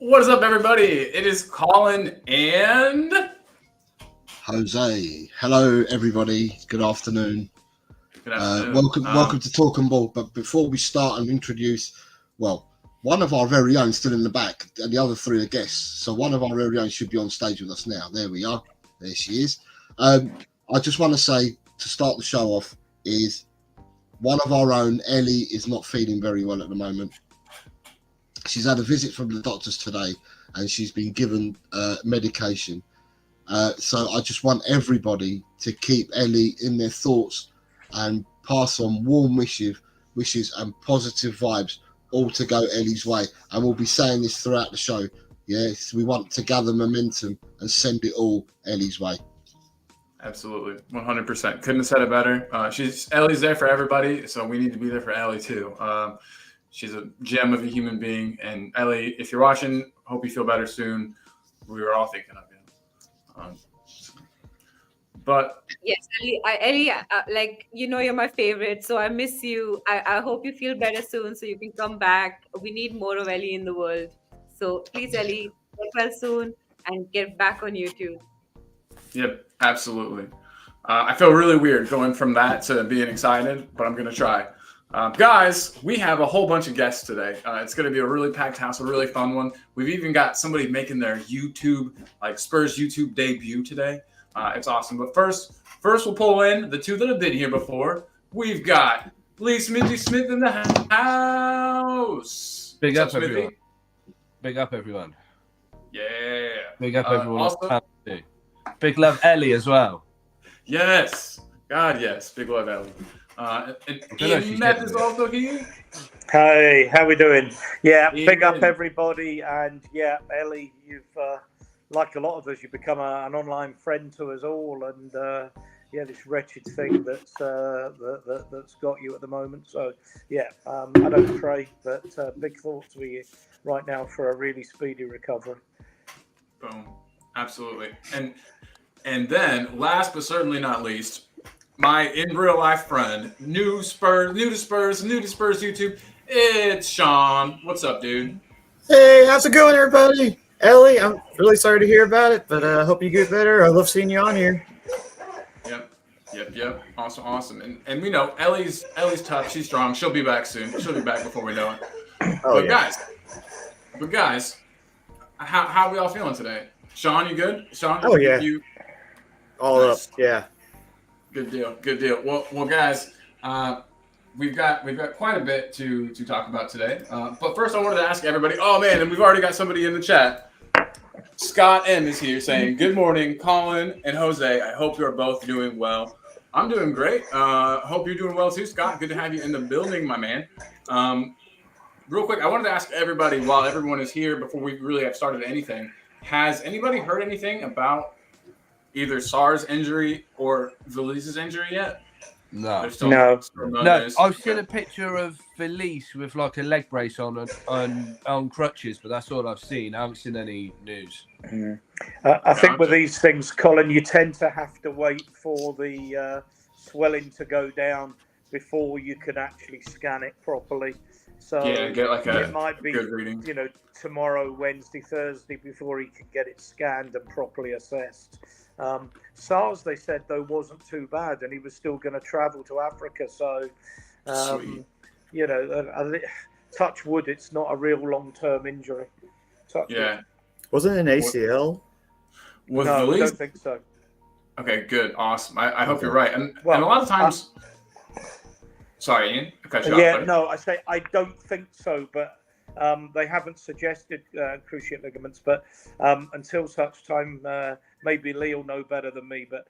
What is up, everybody? It is Colin and Jose. Hello, everybody. Good afternoon. good afternoon. Welcome to Talk and Ball. But before we start and introduce, one of our very own still in the back, and the other three are guests. So one of our very own should be on stage with us now. There we are. There she is. I just want to say to start the show off is one of our own, Ellie, is not feeling very well at the moment. She's had a visit from the doctors today, and she's been given medication. So I just want everybody to keep Ellie in their thoughts and pass on warm wishes and positive vibes all to go Ellie's way. And we'll be saying this throughout the show. Yes, we want to gather momentum and send it all Ellie's way. Absolutely, 100%. Couldn't have said it better. Ellie's there for everybody, so we need to be there for Ellie too. She's a gem of a human being, and Ellie, if you're watching, hope you feel better soon. We were all thinking of you. But yes, Ellie, you're my favorite, so I miss you. I hope you feel better soon, so you can come back. We need more of Ellie in the world. So please, Ellie, get well soon and get back on YouTube. Yep, absolutely. I feel really weird going from that to being excited, but I'm gonna try. Guys, we have a whole bunch of guests today. It's going to be a really packed house, a really fun one. We've even got somebody making their Spurs YouTube debut today. It's awesome. But first we'll pull in the two that have been here before. We've got Lee Smithy Smith in the house. Big up, everyone. Big up, everyone. Yeah. Big up, everyone. Also, big love, Ellie, as well. Yes. God, yes. Big love, Ellie. And Ian Meth is also here. Hey, how we doing? Yeah, big up everybody, and yeah, Ellie, you've like a lot of us, you've become an online friend to us all, and this wretched thing that's got you at the moment. So yeah, I don't pray, but big thoughts for you right now for a really speedy recovery. Boom, absolutely, and then last but certainly not least, my in real life friend, new to Spurs YouTube. It's Sean. What's up, dude? Hey, how's it going, everybody? Ellie, I'm really sorry to hear about it, but I hope you get better. I love seeing you on here. Yep. Awesome. And we know Ellie's tough. She's strong. She'll be back soon. She'll be back before we know it. But guys, how are we all feeling today? Sean, you good? Sean, oh yeah, all nice. Up, yeah. Good deal. Well, guys, we've got quite a bit to talk about today. But first, I wanted to ask everybody. Oh man, and we've already got somebody in the chat. Scott M is here saying, "Good morning, Colin and Jose. I hope you are both doing well. I'm doing great. Hope you're doing well too, Scott. Good to have you in the building, my man." Real quick, I wanted to ask everybody while everyone is here before we really have started anything. Has anybody heard anything about either Sarr's injury or Velise's injury yet? No. I've seen a picture of Velise with like a leg brace on crutches, but that's all I've seen. I haven't seen any news. I think with these things, Colin, you tend to have to wait for the swelling to go down before you can actually scan it properly. So get like it might be, good reading. Tomorrow, Wednesday, Thursday before he can get it scanned and properly assessed. Sarr's, they said, though, wasn't too bad, and he was still going to travel to Africa. So, touch wood, it's not a real long-term injury. Wasn't it an ACL? No, I don't think so. Okay, good, awesome. I hope you're right. And a lot of times, sorry, Ian, I cut you off. No, I say I don't think so, but they haven't suggested cruciate ligaments. But until such time, maybe Lee will know better than me. But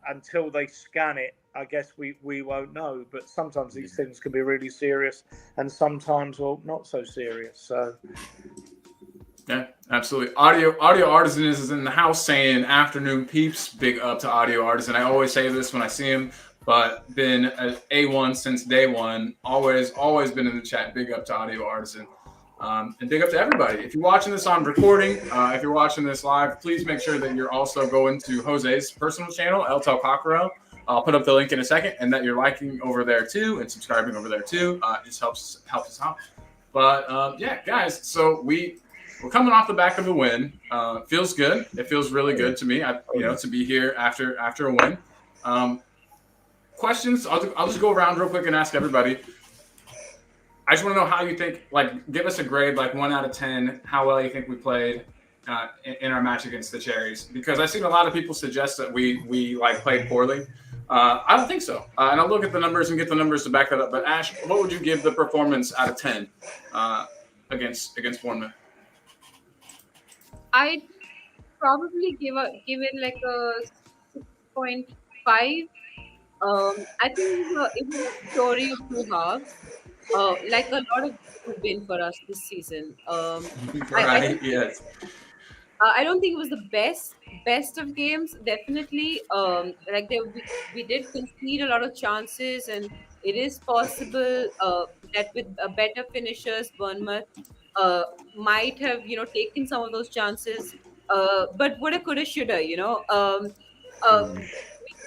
until they scan it, I guess we won't know. But sometimes these things can be really serious, and sometimes, not so serious. So. Yeah, absolutely. Audio Artisan is in the house saying afternoon peeps. Big up to Audio Artisan. I always say this when I see him, but been an A1 since day one. Always been in the chat. Big up to Audio Artisan. And big up to everybody. If you're watching this on recording, if you're watching this live, please make sure that you're also going to Jose's personal channel, El Tel Cockerel. I'll put up the link in a second, and that you're liking over there too and subscribing over there too. It just helps us out. But yeah, guys. So we're coming off the back of a win. Feels good. It feels really good to me. To be here after a win. Questions? I'll just go around real quick and ask everybody. I just want to know how you think. Like, give us a grade, like 1 out of 10. How well you think we played in our match against the Cherries? Because I've seen a lot of people suggest that we like played poorly. I don't think so. And I'll look at the numbers and get the numbers to back that up. But Ash, what would you give the performance out of 10 against Bournemouth? I'd probably give it like a 6.5. I think it was a story of two halves. Like a lot of have been for us this season. Right. Yes. I don't think it was the best of games. Definitely, we did concede a lot of chances, and it is possible that with better finishers, Bournemouth might have taken some of those chances. But woulda, coulda, shoulda. We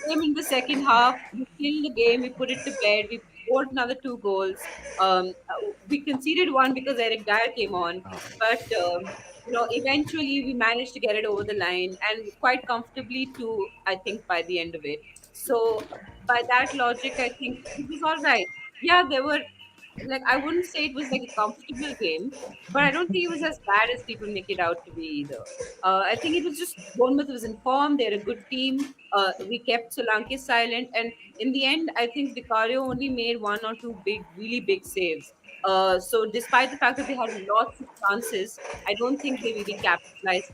came in the second half. We killed the game. We put it to bed. We scored another 2 goals. We conceded one because Eric Dyer came on, but eventually we managed to get it over the line and quite comfortably too, I think, by the end of it. So by that logic, I think it was all right. Yeah, there were, like, I wouldn't say it was like a comfortable game, but I don't think it was as bad as people make it out to be either. I think it was just Bournemouth was in form. They're a good team. We kept Solanke silent, and in the end, I think Vicario only made 1 or 2 really big saves. So despite the fact that they had lots of chances, I don't think they really capitalized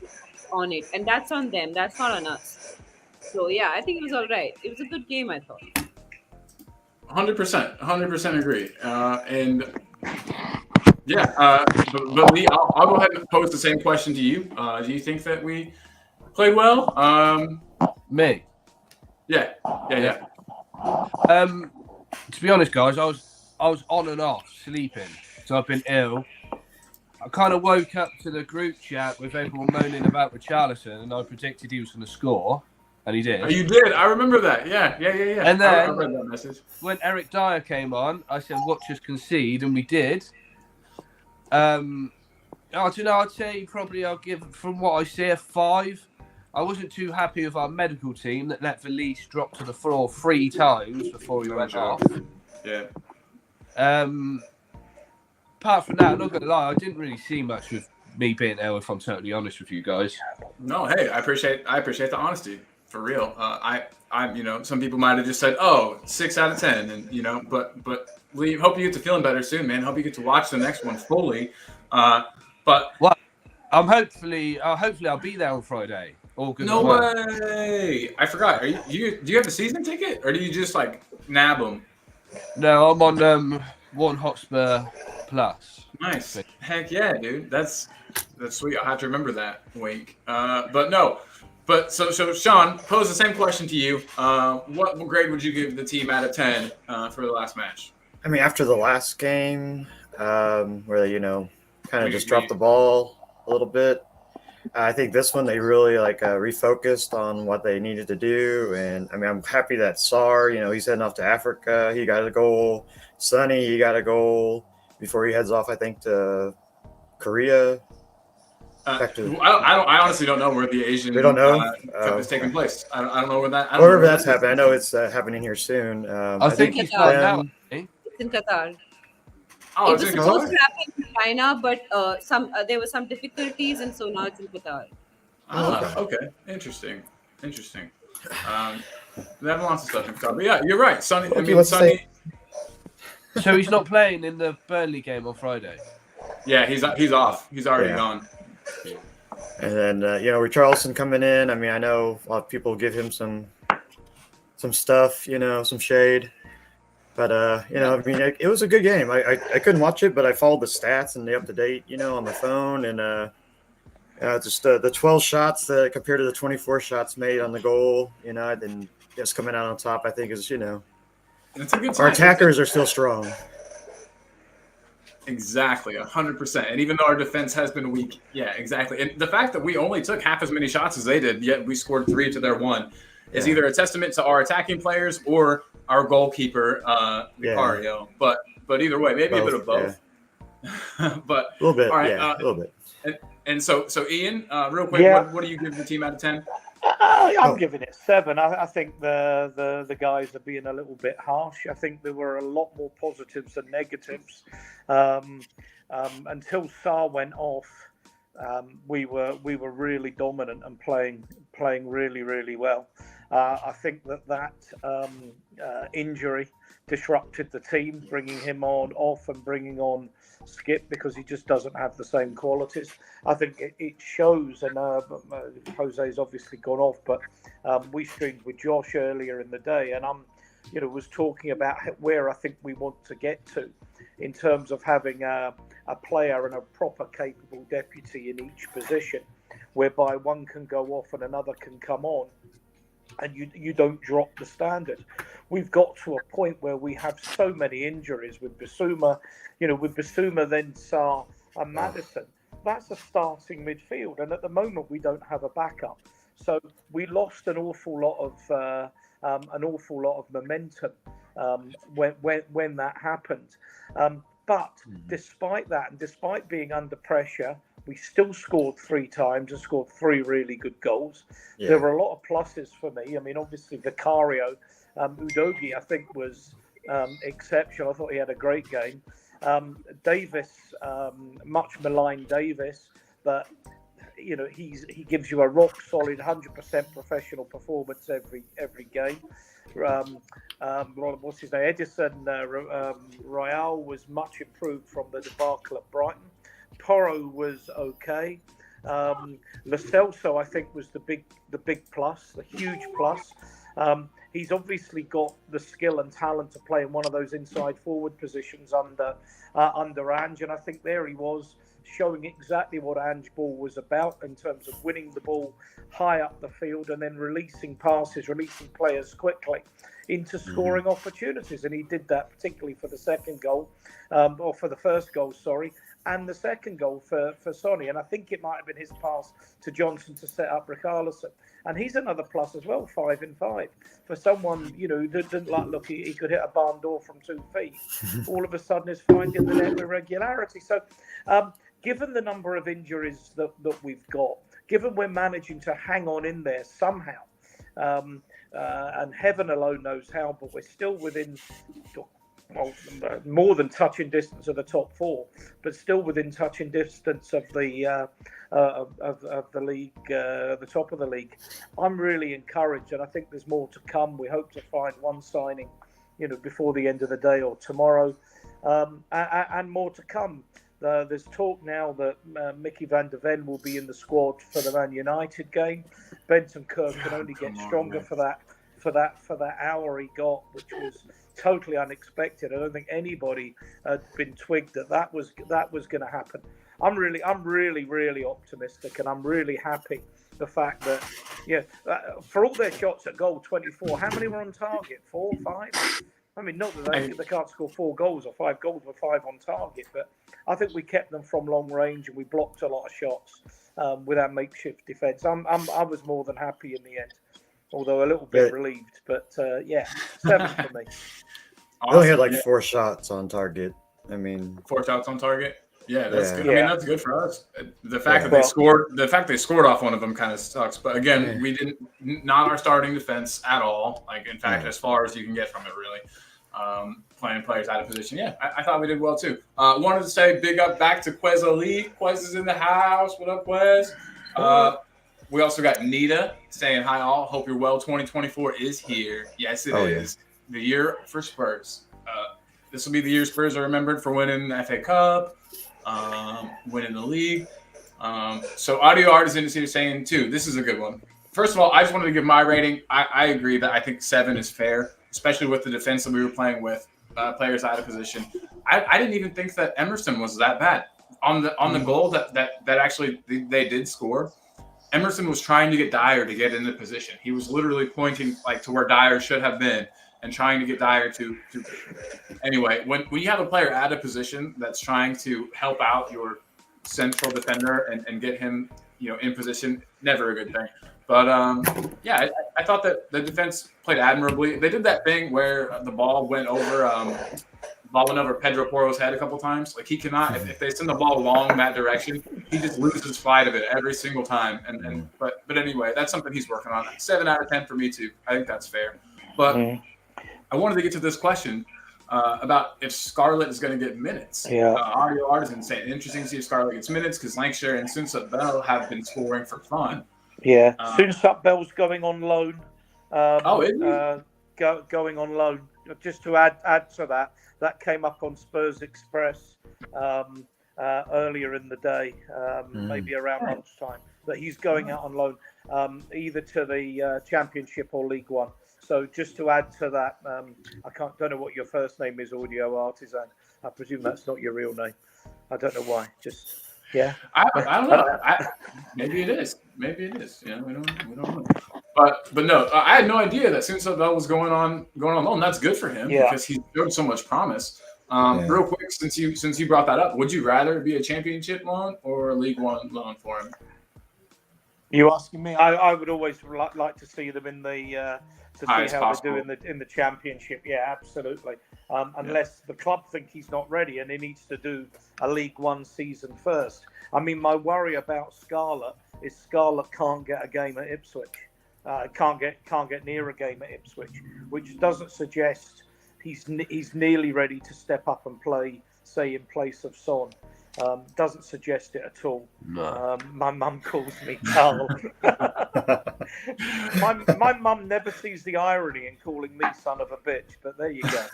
on it, and that's on them. That's not on us. So yeah, I think it was all right. It was a good game, I thought. 100% agree. And yeah, but Lee, I'll go ahead and pose the same question to you. Do you think that we played well? Me? Yeah. To be honest, guys, I was on and off sleeping, so I've been ill. I kind of woke up to the group chat with everyone moaning about Richarlison, and I predicted he was going to score. And he did. Oh, you did. I remember that. Yeah. And then I read that message. When Eric Dyer came on, I said, "Watch us concede," and we did. I don't know. I'd say probably I'll give, from what I see, a 5. I wasn't too happy with our medical team that let Felice drop to the floor 3 times before he went off. Yeah. Apart from that, I'm not going to lie, I didn't really see much with me being ill, if I'm totally honest with you guys. No, hey, I appreciate the honesty. For real. Some people might have just said, "Oh, 6 out of 10," and but we hope you get to feeling better soon, man. Hope you get to watch the next one fully. But well, I'm hopefully I'll be there on Friday. All good. No way! I forgot. Do you have the season ticket, or do you just like nab them? No, I'm on One Hotspur Plus. Nice. Heck yeah, dude. That's sweet. I'll have to remember that. Wink. But no. But so Sean, pose the same question to you. What grade would you give the team out of 10 for the last match? I mean, after the last game, where they, kind of just dropped the ball a little bit, I think this one they really refocused on what they needed to do. And I mean, I'm happy that Sarr, he's heading off to Africa. He got a goal. Sonny, he got a goal before he heads off, I think, to Korea. I honestly don't know where the Asian Cup is taking place. I don't know where that. Wherever that's happening, I know it's happening here soon. I think it's now. It's in Qatar. Oh, it was supposed to happen in China, but there were some difficulties, and so now it's in Qatar. Okay. Interesting. They have lots of stuff in Qatar, but yeah, you're right. Sonny. Sonny. So he's not playing in the Burnley game on Friday. Yeah, he's off. He's already gone. And then Richarlison coming in. I mean, I know a lot of people give him some stuff, some shade. But I mean, it was a good game. I couldn't watch it, but I followed the stats and the up to date, on my phone, and just the 12 shots compared to the 24 shots made on the goal, then just coming out on top, I think is it's a good time. Our attackers are still strong. Exactly, 100%. And even though our defense has been weak, yeah, exactly. And the fact that we only took half as many shots as they did, yet we scored 3 to their 1, is either a testament to our attacking players or our goalkeeper, Vicario. But either way, maybe a bit of both. But A little bit, all right, yeah, a little bit. and so Ian, real quick, Yeah. what do you give the team out of 10? I'm Oh. giving it 7. I think the guys are being a little bit harsh. I think there were a lot more positives than negatives. Until Sarr went off, we were really dominant and playing really, really well. I think that injury disrupted the team, bringing him off and bringing on Skip, because he just doesn't have the same qualities. I think it shows, and Jose's obviously gone off, but we streamed with Josh earlier in the day, and was talking about where I think we want to get to in terms of having a player and a proper capable deputy in each position, whereby one can go off and another can come on, and you don't drop the standard. We've got to a point where we have so many injuries with Bissouma, then Sarr and Maddison. That's a starting midfield, and at the moment we don't have a backup. So we lost an awful lot of momentum when that happened. But despite that, and despite being under pressure, we still scored 3 times and scored 3 really good goals. Yeah. There were a lot of pluses for me. I mean, obviously Vicario, Udogie, I think was exceptional. I thought he had a great game. Davis, much maligned Davis, but he gives you a rock solid 100% professional performance every game. What's his name? Edison Royale was much improved from the debacle at Brighton. Porro was okay. Lo Celso, I think, was the big plus, the huge plus. He's obviously got the skill and talent to play in one of those inside forward positions under Ange, and I think there he was, showing exactly what Ange ball was about in terms of winning the ball high up the field and then releasing passes, releasing players quickly into scoring opportunities. And he did that particularly for the second goal, or for the first goal, sorry, and the second goal for Sonny. And I think it might have been his pass to Johnson to set up Richarlison. And he's another plus as well, 5 in 5. For someone, who didn't like look, he could hit a barn door from 2 feet. All of a sudden is finding the net with regularity. So, given the number of injuries that we've got, given we're managing to hang on in there somehow, and heaven alone knows how, but we're still within more than touching distance of the top 4, but still within touching distance of the league, the top of the league. I'm really encouraged, and I think there's more to come. We hope to find one signing, before the end of the day or tomorrow, and more to come. There's talk now that Mickey van der Ven will be in the squad for the Man United game. Benton Kerr can only get stronger for that hour he got, which was totally unexpected. I don't think anybody had been twigged that was going to happen. I'm really optimistic, and I'm really happy the fact that for all their shots at goal, 24. How many were on target? 4, 5. I mean, not that they can't score 4 goals or 5 goals with 5 on target, but I think we kept them from long range and we blocked a lot of shots with our makeshift defence. I was more than happy in the end, although a little bit relieved. But 7 for me. They only had 4 shots on target. I mean, 4 shots on target. Yeah, that's good. Yeah. I mean, that's good for us. The fact that they scored off one of them kind of sucks. But again, we didn't, not our starting defense at all. In fact, as far as you can get from it, really. Playing players out of position. Yeah, I thought we did well too. Wanted to say big up back to Quez Ali. Quez is in the house. What up, Quez? We also got Nita saying hi all. Hope you're well. 2024 is here. Yes, it is. Yeah. The year for Spurs. This will be the year Spurs are remembered for winning the FA Cup, winning the league. So Audio Artisan is here saying too, this is a good one. First of all, I just wanted to give my rating. I agree that I think 7 is fair, especially with the defense that we were playing with, players out of position. I didn't even think that Emerson was that bad. On the goal that actually they did score, Emerson was trying to get Dyer to get into position. He was literally pointing to where Dyer should have been and trying to get Dyer to. Anyway, when you have a player out of position that's trying to help out your central defender and get him in position, never a good thing. But I thought that the defense played admirably. They did that thing where the ball went over ball went over Pedro Porro's head a couple times. Like he cannot, if they send the ball long that direction, he just loses sight of it every single time. But anyway, that's something he's working on. 7 out of 10 for me too. I think that's fair. But I wanted to get to this question about if Scarlett is going to get minutes. Yeah. Audio Artisan saying interesting to see if Scarlett gets minutes because Lancashire and Sunset Bell have been scoring for fun. Yeah. Sunset Bell's going on loan. Going on loan. Just to add to that came up on Spurs Express earlier in the day, maybe around lunchtime, that he's going out on loan either to the Championship or League One. So just to add to that, don't know what your first name is, Audio Artisan. I presume that's not your real name. I don't know why. Just yeah. I don't know. Maybe it is. Maybe it is. Yeah, we don't know. But no, I had no idea that Sunset Bell was going on loan. That's good for him because he showed so much promise. Real quick, since you brought that up, would you rather it be a Championship loan or a League One loan for him? You asking me? I would always like to see them in the to see how possible. they do in the Championship. Yeah, absolutely. Unless the club think he's not ready and he needs to do a League One season first. I mean, my worry about Scarlett is Scarlett can't get a game at Ipswich. Can't get near a game at Ipswich, which doesn't suggest he's nearly ready to step up and play, say, in place of Son. Doesn't suggest it at all. No. My mum calls me Carl. my mum never sees the irony in calling me son of a bitch, but there you go.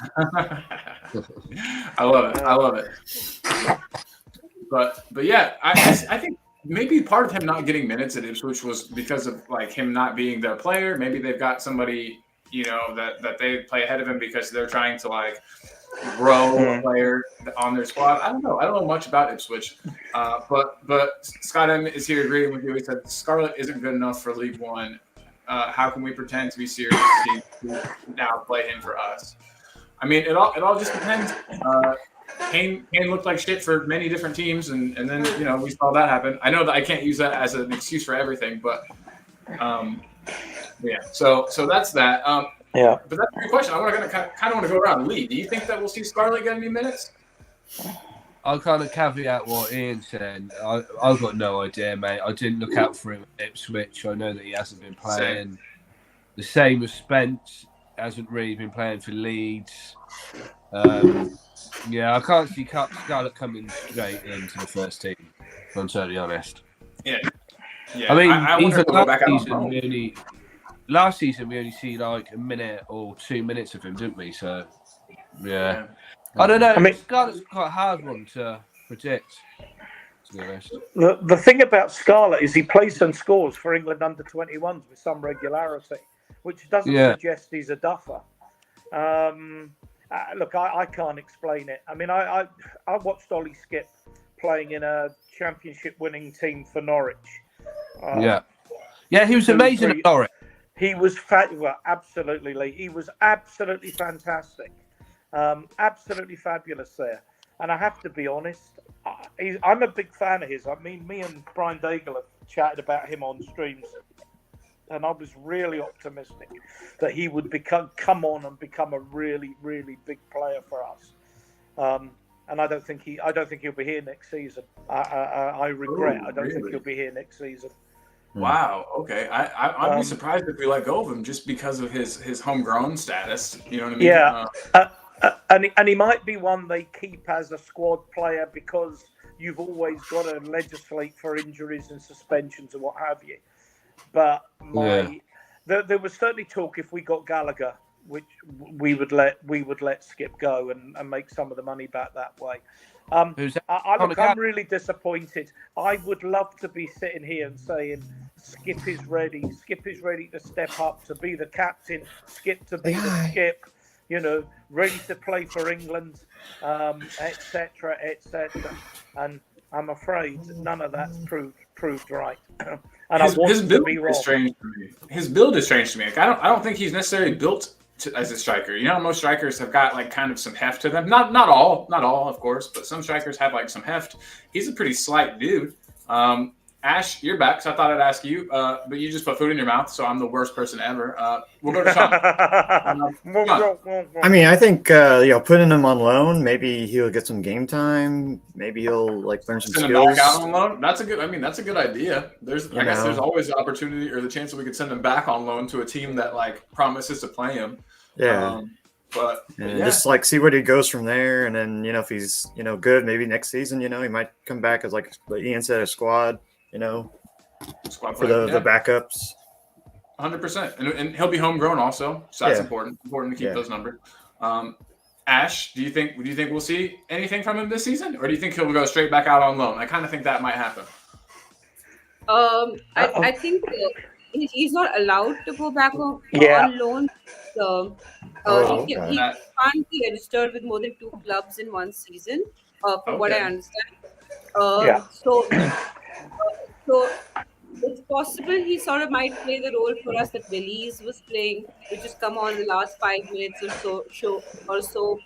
I love it. But yeah, I think maybe part of him not getting minutes at Ipswich was because of like him not being their player. Maybe they've got somebody, that they play ahead of him because they're trying to like grow a player on their squad. I don't know much about Ipswich. But Scott M is here agreeing with you. He said Scarlett isn't good enough for League One. How can we pretend to be serious to now play him for us? I mean, it all just depends. Kane looked like shit for many different teams, and then we saw that happen. I know that I can't use that as an excuse for everything, but yeah. So that's that. Yeah. But that's a good question. I want to go around. Lee, do you think that we'll see Scarlett get any minutes? I'll kind of caveat what Ian said. I've got no idea, mate. I didn't look out for him at Ipswich. I know that he hasn't been playing. The same as Spence. Hasn't really been playing for Leeds. Yeah, I can't see Scarlett coming straight into the first team, if I'm totally honest. Yeah. I mean, wonder if even we'll go back out last season we only see like a minute or 2 minutes of him, didn't we? So, yeah. I don't know. I mean, Scarlett's quite a hard one to predict, to be honest. The thing about Scarlett is he plays and scores for England under-21s with some regularity, which doesn't suggest he's a duffer. Look, I can't explain it. I mean, I watched Ollie Skip playing in a championship-winning team for Norwich. Yeah, he was amazing at Norwich. He was absolutely, Lee. He was absolutely fantastic, absolutely fabulous there. And I have to be honest, I'm a big fan of his. I mean, me and Brian Daigle have chatted about him on streams. And I was really optimistic that he would come on and become a really, really big player for us. And I don't think he'll be here next season. I regret. I don't think he'll be here next season. Wow. Okay. I'd be surprised if we let go of him just because of his homegrown status. You know what I mean? Yeah. And he might be one they keep as a squad player because you've always got to legislate for injuries and suspensions and what have you. But there was certainly talk if we got Gallagher, which we would let Skip go and make some of the money back that way. I'm really disappointed. I would love to be sitting here and saying Skip is ready. Skip is ready to step up to be the captain. Skip to be the Skip. Ready to play for England, etc., etc. And I'm afraid none of that's proved right. And his build is strange to me. His build is strange to me. Like, I don't think he's necessarily built as a striker. Most strikers have got like kind of some heft to them. Not all, of course, but some strikers have like some heft. He's a pretty slight dude. Ash, you're back, so I thought I'd ask you, but you just put food in your mouth, so I'm the worst person ever. We'll go to Sean. I mean, I think putting him on loan, maybe he'll get some game time. Maybe he'll like learn some Send him skills. back out on loan. That's a good idea. I guess there's always the opportunity or the chance that we could send him back on loan to a team that like promises to play him. Yeah. But just like see where he goes from there, and then if he's good, maybe next season he might come back as like Ian said, a squad. Squad for player. the backups. 100%, and he'll be homegrown also, so that's important to keep those numbers. Ash, do you think we'll see anything from him this season, or do you think he'll go straight back out on loan? I kind of think that might happen. I think he's not allowed to go back on loan. He can't be registered with more than 2 clubs in one season, from what I understand. So it's possible he sort of might play the role for us that Belize was playing, which has come on the last 5 minutes or so,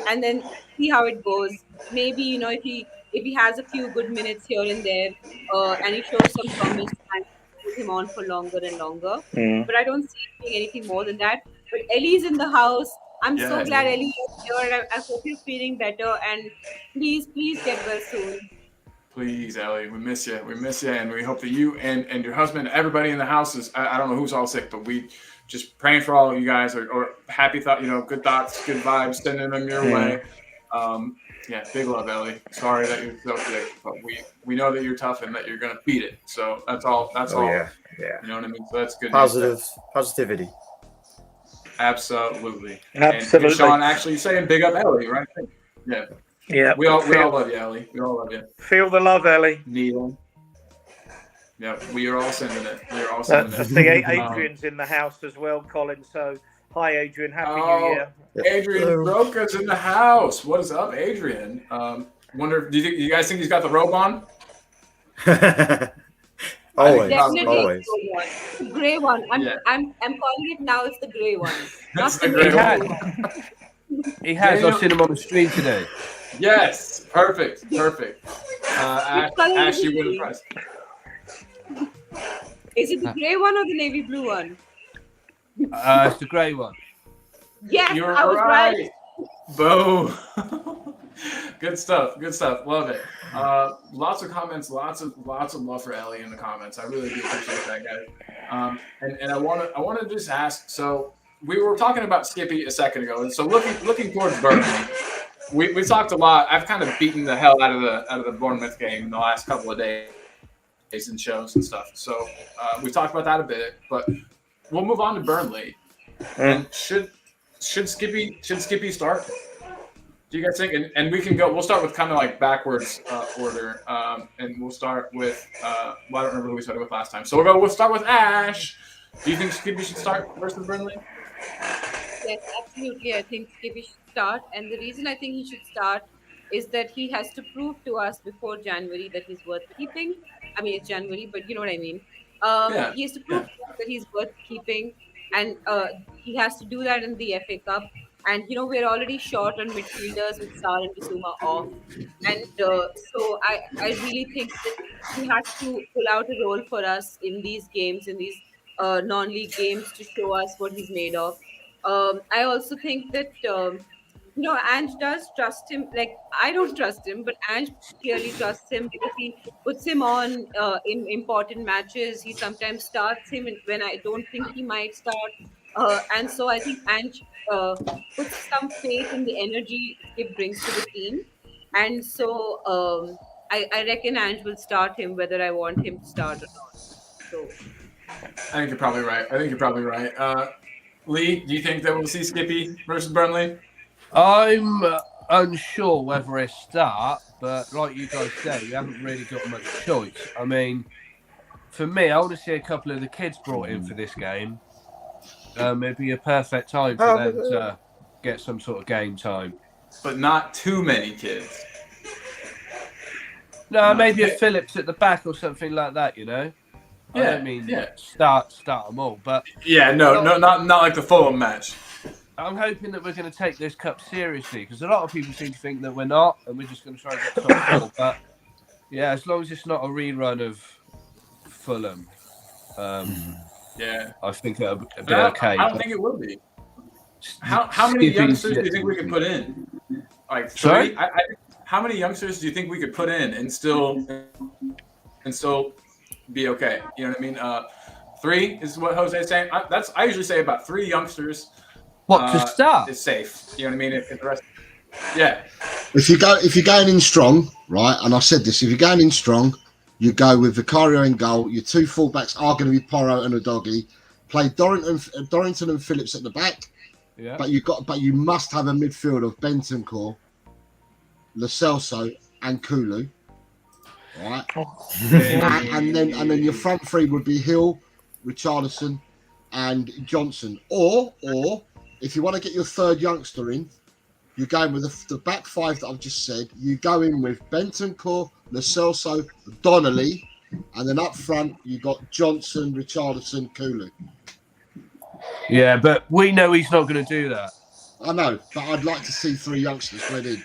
and then see how it goes. Maybe if he has a few good minutes here and there, and he shows some promise, and put him on for longer and longer. But I don't see him doing anything more than that. But Ellie's in the house. I'm so glad Ellie is here. I hope you're feeling better, and please get well soon. Please, Ellie, we miss you. And we hope that you and your husband, everybody in the house is, I don't know who's all sick, but we just praying for all of you guys or happy thought, good thoughts, good vibes, sending them your way. Big love, Ellie. Sorry that you're so sick, but we know that you're tough and that you're going to beat it. So that's all. Yeah. You know what I mean? So that's good. Positivity. Absolutely. And Sean actually saying big up Ellie, right? Yeah. Yeah, we all love you, Ellie. We all love you. Feel the love, Ellie. Neil. Yeah, we are all sending it. I think Adrian's in the house as well, Colin. So, hi, Adrian. Happy New Year. Adrian Broca's in the house. What is up, Adrian? Do you guys think he's got the robe on? Always. The gray one. I'm calling it now. It's the gray one. That's the gray one. He has. I've seen him on the stream today. Yes, perfect. Ash, you win the prize. Is it the grey one or the navy blue one? It's the grey one. Yes, I was right. Boom. Good stuff. Love it. Lots of comments. Lots of love for Ellie in the comments. I really do appreciate that, guys. And I want to just ask. So we were talking about Skippy a second ago, and so looking towards Burnley. We talked a lot. I've kind of beaten the hell out of the Bournemouth game in the last couple of days and shows and stuff. So we talked about that a bit, but we'll move on to Burnley. And should Skippy start? Do you guys think? And we can go. We'll start with kind of like backwards order, and we'll start with. I don't remember who we started with last time. So we'll start with Ash. Do you think Skippy should start versus Burnley? Yes, absolutely. I think Skippy should start, and the reason I think he should start is that he has to prove to us before January that he's worth keeping. I mean, it's January, but you know what I mean. He has to prove to us that he's worth keeping, and he has to do that in the FA Cup. And we're already short on midfielders with Sarr and Bissouma off, and so I really think that he has to pull out a role for us in these games, in these non-league games, to show us what he's made of. I also think that Ange does trust him. Like, I don't trust him, but Ange clearly trusts him because he puts him on in important matches. He sometimes starts him when I don't think he might start. And so I think Ange puts some faith in the energy it brings to the team. And so I reckon Ange will start him whether I want him to start or not. So I think you're probably right. Lee, do you think that we'll see Skippy versus Burnley? I'm unsure whether I start, but like you guys say, we haven't really got much choice. I mean, for me, I want to see a couple of the kids brought in for this game. It'd be a perfect time for them to get some sort of game time. But not too many kids. No, maybe a Phillips at the back or something like that, I don't mean start them all, but not like the Fulham match. I'm hoping that we're going to take this cup seriously because a lot of people seem to think that we're not, and we're just going to try and get top four. But yeah, as long as it's not a rerun of Fulham, Yeah. I think it'll be But okay. I don't think it will be. How many youngsters do you think we could put in? Like 3? Sorry? How many youngsters do you think we could put in and still be okay? You know what I mean? 3 is what Jose's saying. I usually say about 3 youngsters. What to start? Is safe. You know what I mean? If the rest, yeah. If you're going in strong, right? And I said this: if you're going in strong, you go with Vicario in goal. Your 2 fullbacks are going to be Porro and Udogie. Play Dorrington and Phillips at the back. Yeah. But you must have a midfield of Bentancur, Lo Celso, and Kulu. Right. and then your front 3 would be Hill, Richarlison, and Johnson. Or if you want to get your 3rd youngster in, you're going with the back 5 that I've just said. You go in with Bentancur, Lo Celso, Donnelly, and then up front you got Johnson, Richarlison, Kulu. Yeah, but we know he's not going to do that. I know, but I'd like to see 3 youngsters read in.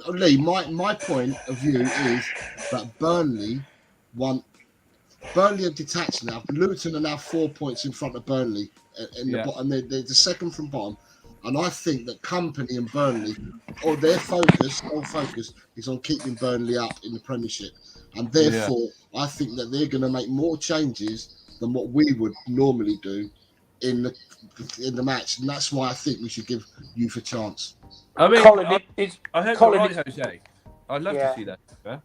Lee, my point of view is that Burnley are detached now. Luton are now 4 points in front of Burnley in the bottom. They're the second from bottom. And I think that Company and Burnley, or their sole focus is on keeping Burnley up in the Premiership. And therefore, I think that they're going to make more changes than what we would normally do in the match. And that's why I think we should give youth a chance. I mean, Colin, I heard Colin, you're right, Jose. I'd love to see that. Yeah?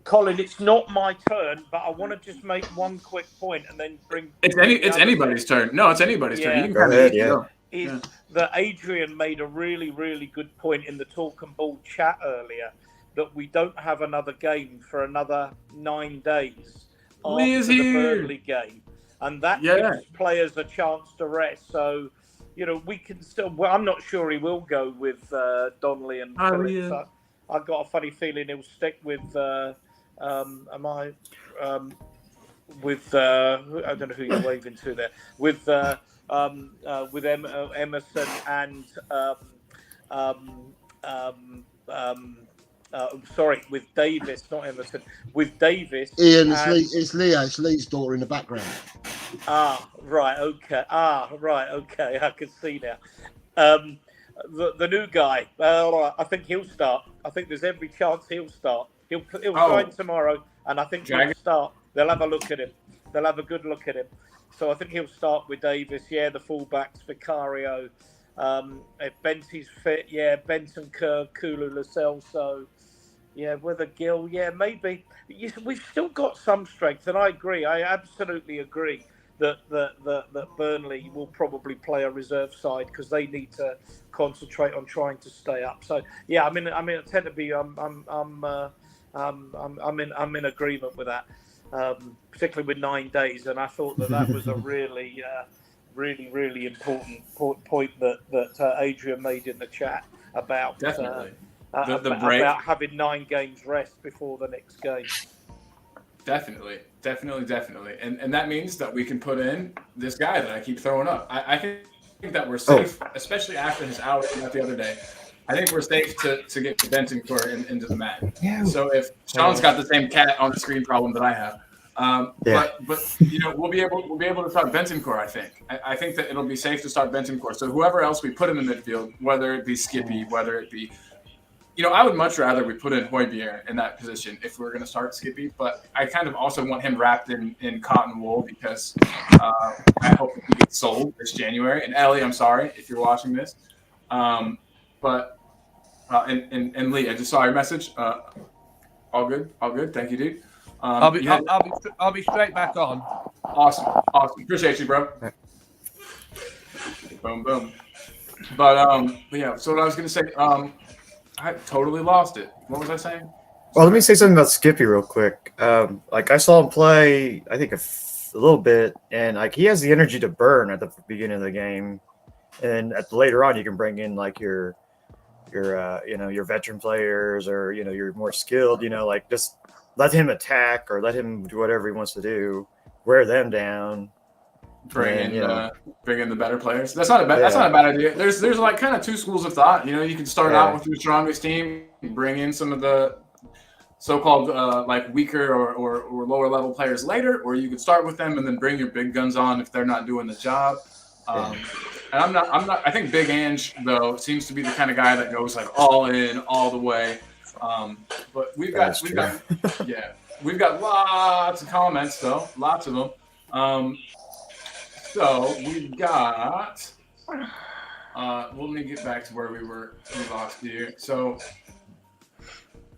Colin, it's not my turn, but I want to just make one quick point and then bring. It's anybody's turn. No, it's anybody's turn. You can Go ahead, is that Adrian made a really, really good point in the Talk and Ball chat earlier that we don't have another game for another 9 days after the Burnley game. And that gives players a chance to rest. So, we can still... Well, I'm not sure he will go with Donnelly and Phillips. I've got a funny feeling he'll stick with... I don't know who you're waving to there. With Emerson and with Davis, not Emerson. With Davis, Ian, it's Leah. It's Lee's daughter in the background. Right. Okay. I can see now. The new guy. I think he'll start. I think there's every chance he'll start. He'll sign tomorrow, and I think he'll start. They'll have a look at him. They'll have a good look at him. So I think he'll start with Davis. Yeah, the fullbacks, Vicario. If Benty's fit, Bentancur, Kulu, Lo Celso. Yeah, whether Gill, maybe. We've still got some strength, and I agree. I absolutely agree that Burnley will probably play a reserve side because they need to concentrate on trying to stay up. So I tend to be I'm in agreement with that, particularly with 9 days. And I thought that was a really, really important point that Adrian made in the chat about definitely. The break. About having 9 games rest before the next game. Definitely. And that means that we can put in this guy that I keep throwing up. I think that we're safe, especially after his out the other day. I think we're safe to get Bentancur into the match. Yeah. So if Sean's got the same cat on the screen problem that I have, but we'll be able to start Bentancur. I think that it'll be safe to start Bentancur. So whoever else we put in the midfield, whether it be Skippy, whether it be, I would much rather we put in Højbjerg in that position if we're going to start Skippy. But I kind of also want him wrapped in cotton wool because I hope he gets sold this January. And Ellie, I'm sorry if you're watching this. But Lee, I just saw your message. All good. Thank you, dude. I'll be straight back on. Awesome. Appreciate you, bro. Boom. But so what I was gonna say, I totally lost it. What was I saying? Well, let me say something about Skippy real quick. I saw him play, I think a little bit, and he has the energy to burn at the beginning of the game, and later on you can bring in your veteran players or your more skilled. Just let him attack or let him do whatever he wants to do. Wear them down. Bring in the better players. That's not a bad idea. There's kind of two schools of thought. You can start out with your strongest team, bring in some of the so-called like weaker or lower level players later, or you could start with them and then bring your big guns on if they're not doing the job. And I'm not. I think Big Ange though seems to be the kind of guy that goes like all in, all the way. But we've got lots of comments though, lots of them. So we've got. Let me get back to where we lost here. So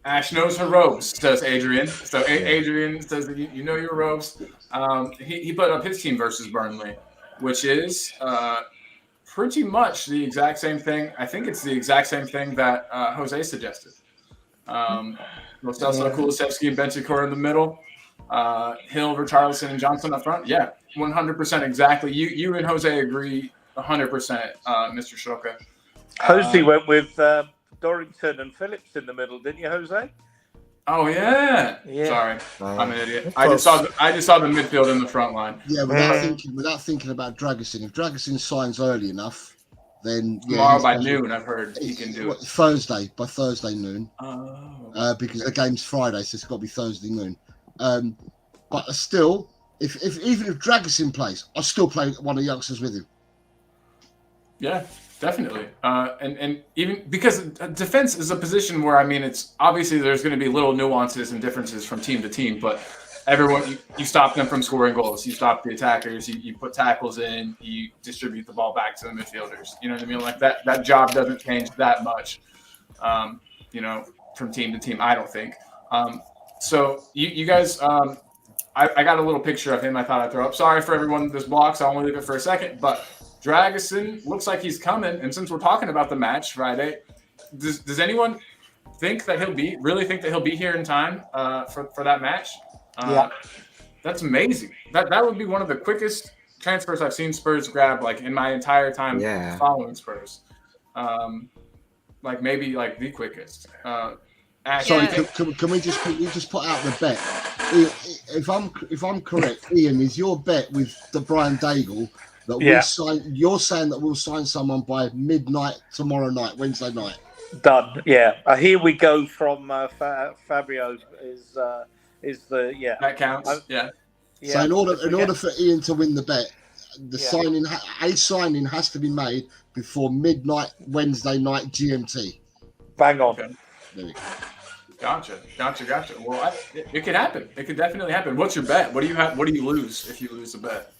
Ash knows her ropes, says Adrian. So Adrian says that you know your ropes. He put up his team versus Burnley, which is pretty much the exact same thing. I think it's the exact same thing that Jose suggested. Lo Celso, Kulusevski, and Bentancur in the middle. Hill, Richarlison, and Johnson up front. Yeah, 100% exactly. You and Jose agree 100%, Mr. Shoka. Jose went with Dorrington and Phillips in the middle, didn't you, Jose? Oh yeah. Sorry, I'm an idiot. I just saw the midfield in the front line. Yeah, without thinking about Dragusin. If Dragusin signs early enough, then tomorrow by noon, I've heard he can do it. By Thursday noon. Because the game's Friday, so it's got to be Thursday noon. But still, even if Dragusin plays, I still play one of the youngsters with him. Yeah, definitely. And even because defense is a position where, I mean, it's obviously there's going to be little nuances and differences from team to team, but everyone, you stop them from scoring goals. You stop the attackers. You put tackles in. You distribute the ball back to the midfielders. You know what I mean? Like that job doesn't change that much, from team to team, I don't think. So you guys, I got a little picture of him I thought I'd throw up. Sorry for everyone this blocks. I'll only leave it for a second, but Dragusin looks like he's coming, and since we're talking about the match Friday, does anyone think that he'll be here in time for that match? Yeah, that's amazing. That would be one of the quickest transfers I've seen Spurs grab like in my entire time following Spurs. Like maybe like the quickest. Sorry, can we just put out the bet? If I'm correct, Ian, is your bet with the Brian Daigle that we'll sign? You're saying that we'll sign someone by midnight tomorrow night, Wednesday night. Done. Yeah. Here we go from Fabio is the that counts. So in order for Ian to win the bet, the signing has to be made before midnight Wednesday night GMT. Bang on. Okay. There we go. Gotcha. Well, it could happen. It could definitely happen. What's your bet? What do you lose if you lose a bet?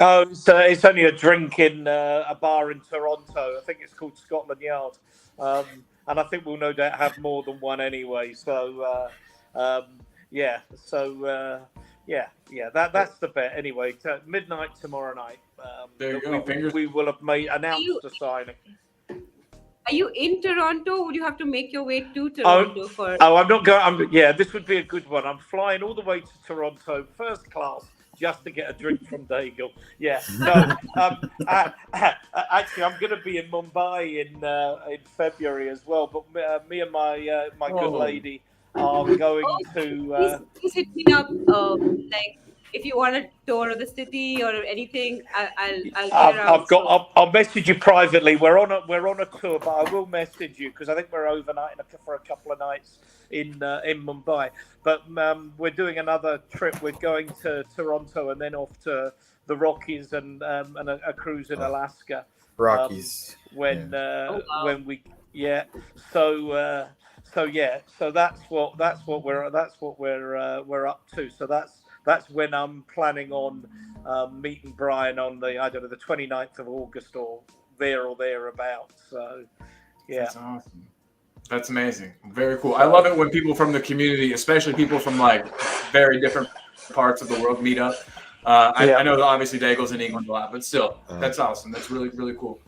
Oh, so it's only a drink in a bar in Toronto. I think it's called Scotland Yard, and I think we'll no doubt have more than one anyway. So, that's the bet anyway. Midnight tomorrow night. There you go. We will have announced the signing. Are you in Toronto? Would you have to make your way to Toronto for? Oh, I'm not going. This would be a good one. I'm flying all the way to Toronto, first class, just to get a drink from Daigle. Yeah. No. Actually, I'm going to be in Mumbai in February as well. But me and my good lady are going to. Please hit me up. If you want a tour of the city or anything, I'll get around. I'll message you privately. We're on a tour, but I will message you because I think we're overnighting for a couple of nights in Mumbai. But we're doing another trip. We're going to Toronto and then off to the Rockies and a cruise in Alaska. Rockies. When we So that's what we're up to. So that's when I'm planning on meeting Brian on the 29th of August or thereabouts. So, yeah. That's awesome. That's amazing. Very cool. I love it when people from the community, especially people from like very different parts of the world, meet up. I know that obviously Daigle's in England a lot, but still, that's awesome. That's really, really cool.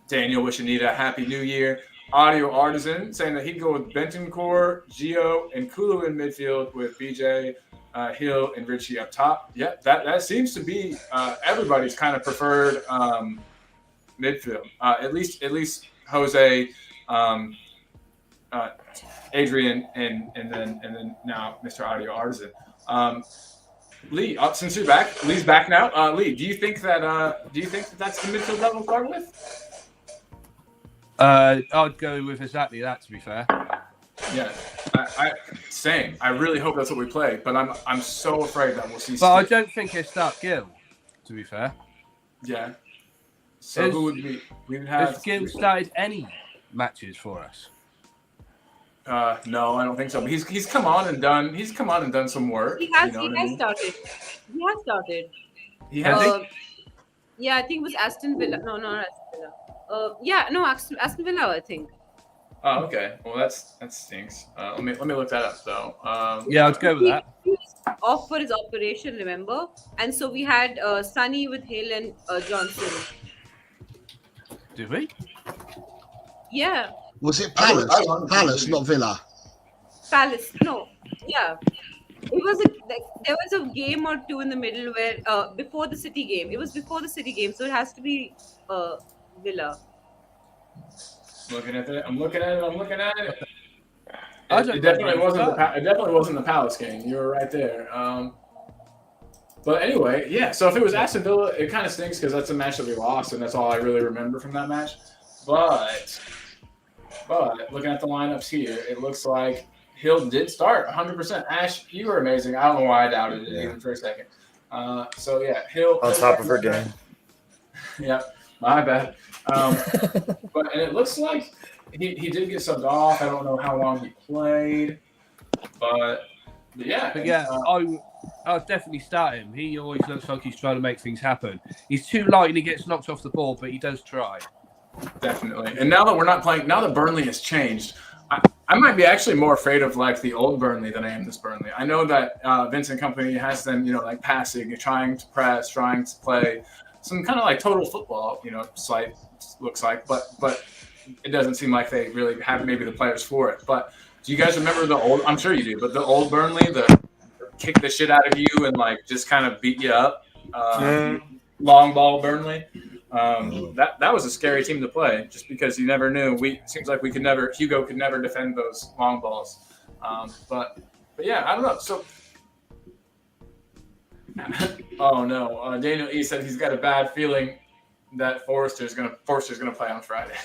Daniel wishing Anita a happy new year. Audio Artisan saying that he'd go with Bentancur, Gio, and Kulu in midfield with BJ, Hill, and Richie up top. Yeah, that seems to be everybody's kind of preferred midfield. At least Jose, Adrian, and then now Mr. Audio Artisan. Lee, since you're back, Lee's back now. Lee, do you think that's the midfield that we'll start with? I'd go with exactly that, to be fair. Yeah, same. I really hope that's what we play, but I'm so afraid that we'll see. But I Skip. don't think he'll start Gill, to be fair. Yeah. So who would we? We would have. Has Gill started any matches for us? No, I don't think so. But he's come on and done. He's come on and done some work. He has. You know He what I has mean? started. He has started. He has. Yeah, I think it was Aston Villa. No, not Aston Villa. Yeah, no, Aston Villa, I think. Oh, okay. Well, that stinks. Let me look that up though. Yeah, I'd go with that. He was off for his operation, remember? And so we had Sonny with Hill and Johnson. Did we? Yeah, Was it Palace? Palace, not Villa. Palace. No, yeah. It was there was a game or two in the middle where before the City game. It was before the City game, so it has to be Villa. Looking at it. I'm looking at it. I don't It definitely know. wasn't the Palace game. You were right there. But anyway, yeah. So if it was Aston Villa, it kind of stinks because that's a match that we lost, and that's all I really remember from that match. But looking at the lineups here, it looks like Hill did start 100%. Ash, you were amazing. I don't know why I doubted it even for a second. So yeah, Hill On top of her game. Yeah, my bad. But and it looks like he did get subbed off. I don't know how long he played, but yeah. But yeah, I'll definitely start him. He always looks like he's trying to make things happen. He's too light and he gets knocked off the ball, but he does try. Definitely. And now that we're not playing, now that Burnley has changed, I might be actually more afraid of like the old Burnley than I am this Burnley. I know that Vincent Company has them, like passing, trying to press, trying to play some kind of like total football, slight looks like, but it doesn't seem like they really have maybe the players for it. But do you guys remember the old? I'm sure you do, but the old Burnley, the kick the shit out of you and like just kind of beat you up, long ball Burnley. That was a scary team to play just because you never knew. Seems like Hugo could never defend those long balls. But yeah, I don't know. So, oh no, Daniel E said he's got a bad feeling that Forrester's gonna play on Friday.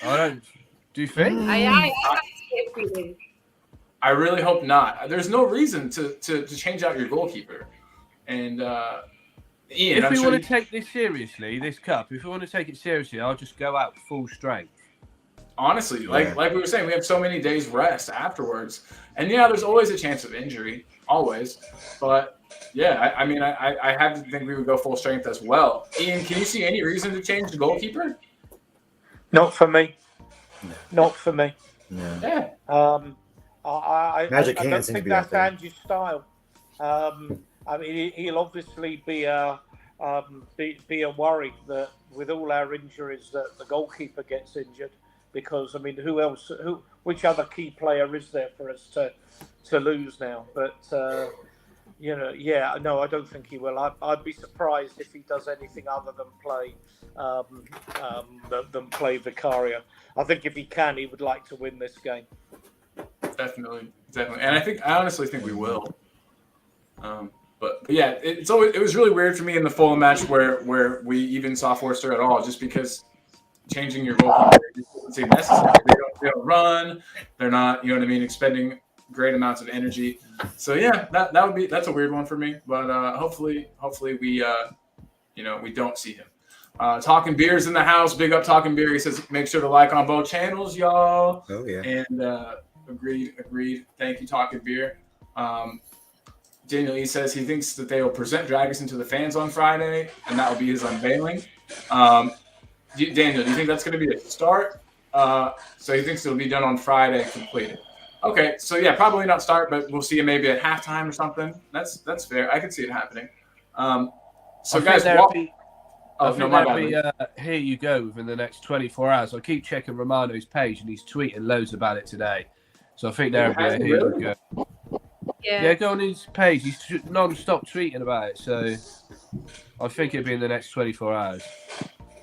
I don't. Do you think? I have a scary feeling. I really hope not. There's no reason to change out your goalkeeper. And Ian, if we want to take this seriously, this cup, if we want to take it seriously, I'll just go out full strength. Honestly, like we were saying, we have so many days rest afterwards. And yeah, there's always a chance of injury, always. But yeah, I have to think we would go full strength as well. Ian, can you see any reason to change the goalkeeper? Not for me. Not for me. No. Yeah. I Magic don't hands seem to think be that's out there. Angie's style. He'll obviously be a worry that with all our injuries that the goalkeeper gets injured because who else? Which other key player is there for us to lose now? But no, I don't think he will. I'd be surprised if he does anything other than play Vicario. I think if he can, he would like to win this game. Definitely, and I honestly think we will. But yeah, it was really weird for me in the Fulham match where we even saw Forster at all, just because changing your goalkeeper doesn't seem necessary. They don't run. They're not, expending great amounts of energy. So yeah, that's a weird one for me. But hopefully we we don't see him. Talking Beer's in the house. Big up Talking Beer. He says make sure to like on both channels, y'all. Oh yeah. And agreed. Thank you, Talking Beer. Daniel E says he thinks that they will present Dragusin to the fans on Friday, and that will be his unveiling. Daniel, do you think that's going to be a start? So he thinks it'll be done on Friday, completed. Okay, so yeah, probably not start, but we'll see it maybe at halftime or something. That's fair. I can see it happening. So guys, here you go within the next 24 hours. I keep checking Romano's page, and he's tweeting loads about it today. So I think there'll be a here you go. Yeah, go on his page. He's non-stop tweeting about it. So I think it'll be in the next 24 hours.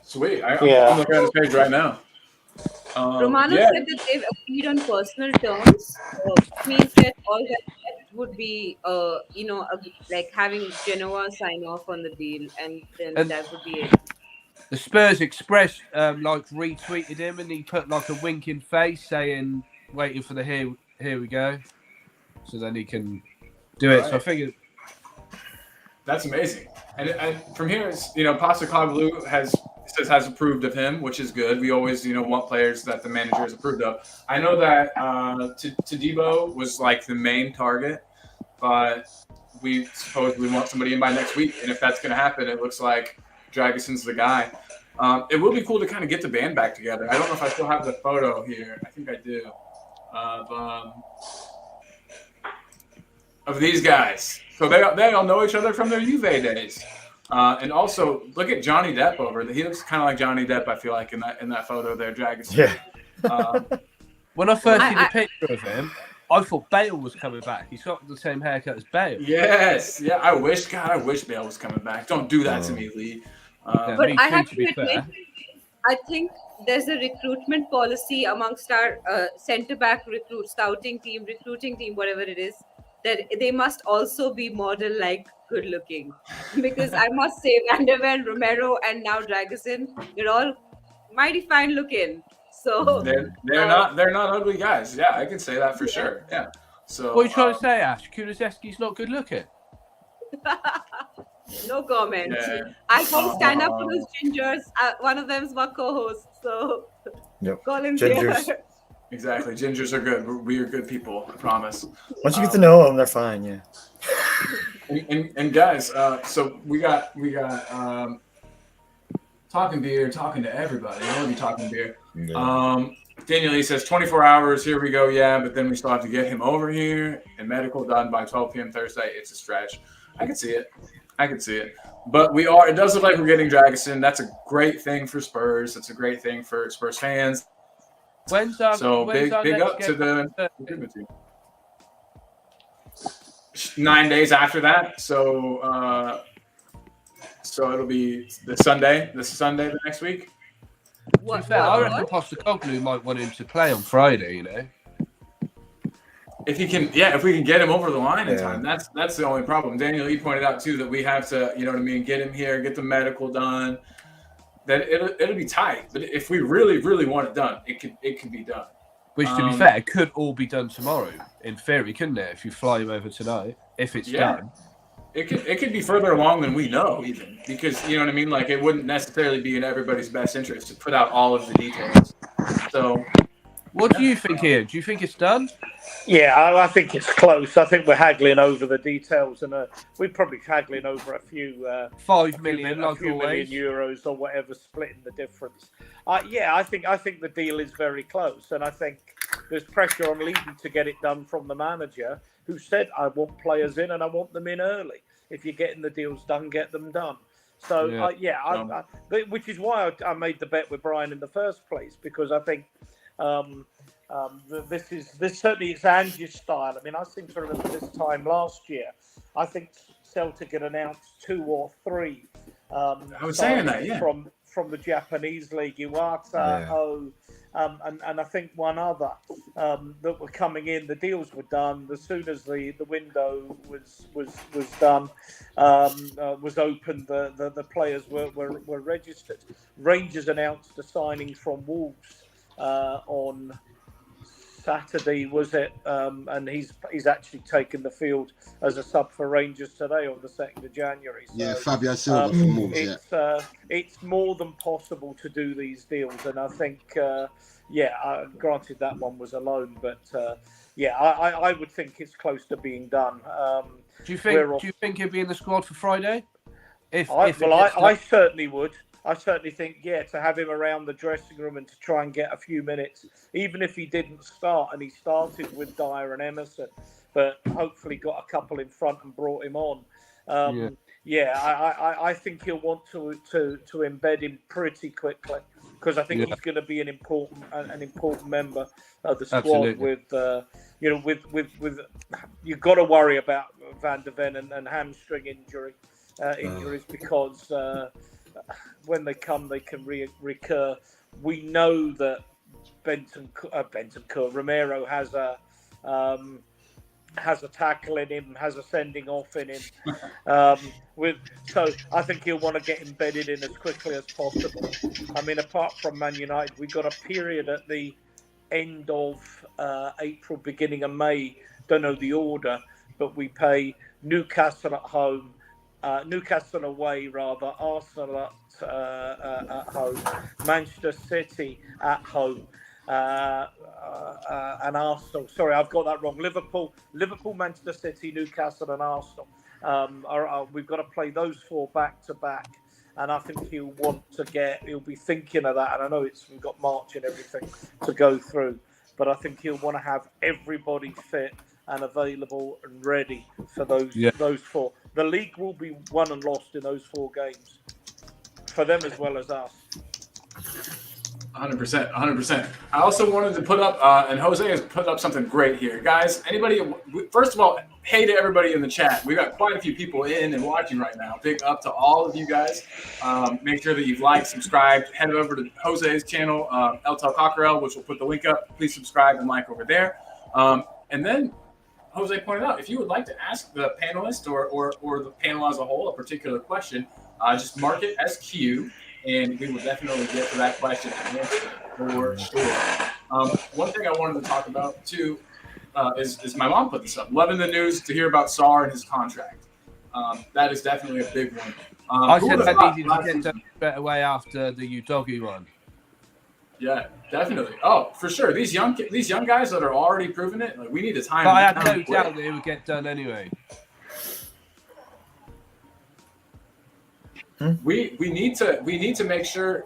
Sweet. I'm looking at his page right now. Romano said that they've agreed on personal terms, which means that all that would be, like having Genoa sign off on the deal, and then that would be it. The Spurs Express retweeted him, and he put like a winking face saying, "Waiting for the Here we go. So then he can do it. Right. So I figured That's amazing. And from here, it's, Postecoglou has approved of him, which is good. We always, want players that the manager has approved of. I know that Todibo was like the main target, but we supposedly want somebody in by next week. And if that's going to happen, it looks like Dragison's the guy. It will be cool to kind of get the band back together. I don't know if I still have the photo here. I think I do. Of these guys. So they all know each other from their Juve days. And also, look at Johnny Depp over there. He looks kind of like Johnny Depp, I feel like, in that photo there, Dragons. Yeah. when I first see the picture of him, I thought Bale was coming back. He's got the same haircut as Bale. Yes. Yeah, I wish Bale was coming back. Don't do that to me, Lee. But I have to admit, I think there's a recruitment policy amongst our centre-back recruiting team, whatever it is, that they must also be model-like good-looking. Because I must say, Van der Ven, Romero, and now Dragison, they're all mighty fine-looking. So they're not ugly guys. Yeah, I can say that for sure. Yeah. So what are you trying to say, Ash? Kulusevski's not good looking. No comment. Yeah. I gotta stand up for those gingers. One of them's my co-host, so call him Gingers. there. Exactly. Gingers are good. We are good people, I promise. Once you get to know them, they're fine. Yeah. And guys, so we got talking beer, talking to everybody. I want to be talking beer. Yeah. Daniel Lee says 24 hours. Here we go. Yeah, but then we still have to get him over here and medical done by 12 p.m. Thursday. It's a stretch. I can see it. But it does look like we're getting Dragison. That's a great thing for Spurs. That's a great thing for Spurs fans. When's big up to the 9 days after that. So it'll be the Sunday the next week. To be fair, I reckon Postecoglou might want him to play on Friday, If we can get him over the line in time, that's the only problem. Daniel, you pointed out too that we have to, get him here, get the medical done. That it'll be tight, but if we really, really want it done, it can be done. Which, to be fair, could all be done tomorrow. In theory, couldn't it? If you fly him over tonight, if it's done. It could be further along than we know, even, because Like, it wouldn't necessarily be in everybody's best interest to put out all of the details. So, what do you think, Ian? Do you think it's done? Yeah, I think it's close. I think we're haggling over the details, and we're probably haggling over a few 5 million, a few million euros or whatever, splitting the difference. I think the deal is very close, and I think there's pressure on Leeds to get it done from the manager, who said, "I want players in, and I want them in early. If you're getting the deals done, get them done." So which is why I made the bet with Brian in the first place, because I think. This certainly is Angie's style. I mean, I seem to remember this time last year. I think Celtic had announced 2 or 3. I was saying that, yeah. From the Japanese league, Iwata, and I think one other that were coming in. The deals were done as soon as the window was done, was opened. The players were registered. Rangers announced a signing from Wolves on Saturday, was it? And he's actually taken the field as a sub for Rangers today on the 2nd of January. So, Fabio Silva from Wolves. It's more than possible to do these deals, and I think, granted that one was a loan, but I would think it's close to being done. Do you think he'll be in the squad for Friday? I certainly would. I certainly think, to have him around the dressing room and to try and get a few minutes, even if he didn't start, and he started with Dyer and Emerson, but hopefully got a couple in front and brought him on. I think he'll want to embed him pretty quickly, because I think he's going to be an important member of the squad. Absolutely. With you've got to worry about Van der Ven and hamstring injuries because. When they come, they can recur. We know that Romero has a tackle in him, has a sending off in him. So I think he'll want to get embedded in as quickly as possible. I mean, apart from Man United, we got a period at the end of April, beginning of May. Don't know the order, but we play Newcastle at home, Newcastle away rather, Arsenal at home, Manchester City at home, and Arsenal. Sorry, I've got that wrong. Liverpool, Manchester City, Newcastle, and Arsenal. We've got to play those 4 back to back. And I think he'll be thinking of that. And I know we've got March and everything to go through, but I think he'll want to have everybody fit and available and ready for those 4. The league will be won and lost in those 4 games for them as well as us. 100%, 100%. I also wanted to put up, and Jose has put up something great here. Guys, first of all, hey to everybody in the chat. We got quite a few people in and watching right now. Big up to all of you guys. Make sure that you've liked, subscribed, head over to Jose's channel, El Tel Cockerel, which will put the link up. Please subscribe and like over there. And then Jose pointed out, if you would like to ask the panelist or the panel as a whole a particular question, just mark it as Q, and we will definitely get to that question and answer for sure. One thing I wanted to talk about, too, is my mom put this up. Loving the news to hear about Sarr and his contract. That is definitely a big one. I said that needed to get done better way after the Udogi one. Yeah, definitely. Oh, for sure. These young guys that are already proving it, like, we need to time. But I had no doubt that it would get done anyway. We need to make sure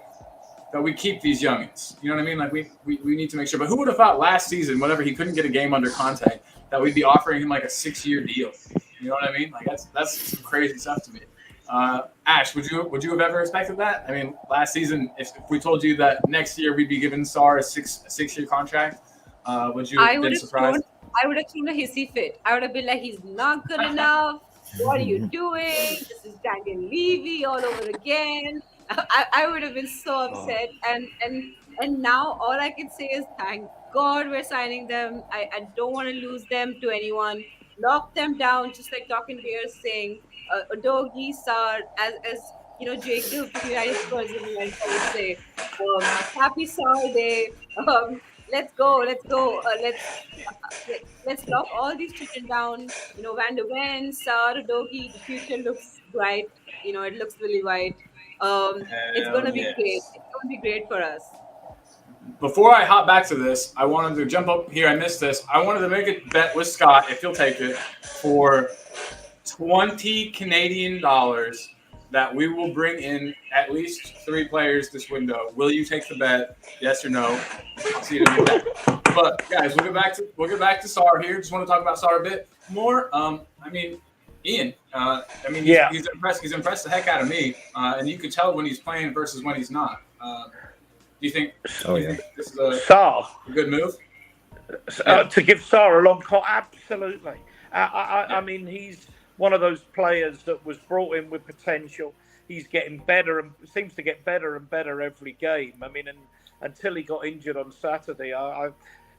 that we keep these youngins. You know what I mean? Like we need to make sure. But who would have thought last season, whenever he couldn't get a game under contract, that we'd be offering him like a 6-year deal? You know what I mean? Like that's some crazy stuff to me. Ash, would you have ever expected that? I mean, last season, if we told you that next year we'd be giving Sarr a 6-year contract, would you have been surprised? I would have thrown a hissy fit. I would have been like, he's not good enough. What are you doing? This is Daniel Levy all over again. I would have been so upset. And now all I can say is thank God we're signing them. I don't want to lose them to anyone. Lock them down, just like Talking Bear is saying. Udogi, Sarr, as you know, Jacob, the United Spurs would say, happy Sarr Day. Let's go. Let's lock all these children down. You know, Van der Ven, Sarr, Udogi. The future looks bright. You know, it looks really white. It's going to be great. It's going to be great for us. Before I hop back to this, I wanted to jump up here. I missed this. I wanted to make a bet with Scott, if he'll take it, for 20 Canadian dollars that we will bring in at least 3 players this window. Will you take the bet? Yes or no? I'll see you in the bet. But guys, we'll get back to Sarr here. Just want to talk about Sarr a bit more. I mean, Ian. He's impressed. He's impressed the heck out of me, and you could tell when he's playing versus when he's not. Do you think this is a good move? To give Sarr a long call? Absolutely. I mean, he's one of those players that was brought in with potential. He's getting better and seems to get better and better every game. I mean, until he got injured on Saturday,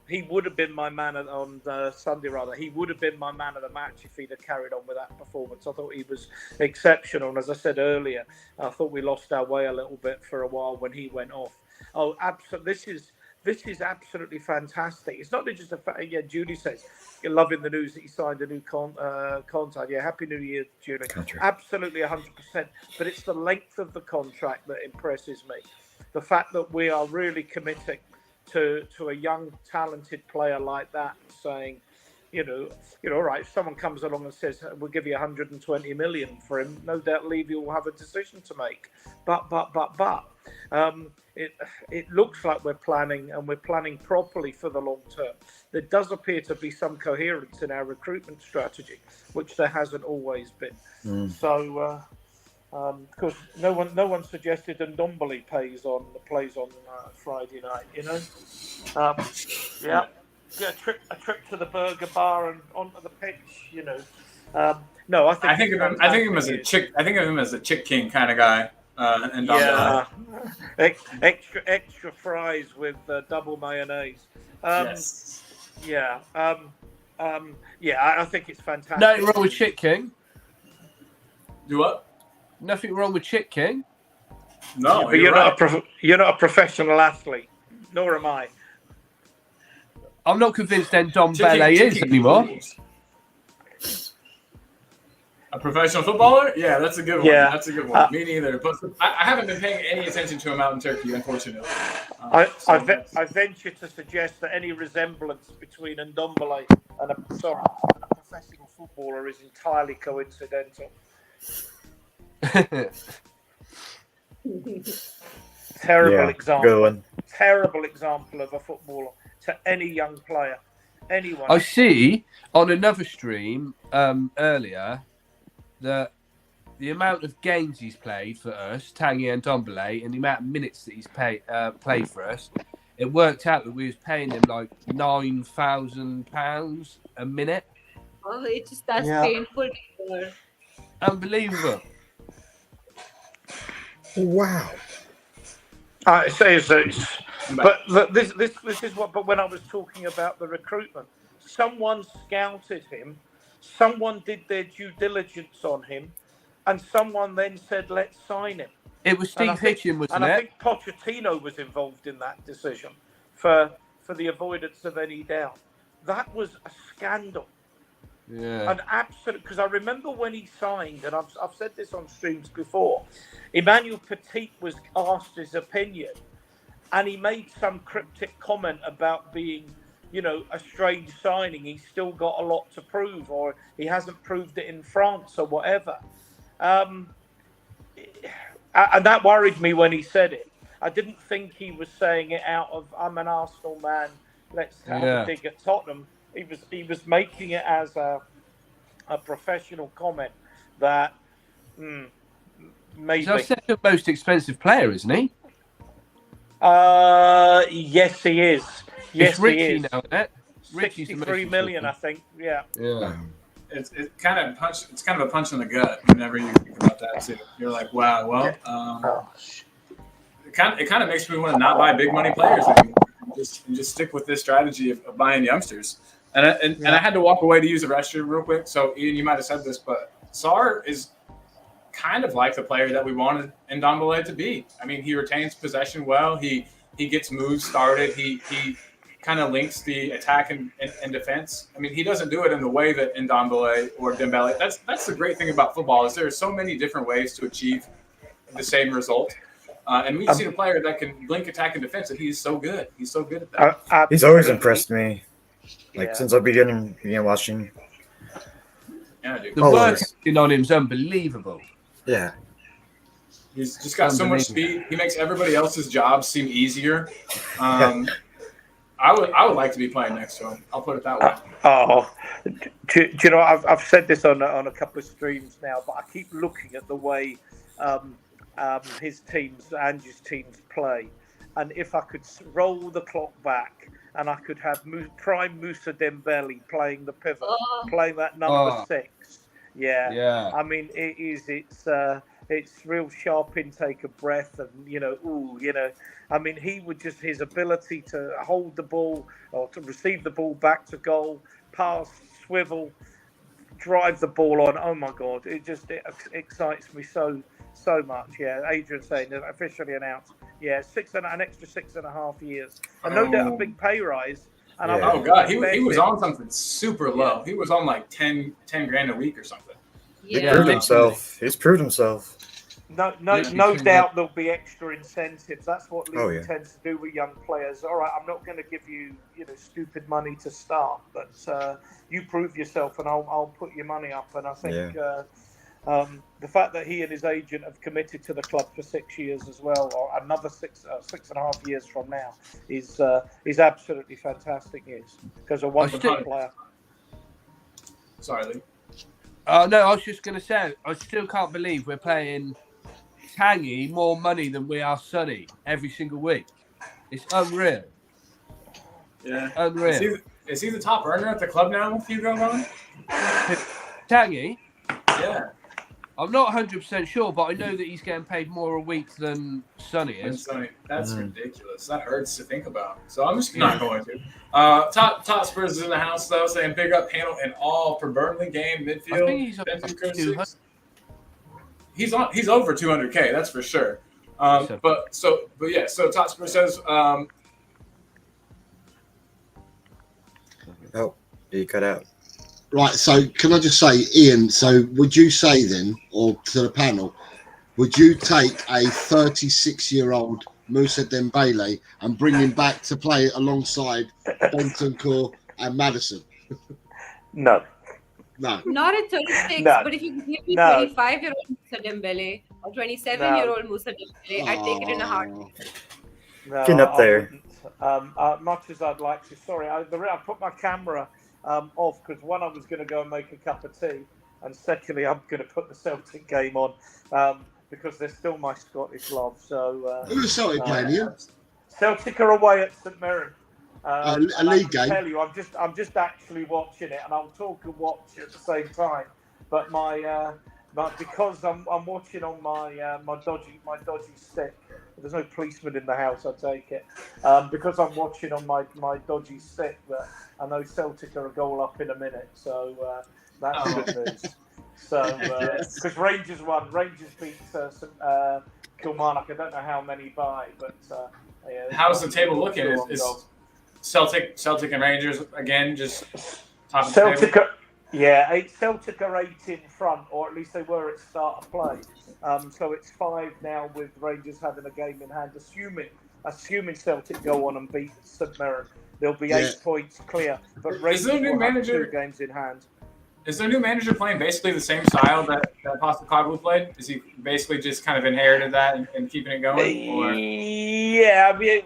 he would have been my man on Sunday, rather. He would have been my man of the match if he'd have carried on with that performance. I thought he was exceptional. And as I said earlier, I thought we lost our way a little bit for a while when he went off. Oh, absolutely. This is absolutely fantastic. It's not just a fact. Yeah, Julie says, you're loving the news that he signed a new contract. Yeah, Happy New Year, Julie. Absolutely 100%. But it's the length of the contract that impresses me. The fact that we are really committing to a young, talented player like that, saying, you know, all right, if someone comes along and says, we'll give you 120 million for him, no doubt Levy will have a decision to make. But. It looks like we're planning, and we're planning properly for the long term. There does appear to be some coherence in our recruitment strategy, which there hasn't always been. So, because no one suggested Ndombele plays on Friday night. You know, a trip to the burger bar and onto the pitch. You know, no, I think of him as a chick king kind of guy. Extra fries with double mayonnaise. Yes. Yeah. I think it's fantastic. Nothing wrong with Chick King. Do what? Nothing wrong with Chick King. No, but you're not a professional athlete, nor am I. I'm not convinced Ndombele is anymore. A professional footballer? Yeah, that's a good one. Yeah. That's a good one. Me neither. But I haven't been paying any attention to him out in Turkey, unfortunately. I venture to suggest that any resemblance between Ndombele and a professional footballer is entirely coincidental. Terrible example. Good one. Terrible example of a footballer to any young player, anyone. I see on another stream earlier that the amount of games he's played for us, Tanguy and Ndombele, and the amount of minutes that he's played for us, it worked out that we was paying him like £9,000 a minute. Oh, that's painful. Unbelievable. Wow. It says but this is what. But when I was talking about the recruitment, someone scouted him, someone did their due diligence on him, and someone then said, "Let's sign him." It was Steve Hitchen, wasn't it? And I think Pochettino was involved in that decision for the avoidance of any doubt. That was a scandal. Yeah. An absolute, because I remember when he signed, and I've said this on streams before, Emmanuel Petit was asked his opinion, and he made some cryptic comment about being, a strange signing. He's still got a lot to prove, or he hasn't proved it in France or whatever. And that worried me when he said it. I didn't think he was saying it out of, I'm an Arsenal man, let's have a dig at Tottenham. He was making it as a professional comment that maybe. He's our second most expensive player, isn't he? Yes, he is. Yes, it's Richie he is. now, isn't it? 63 million, I think. Yeah. It's kind of a punch in the gut whenever you think about that too. You're like, wow, well, it kind of makes me want to not buy big money players anymore. Just stick with this strategy of buying youngsters. And I had to walk away to use the restroom real quick. So Ian, you might have said this, but Sarr is kind of like the player that we wanted Ndombele to be. I mean, he retains possession well. He gets moves started. He kind of links the attack and defense. I mean, he doesn't do it in the way that Ndombele or Dembele. That's the great thing about football is there are so many different ways to achieve the same result. And we've seen a player that can link attack and defense, and he's so good. He's so good at that. He's always impressed me. Since I began watching. Yeah, dude. The work on him is unbelievable. Yeah. He's just got so much speed. He makes everybody else's jobs seem easier. I would like to be playing next to him. I'll put it that way. Do you know, I've said this on a couple of streams now, but I keep looking at the way his teams, Ange's teams play. And if I could roll the clock back and I could have prime Moussa Dembele playing the pivot, playing that number 6. Yeah. I mean, it's real sharp intake of breath and, I mean, he would just, his ability to hold the ball or to receive the ball back to goal, pass, swivel, drive the ball on. Oh my God. It excites me so much. Yeah. Adrian saying officially announced. Yeah. An extra 6.5 years. And no doubt a big pay rise. And oh God. He was on something super low. He was on like 10 grand a week or something. He proved himself. He's proved himself. No doubt there'll be extra incentives. That's what League tends to do with young players. All right, I'm not going to give you, stupid money to start, but you prove yourself, and I'll put your money up. And I think the fact that he and his agent have committed to the club for 6 years as well, or another 6.5 years from now, is absolutely fantastic news because a wonderful player. Sorry, Lee. No, I was just going to say, I still can't believe we're paying Tanguy more money than we are Sonny every single week. It's unreal. Yeah. Unreal. Is he the top earner at the club now with Hugo going? Tanguy? Yeah. I'm not 100% sure, but I know that he's getting paid more a week than Sonny is. That's ridiculous. That hurts to think about. So I'm just not going to. Top Spurs is in the house, though, saying big up panel and all for Burnley game, midfield. I think he's up to 200. He's over 200K, that's for sure. So Top Spurs says Oh, did he cut out? Right, so can I just say, Ian, so would you say then, or to the panel, would you take a 36-year-old Moussa Dembele and bring him back to play alongside Bentancur and Madison? No. No. Not at 36, No. but if you give me No. 25-year-old Moussa Dembele or 27-year-old Moussa Dembele, I'd take it in a heartbeat. No, Getting up there. I wouldn't. Much as I'd like to. Sorry, I put my camera off because one, I was going to go and make a cup of tea, and secondly, I'm going to put the Celtic game on because they're still my Scottish love. So Who's Celtic playing, Ian? Celtic are away at St Mirren. A And league I can game? tell you, I'm just actually watching it, and I'll talk and watch at the same time. But but because I'm watching on my dodgy stick. There's no policeman in the house, I take it. Because I'm watching on my dodgy stick, but I know Celtic are a goal up in a minute, so that's good news. So because Rangers won, Rangers beat Kilmarnock. I don't know how many by, but yeah. How's the table looking? Is Celtic and Rangers again just top of the Celtic table? Celtic are 8 in front, or at least they were at start of play. So it's 5 now with Rangers having a game in hand. Assuming Celtic go on and beat St Mirren, they'll be 8 points clear. But Rangers will have 2 games in hand. Is their new manager playing basically the same style that Postecoglou played? Is he basically just kind of inherited that and keeping it going? Or? Yeah, I mean,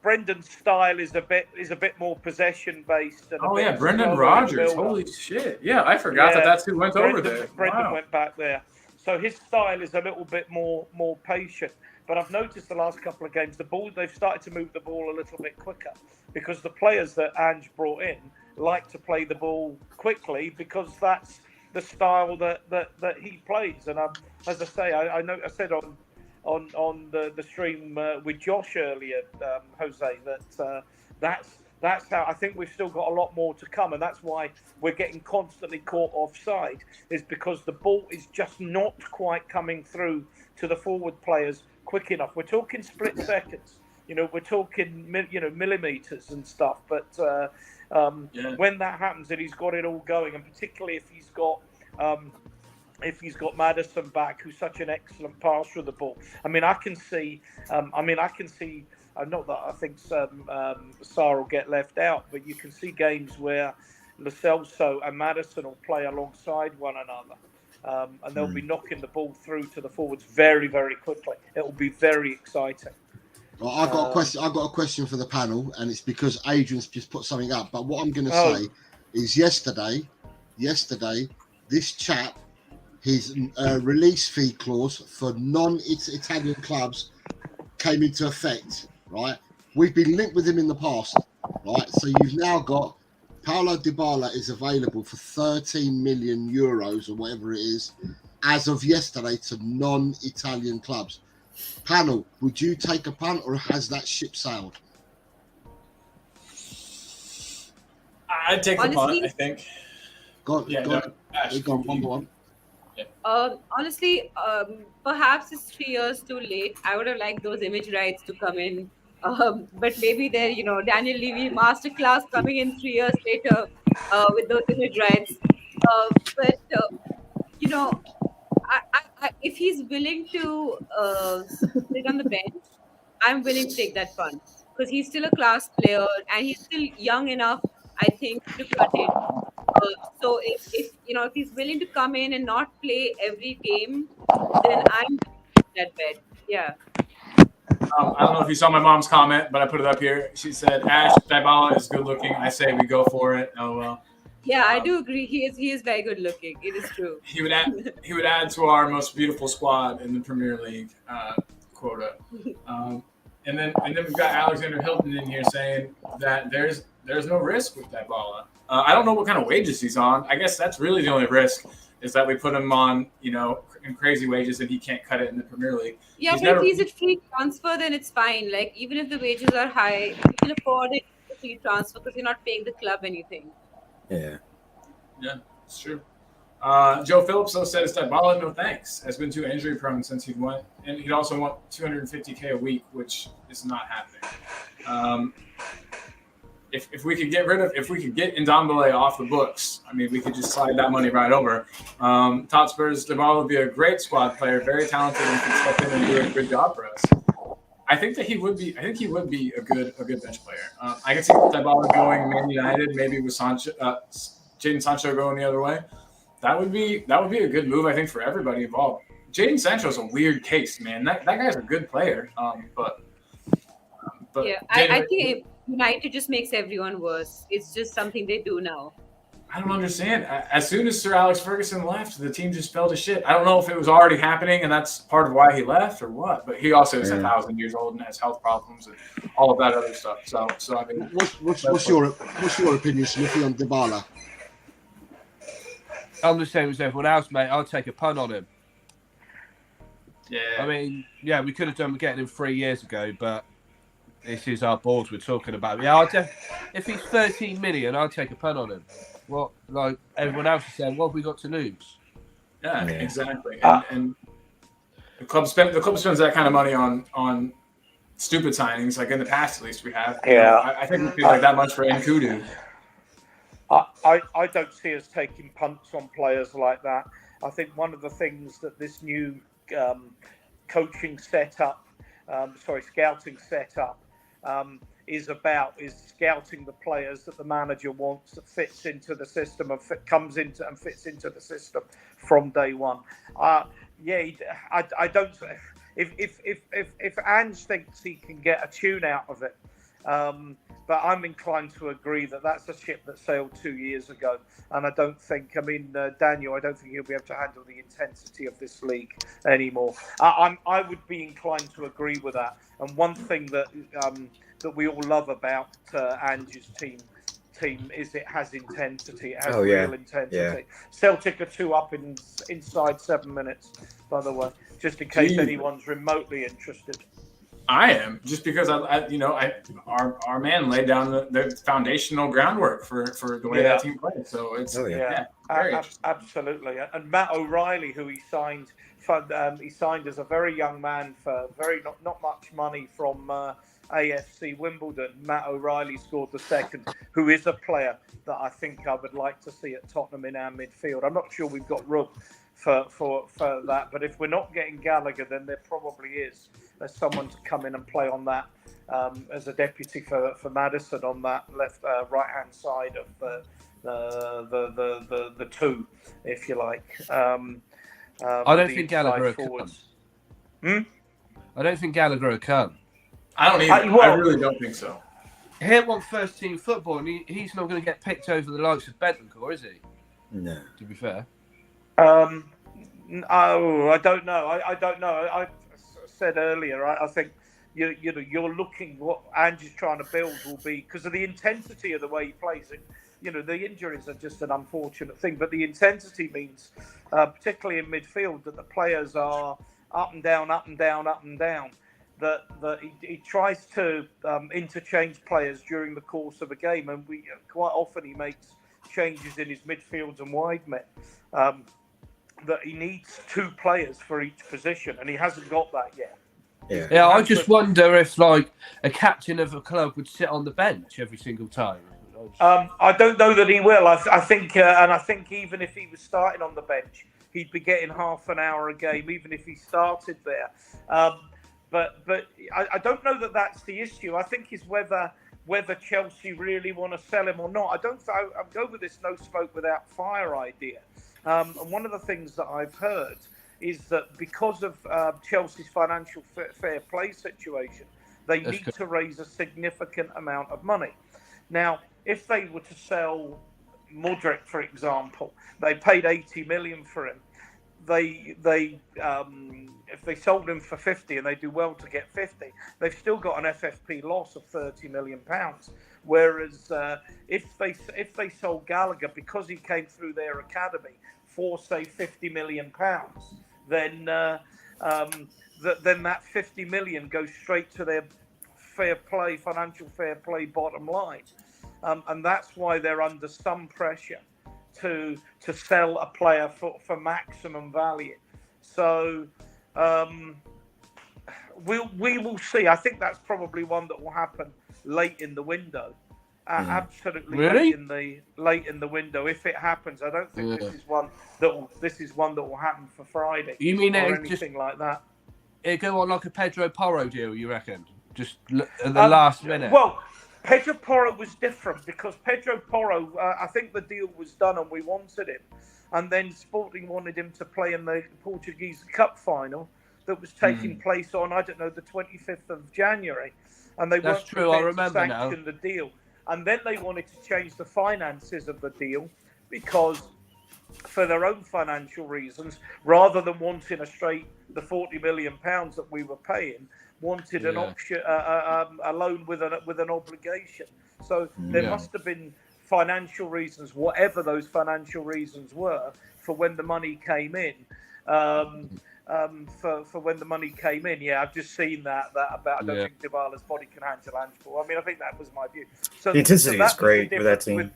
Brendan's style is a bit more possession based. Brendan Rodgers. Holy shit! Yeah, I forgot that's who went over there. Brendan went back there, so his style is a little bit more patient. But I've noticed the last couple of games, they've started to move the ball a little bit quicker because the players that Ange brought in like to play the ball quickly because that's the style that he plays. And as I say, I said on the stream with Josh earlier, Jose, that's how I think we've still got a lot more to come, and that's why we're getting constantly caught offside, is because the ball is just not quite coming through to the forward players quick enough. We're talking split seconds, we're talking millimeters and stuff, but when that happens and he's got it all going, and particularly if he's got Madison back, who's such an excellent passer of the ball. I can see. Not that I think Sarr will get left out, but you can see games where Lo Celso and Madison will play alongside one another, and they'll be knocking the ball through to the forwards very, very quickly. It will be very exciting. Well, I've got a question. I've got a question for the panel, and it's because Adrian's just put something up. But what I'm going to say is, yesterday, this chap, his release fee clause for non-Italian clubs came into effect. Right, we've been linked with him in the past. Right, so you've now got Paulo Dybala is available for 13 million euros or whatever it is, as of yesterday, to non-Italian clubs. Panel, would you take a punt, or has that ship sailed? I'd take the punt, I think. Go on, one more. Honestly, perhaps it's 3 years too late. I would have liked those image rights to come in. But maybe there, Daniel Levy masterclass coming in 3 years later with those image rights. If he's willing to sit on the bench, I'm willing to take that punt because he's still a class player and he's still young enough, I think, to cut in. So if he's willing to come in and not play every game, then I'm that bet. Yeah. I don't know if you saw my mom's comment, but I put it up here. She said, "Ash Dybala is good looking. I say we go for it." Oh well. Yeah, I do agree. He is very good looking. It is true. He would add to our most beautiful squad in the Premier League quota. And then we've got Alexander Hilton in here saying that there's no risk with Dybala. I don't know what kind of wages he's on. I guess that's really the only risk is that we put him on, in crazy wages and he can't cut it in the Premier League. Yeah, if he's a free transfer, then it's fine. Like, even if the wages are high, you can afford it a free transfer because you're not paying the club anything. Yeah. Yeah, it's true. Joe Phillips though says Dybala, no thanks, has been too injury prone since he went, and he'd also want $250K a week, which is not happening. if we could get Ndombele off the books, I mean, we could just slide that money right over. Totspur's Dybala would be a great squad player, very talented, and could step in and do a good job for us. I think that he would be. I think he would be a good bench player. I can see Dybala going Man United, maybe with Jadon Sancho going the other way. That would be a good move, I think, for everybody involved. Jadon Sancho's a weird case, man. That guy's a good player, but yeah, I think United just makes everyone worse. It's just something they do now. I don't understand. As soon as Sir Alex Ferguson left, the team just fell to shit. I don't know if it was already happening and that's part of why he left or what. But he also is 1,000 years old and has health problems and all of that other stuff. So I mean, what's your opinion, Smithy, on Dybala? I'm the same as everyone else, mate. I'll take a punt on him. Yeah. I mean, yeah, we could have done getting him 3 years ago, but this is our boards we're talking about. Yeah, if he's 13 million, I'll take a punt on him. What, like everyone else is saying, what have we got to lose? Yeah. Exactly. And the club spends that kind of money on stupid signings, like in the past at least we have. Yeah. I think we paid like that much for Nkudu. I don't see us taking punts on players like that. I think one of the things that this new scouting setup is scouting the players that the manager wants that fits into the system and fits into the system from day one. I don't. If Ange thinks he can get a tune out of it, but I'm inclined to agree that that's a ship that sailed 2 years ago, and I don't think. I mean, Daniel, I don't think he'll be able to handle the intensity of this league anymore. I would be inclined to agree with that. And one thing that we all love about Ange's team is it has intensity. It has real intensity. Yeah. Celtic are 2 up inside 7 minutes, by the way, just in case anyone's remotely interested. I am, just because our man laid down the foundational groundwork for the way that team plays. So it's absolutely. And Matt O'Reilly, who he signed as a very young man for not much money from AFC Wimbledon. Matt O'Reilly scored the second, who is a player that I think I would like to see at Tottenham in our midfield. I'm not sure we've got room for that, but if we're not getting Gallagher, then there probably is. There's someone to come in and play on that as a deputy for Maddison on that right hand side of the 2, if you like. I don't think Gallagher will come. I don't think Gallagher will come. I don't either. I really don't think so. He won first team football, and he's not going to get picked over the likes of Bentancur, is he? No. To be fair. I don't know. I don't know. I said earlier, I think you're looking what Ange's trying to build will be because of the intensity of the way he plays. The injuries are just an unfortunate thing, but the intensity means, particularly in midfield, that the players are up and down, up and down, up and down. That he tries to interchange players during the course of a game, and quite often he makes changes in his midfields and wide men. That he needs 2 players for each position, and he hasn't got that yet. Yeah, I just wonder if, like, a captain of a club would sit on the bench every single time. I don't know that he will. I think even if he was starting on the bench, he'd be getting half an hour a game, even if he started there. But I don't know that that's the issue. I think is whether Chelsea really want to sell him or not. I'll go with this no smoke without fire idea. And one of the things that I've heard is that because of Chelsea's financial fair play situation, they need to raise a significant amount of money. Now, if they were to sell Mudryk, for example, they paid 80 million for him. If they sold him for 50 and they do well to get 50, they've still got an FFP loss of 30 million pounds. Whereas if they sold Gallagher because he came through their academy for say 50 million pounds, then that 50 million goes straight to their financial fair play bottom line, and that's why they're under some pressure to sell a player for maximum value. So we will see. I think that's probably one that will happen late in the window, absolutely Really? late in the window. If it happens, I don't think this is one that will happen for Friday. You mean or it anything like that? It go on like a Pedro Porro deal, you reckon? Just at the last minute. Well, Pedro Porro was different because Pedro Porro, I think the deal was done and we wanted him, and then Sporting wanted him to play in the Portuguese Cup final that was taking place on, I don't know, the 25th of January, and they weren't prepared to sanction the deal. And then they wanted to change the finances of the deal because, for their own financial reasons, rather than wanting the £40 million that we were paying, wanted an option, a loan with an obligation. So there must have been financial reasons, whatever those financial reasons were, for when the money came in. For when the money came in, I've just seen that about. I don't think Dybala's body can handle handball. I mean, I think that was my view. So the intensity is great with that team.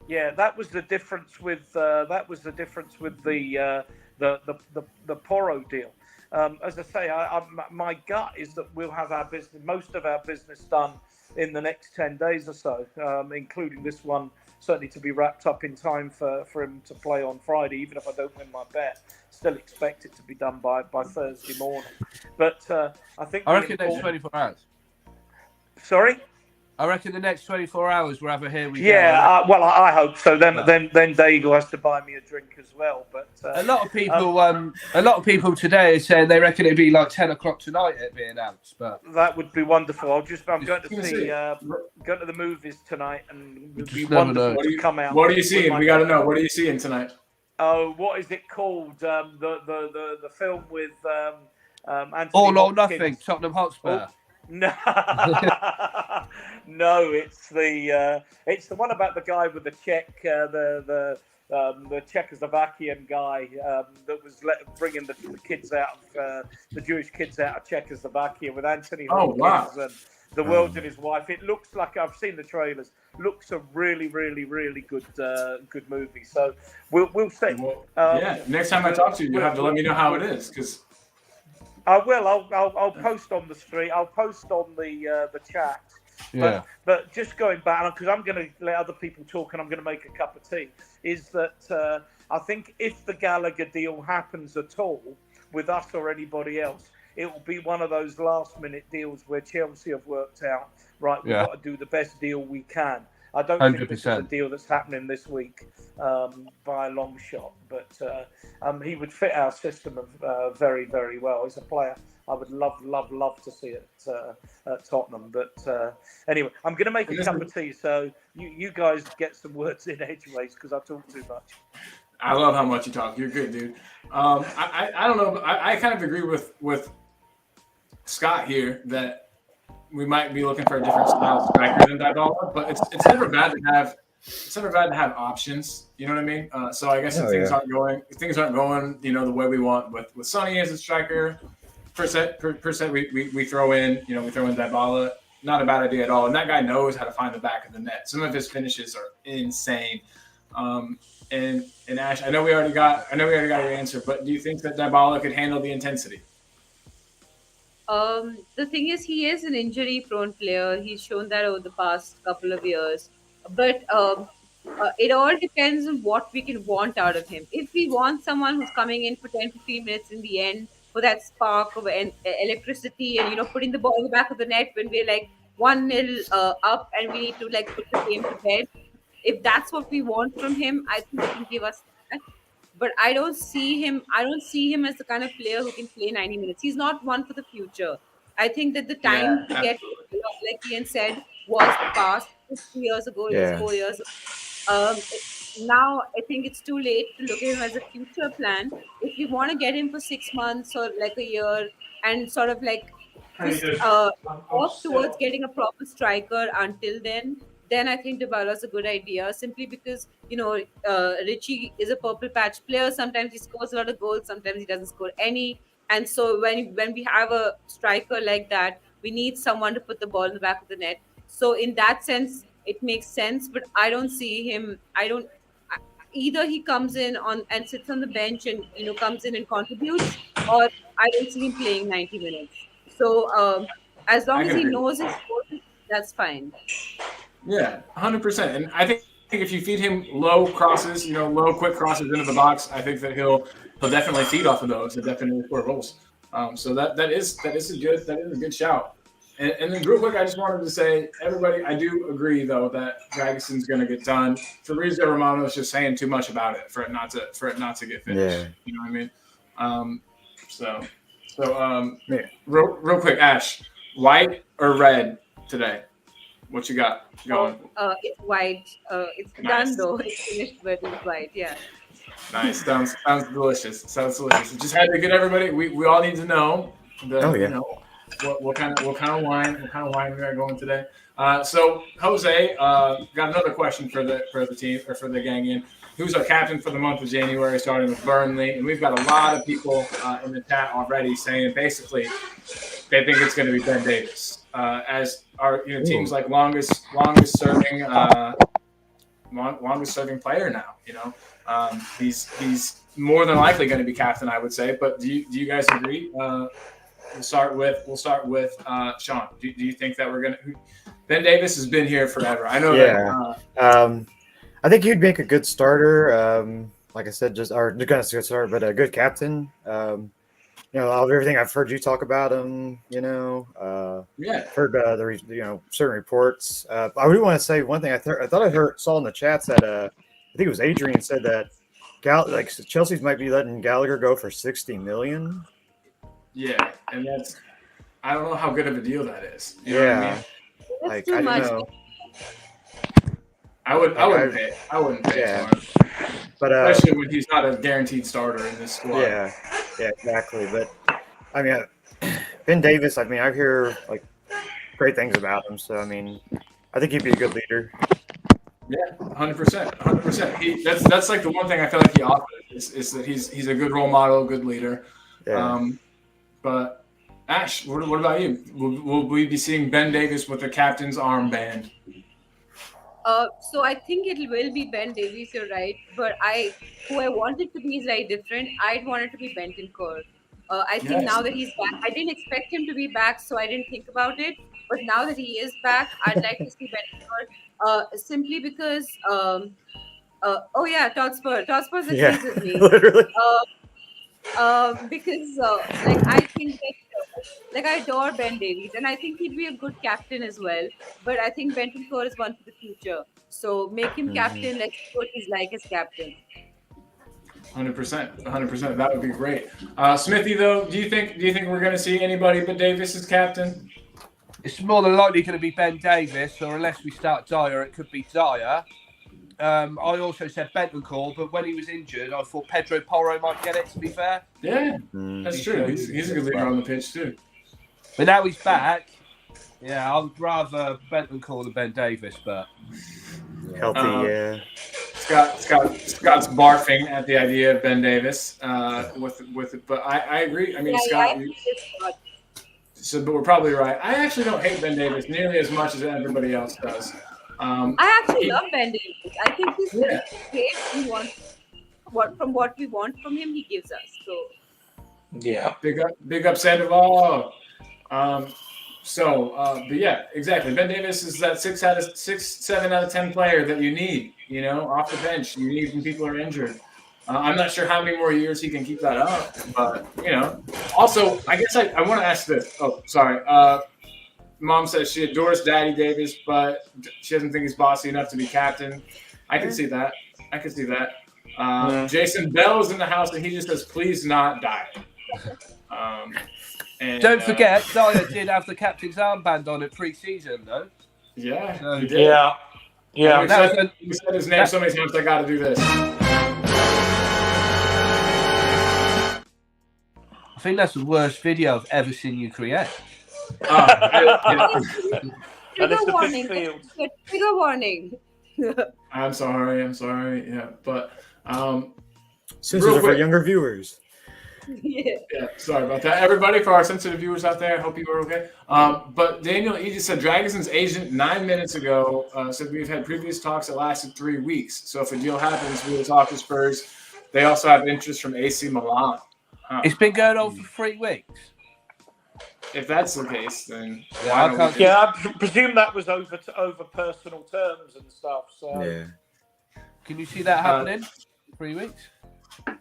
That was the difference with the Porro deal. As I say, my gut is that we'll have most of our business done in the next 10 days or so, including this one, certainly to be wrapped up in time for him to play on Friday. Even if I don't win my bet, still expect it to be done by Thursday morning. But I reckon next 24 hours. Sorry? I reckon the next 24 hours we'll have a here we go. Yeah, well, I hope so. Then Daigle has to buy me a drink as well. But a lot of people today are saying they reckon it'd be like 10 o'clock tonight it'd be announced. But that would be wonderful. I'm going to see going to the movies tonight, and it'd be wonderful to come out. What are you seeing? We got to know. What are you seeing tonight? Oh, what is it called? The film with Anthony All or Hopkins. Nothing, Tottenham Hotspur. No, no, it's the one about the guy with the Czech, the Czechoslovakian guy that was bringing the kids out of the Jewish kids out of Czechoslovakia with Anthony Hopkins and the world and his wife. It looks like, I've seen the trailers. Looks a really, really, really good movie. So we'll see. Next time I talk to you, you have to let me know how it is, because. I will. I'll post on the street. I'll post on the chat. Yeah. But just going back, because I'm going to let other people talk and I'm going to make a cup of tea, is that I think if the Gallagher deal happens at all with us or anybody else, it will be one of those last-minute deals where Chelsea have worked out, right, we've got to do the best deal we can. I don't 100%. think this is a deal that's happening this week by a long shot, but he would fit our system very, very well. He's a player I would love to see at Tottenham. But anyway, I'm going to make a cup of tea, so you guys get some words in edgeways because I talk too much. I love how much you talk. You're good, dude. I don't know, but I kind of agree with Scott here that we might be looking for a different style of striker than Dybala, but it's never bad to have options. You know what I mean? So I guess if things aren't going, the way we want with Sonny as a striker, per se we throw in Dybala. Not a bad idea at all. And that guy knows how to find the back of the net. Some of his finishes are insane. And Ash, I know we already got your answer, but do you think that Dybala could handle the intensity? The thing is, he is an injury-prone player. He's shown that over the past couple of years. But it all depends on what we can want out of him. If we want someone who's coming in for 10-15 minutes in the end for that spark of electricity and, putting the ball in the back of the net when we're like 1-0 up and we need to put the game to bed. If that's what we want from him, I think he can give us that. But I don't see him as the kind of player who can play 90 minutes. He's not one for the future. I think that the time to get, like Ian said, was past 2 years ago, it was 4 years ago. Now I think it's too late to look at him as a future plan. If you want to get him for 6 months or like a year and sort of like work towards getting a proper striker until then I think Dybala is a good idea, simply because, Richie is a purple patch player. Sometimes he scores a lot of goals, sometimes he doesn't score any. And so when we have a striker like that, we need someone to put the ball in the back of the net. So in that sense, it makes sense, but I don't see him. Either he comes in and sits on the bench and, comes in and contributes, or I don't see him playing 90 minutes. So as long as he knows his role, that's fine. Yeah, 100%. And I think if you feed him low crosses, low quick crosses into the box, I think that he'll definitely feed off of those and definitely score goals. So that is a good shout. And then real quick, I just wanted to say, everybody, I do agree though that Dragonson's going to get done. Fabrizio Romano is just saying too much about it for it not to get finished. Yeah. You know what I mean? So Yeah. real quick, Ash, white or red today? What you got going? It's white. It's Nice. done though. It's finished, but it's white. Yeah. Nice. Sounds delicious. Just had to get everybody. We all need to know what kind of wine we got going today. So Jose, got another question for the team or for the gang in. Who's our captain for the month of January, starting with Burnley? And we've got a lot of people in the chat already saying basically they think it's going to be Ben Davis as our teams like longest serving player now. He's more than likely going to be captain, I would say. But do you guys agree? We'll start with Sean. Do you think that we're going to? Ben Davis has been here forever. I know that. I think he'd make a good starter. Like I said, just a good starter, but a good captain. Everything I've heard you talk about him, heard certain reports. I would want to say one thing. I thought I saw in the chats that I think it was Adrian said that Chelsea's might be letting Gallagher go for $60 million. Yeah, and I don't know how good of a deal that is. You know what I mean? That's too much. I wouldn't pay. I wouldn't pay for him. But especially when he's not a guaranteed starter in this squad. Yeah, exactly. But I mean, Ben Davis. I mean, I hear great things about him. So I mean, I think he'd be a good leader. Yeah, 100%. That's like the one thing I feel like he offers is that he's a good role model, good leader. Yeah. But Ash, what about you? Will we be seeing Ben Davis with the captain's armband? So I think it will be Ben Davies, you're right. But who I want it to be is very different. I'd want it to be Bentancur. I think now that he's back, I didn't expect him to be back, so I didn't think about it. But now that he is back, I'd like to see Bentancur simply because, Totspur agrees with me. Literally. Because I think that I adore Ben Davies and I think he'd be a good captain as well. But I think Bentancur is one for the future. So make him captain. Let's see what he's like as captain. 100%. That would be great. Smithy, though, do you think we're going to see anybody but Davis as captain? It's more than likely going to be Ben Davis, or unless we start Dyer, it could be Dyer. I also said Bentancur, but when he was injured, I thought Pedro Porro might get it, to be fair. Yeah, that's true. He's a good leader on the pitch, too. But now he's back. Yeah, I would rather Bentancur than Ben Davis, but... Healthy, yeah. Scott's barfing at the idea of Ben Davis with it, but I agree. I mean, Scott... but we're probably right. I actually don't hate Ben Davis nearly as much as everybody else does. I actually love Ben Davis. I think he's really great. He wants from what we want from him, he gives us. So yeah, big up Sandoval. But yeah, exactly. Ben Davis is that 7 out of 10 player that you need. Off the bench, you need when people are injured. I'm not sure how many more years he can keep that up, but Also, I guess I want to ask this. Oh, sorry. Mom says she adores Daddy Davis, but she doesn't think he's bossy enough to be captain. I can see that. Jason Bell is in the house, and he just says, "Please not die." Don't forget, Dyer did have the captain's armband on it pre-season, though. Yeah, so, he did. Yeah. We said his name so many times. I got to do this. I think that's the worst video I've ever seen you create. Trigger warning. Trigger warning. I'm sorry. Yeah, but sensitive for younger viewers. Yeah, sorry about that, everybody. For our sensitive viewers out there, I hope you are okay. But Daniel Edie said Dragonson's agent 9 minutes ago said we've had previous talks that lasted 3 weeks. So if a deal happens, we will talk to Spurs. They also have interest from AC Milan. It's been going on for 3 weeks. if that's the case, then Yeah, why I don't can't- we Yeah, I presume that was over personal terms and stuff. So Yeah. Can you see that happening? 3 weeks? Yeah.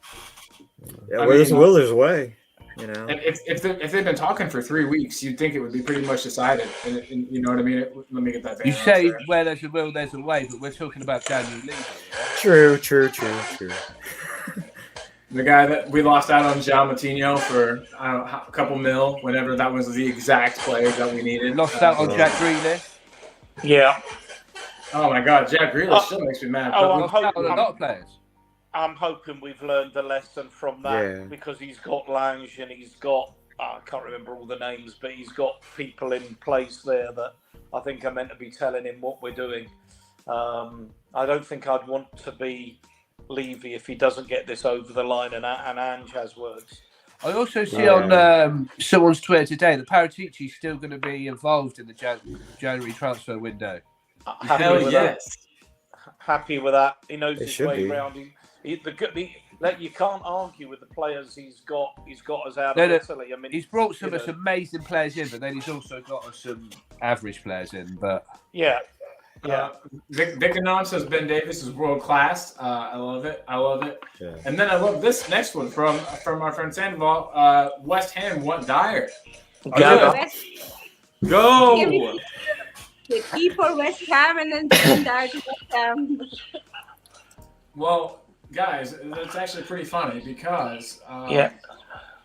I Where there's a mean- will, there's a way. You know. And if they've been talking for 3 weeks, you'd think it would be pretty much decided. And you know what I mean? Let me get that. You down say there. where there's a will, there's a way, but we're talking about January leaving. True. The guy that we lost out on, João Moutinho, for I don't know, a couple mil, whenever that was the exact player that we needed. Lost out on Jack Grealish. yeah. Oh my God, Jack Grealish still makes me mad. Oh, But I'm Lost out on a hoping- lot of players. I'm hoping we've learned the lesson from that Yeah. because he's got Lange and he's got I can't remember all the names, but he's got people in place there that I think are meant to be telling him what we're doing. I don't think I'd want to be Levy if he doesn't get this over the line and Ange has words. I also see on someone's Twitter today that Paratici's still going to be involved in the January transfer window. Happy hell with yes. that. Happy with that. He knows It his should way be. around. You can't argue with the players he's got. He's got us out No, of no. Italy. I mean, He's brought some you know. amazing players in, but then he's also got us some average players in. But yeah, yeah. Vic Anon says Ben Davis is world class. I love it. Yeah. And then I love this next one from our friend Sandoval. West Ham want Dyer. Go. Go. They keep for West Ham and then send that to West Ham. Well, guys, it's actually pretty funny because Yeah.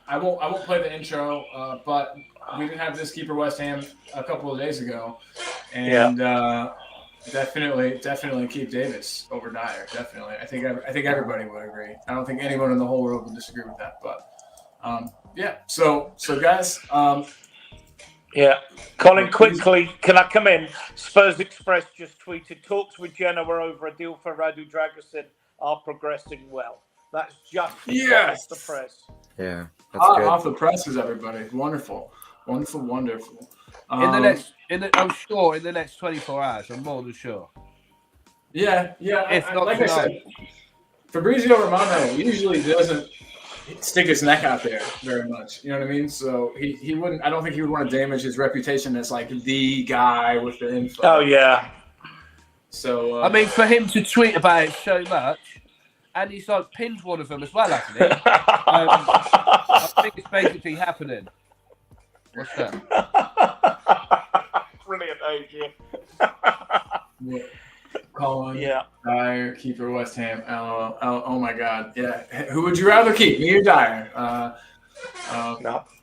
I won't play the intro, but we did have this keeper West Ham a couple of days ago, and definitely keep Davis over Dyer. Definitely, I think everybody would agree. I don't think anyone in the whole world would disagree with that. But yeah, so guys, Yeah. Colin, quickly, can I come in? Spurs Express just tweeted, talks with Genoa over a deal for Radu Dragusin are progressing well. That's just Yes. off the press. Yeah. That's hot good. off the presses, everybody. Wonderful. I'm sure in the next 24 hours, I'm more than sure. Yeah. If not like I said, Fabrizio Romano usually doesn't stick his neck out there very much. You know what I mean? So he wouldn't. I don't think he would want to damage his reputation as like the guy with the info. Oh, yeah. So I mean, for him to tweet about it so much, and he's like pinned one of them as well, hasn't he? I think it's basically happening. What's that? Brilliant, Adrian. Colin, Yeah. Dyer, keeper West Ham. Oh my God. Yeah. Who would you rather keep, me or Dyer? No.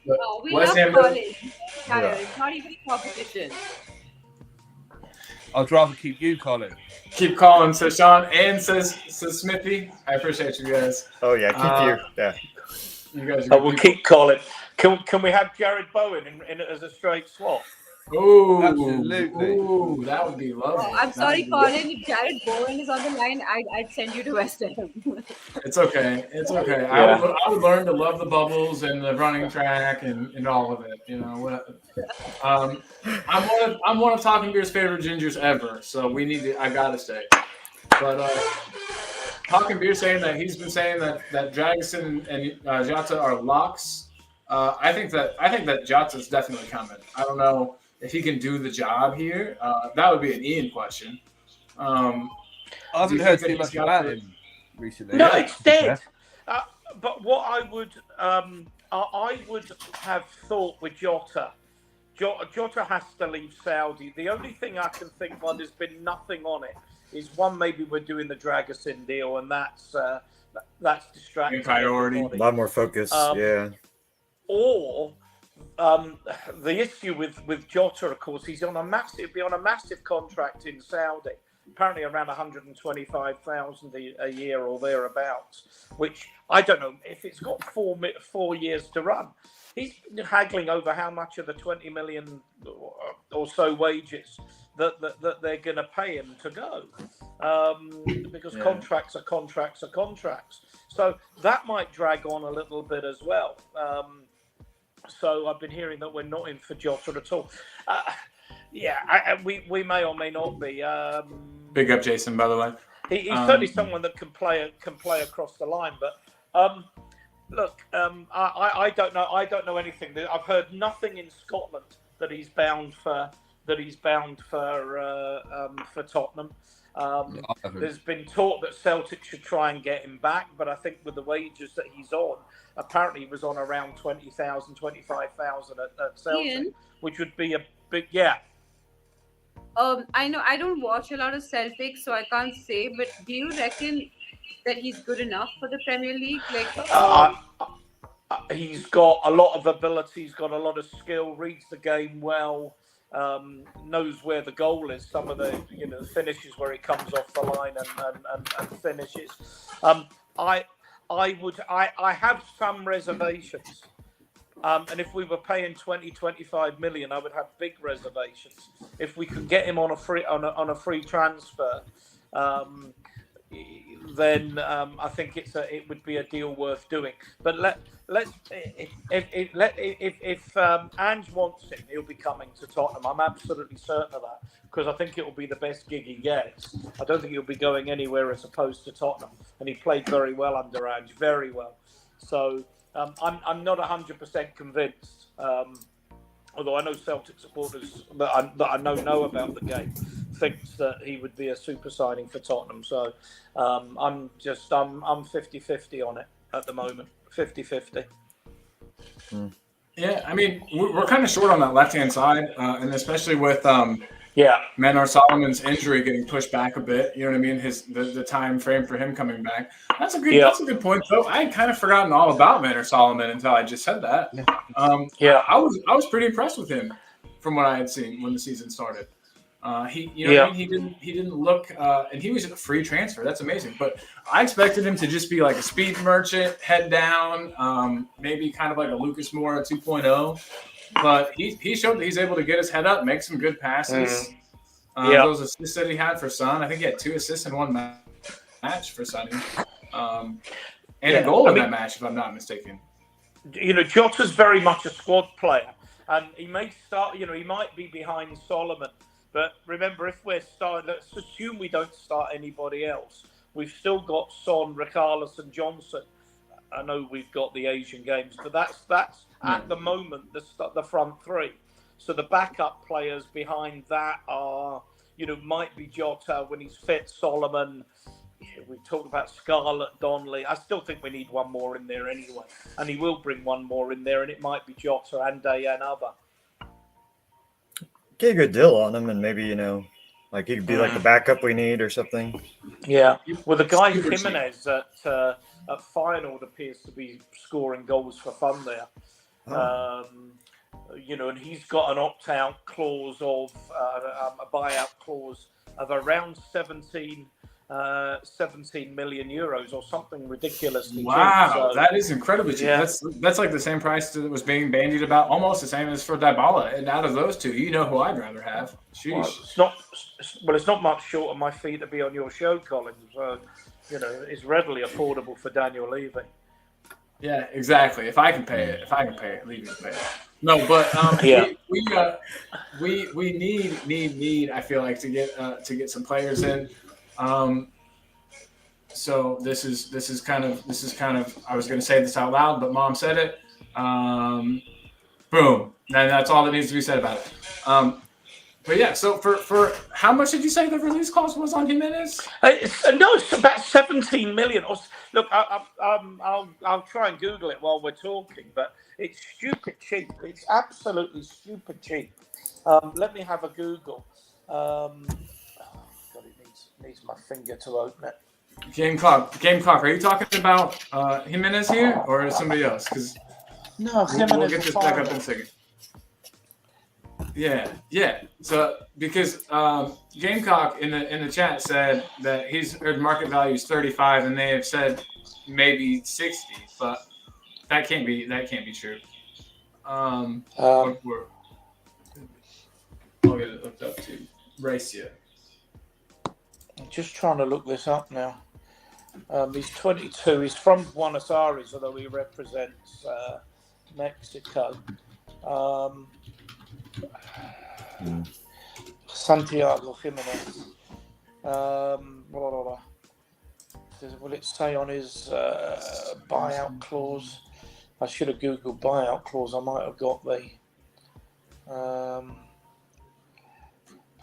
Oh, we West love Ham- Colin. It's not even a competition. I'd rather keep you, Colin. Keep Colin, says Sean, and says Smithy. I appreciate you guys. Oh yeah. Keep you. Yeah. You guys are We'll good keep Colin. Can we have Jared Bowen in it as a straight swap? Ooh, Absolutely. Ooh, that would be lovely. Oh, I'm That sorry, would be good. Colin. If Jared Bowen is on the line, I'd send you to West Ham. It's okay. It's okay. Yeah. I would learn to love the bubbles and the running track and all of it. You know, I'm one of Talking Beer's favorite gingers ever. So we need to. I gotta stay. But Talking Beer saying that he's been saying that Dragusin and Jota are locks. I think that Jota's definitely coming. I don't know if he can do the job here. That would be an Ian question. I Do haven't you heard think too that much he's got about the- him recently. No, Yeah. it's dead. But what I would have thought with Jota has to leave Saudi. The only thing I can think while there's been nothing on it is one, maybe we're doing the Dragusin deal, and that's distracting Priority. A everybody. lot more focus. Yeah. Or the issue with Jota, of course, he's on a massive contract in Saudi, apparently around 125,000 a year or thereabouts, which I don't know if it's got 4 years to run. He's haggling over how much of the 20 million or so wages that they're going to pay him to go, because contracts are contracts. So that might drag on a little bit as well. So I've been hearing that we're not in for Jota at all. We may or may not be. Big up, Jason. By the way, He's certainly someone that can play across the line. But Look, I don't know. I don't know anything. I've heard nothing in Scotland that he's bound for. For Tottenham. There's been talk that Celtic should try and get him back, but I think with the wages that he's on, apparently he was on around 20,000, 25,000 at Celtic, Ian? which would be a big I know I don't watch a lot of Celtic, so I can't say. But do you reckon that he's good enough for the Premier League? He's got a lot of ability. He's got a lot of skill. Reads the game well. Knows where the goal is. Some of the the finishes where he comes off the line and finishes. I have some reservations. And if we were paying 20-25 million, I would have big reservations. If we could get him on a free free transfer, then I think it would be a deal worth doing. But if Ange wants him, he'll be coming to Tottenham. I'm absolutely certain of that, because I think it will be the best gig he gets. I don't think he'll be going anywhere as opposed to Tottenham, and he played very well under Ange, very well. So I'm not 100% convinced. Although I know Celtic supporters that I know about the game thinks that he would be a super signing for Tottenham. So I'm 50-50 on it at the moment. 50-50. Yeah, I mean, we're kind of short on that left-hand side, and especially with Manor Solomon's injury getting pushed back a bit. You know what I mean? The time frame for him coming back. That's a good point, though. I had kind of forgotten all about Manor Solomon until I just said that. I was pretty impressed with him from what I had seen when the season started. He didn't look, and he was a free transfer. That's amazing. But I expected him to just be like a speed merchant, head down, maybe kind of like a Lucas Moura 2.0. But he showed that he's able to get his head up, make some good passes. Those assists that he had for Son, I think he had 2 assists in one match for Sonny, and a goal in that match, if I'm not mistaken. Jota's very much a squad player, and he may start. He might be behind Solomon. But remember, if we're starting, let's assume we don't start anybody else. We've still got Son, Richarlison, Johnson. I know we've got the Asian games, but that's at the moment the front three. So the backup players behind that are, might be Jota when he's fit, Solomon. We talked about Scarlett, Donnelly. I still think we need one more in there anyway, and he will bring one more in there, and it might be Jota and other. Get a good deal on him, and maybe like he could be like the backup we need or something. Yeah, well, the guy Jimenez at Feyenoord appears to be scoring goals for fun there. And he's got an opt-out clause of a buyout clause of around 17 million euros or something ridiculously cheap. So, that is incredibly cheap. Yeah. That's like the same price that was being bandied about, almost the same as for Dybala. And out of those two, who I'd rather have. Sheesh. Well, it's not much short of my fee to be on your show, Colin. So, it's readily affordable for Daniel Levy. Yeah, exactly. If I can pay it, Levy can pay it. No, but we need. I feel like to get some players in. So this is kind of I was going to say this out loud, but Mom said it. Boom. And that's all that needs to be said about it. But yeah, so for how much did you say the release cost was on Jimenez? It's about 17 million. Look, I'll try and Google it while we're talking, but it's stupid cheap. It's absolutely stupid cheap. Let me have a Google. God, it needs my finger to open it. Game clock. Are you talking about Jimenez here or somebody else? Because no, we'll get this back up in a second. Yeah. So because Gamecock in the chat said that his market value is 35, and they have said maybe 60, but that can't be true. I'll get it looked up to race you. I'm just trying to look this up now. He's 22. He's from Buenos Aires, although he represents Mexico. Santiago Jimenez. Will it say on his buyout clause? I should have Googled buyout clause. I might have got the.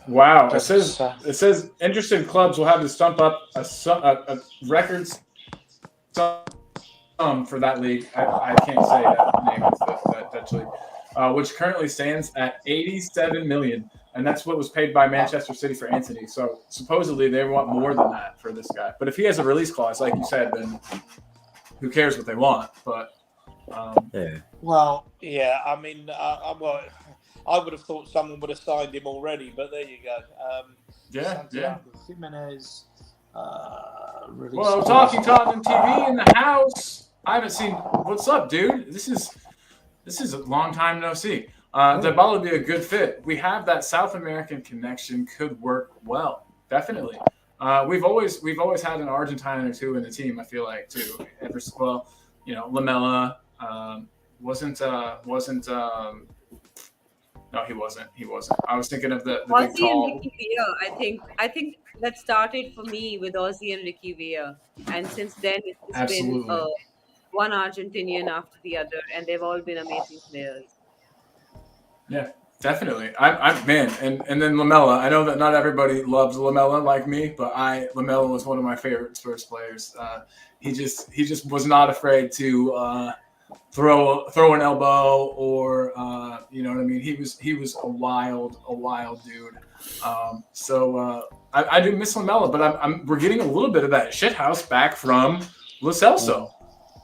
Wow, it Doesn't says interested clubs will have to stump up a record sum for that league. I can't say that name. It's that Dutch league, which currently stands at 87 million, and that's what was paid by Manchester City for Anthony. So supposedly they want more than that for this guy. But if he has a release clause, like you said, then who cares what they want? But Yeah. Well, yeah. I mean, I would have thought someone would have signed him already, but there you go. yeah. Santiago Jimenez. Release Well, clause. talking Tottenham TV in the house. I haven't seen. What's up, dude? This is a long time no see. Dybala would be a good fit. We have that South American connection. Could work well, definitely. We've always had an Argentine or two in the team. I feel like too. Lamela wasn't. No, he wasn't. I was thinking of the big Ozzy and tall. Ricky Villa. I think that started for me with Ozzy and Ricky Villa, and since then it's been Absolutely. one Argentinian after the other, and they've all been amazing players. Yeah, definitely. I'm man, and then Lamela. I know that not everybody loves Lamela like me, but Lamela was one of my favorite Spurs players. He just was not afraid to throw an elbow or you know what I mean. He was a wild dude. I do miss Lamela, but we're getting a little bit of that shithouse back from Lo Celso.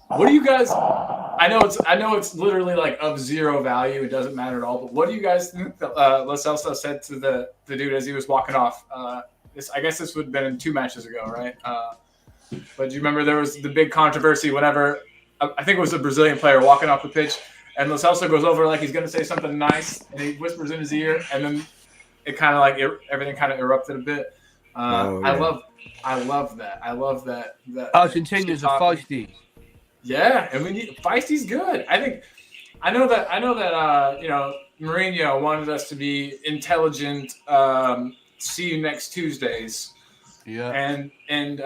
What do you guys? I know it's literally like of zero value. It doesn't matter at all. But what do you guys think that Lo Celso said to the dude as he was walking off? I guess this would have been 2 matches ago, right? But do you remember there was the big controversy whenever I think it was a Brazilian player walking off the pitch, and Lo Celso goes over like he's going to say something nice, and he whispers in his ear, and then it kind of like everything kind of erupted a bit. Yeah. I love that. I love that. Argentinians are feisty. Yeah, and Feisty's good. I know that Mourinho wanted us to be intelligent. See you next Tuesdays. Yeah. And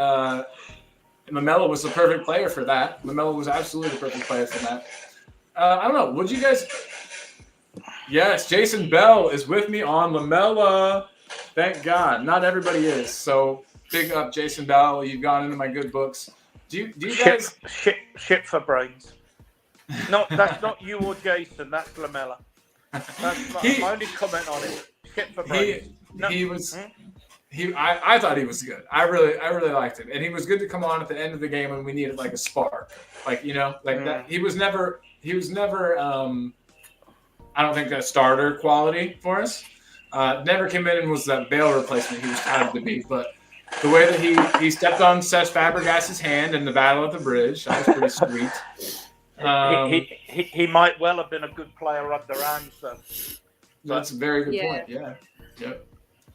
Lamela was the perfect player for that. Lamela was absolutely the perfect player for that. I don't know. Would you guys? Yes, Jason Bell is with me on Lamela. Thank God. Not everybody is. So big up, Jason Bell. You've gone into my good books. Do you guys shit for brains? That's not you or Jason. That's Lamela. That's my only comment on it. Shit for brains. I thought he was good. I really liked him, and he was good to come on at the end of the game when we needed like a spark, that. He was never. I don't think a starter quality for us. Never came in and was that Bale replacement he was touted to be, but the way that he stepped on Cesc Fabregas's hand in the battle at the bridge, that was pretty sweet. He might well have been a good player under Anderson. That's a very good point. Yeah. Yep.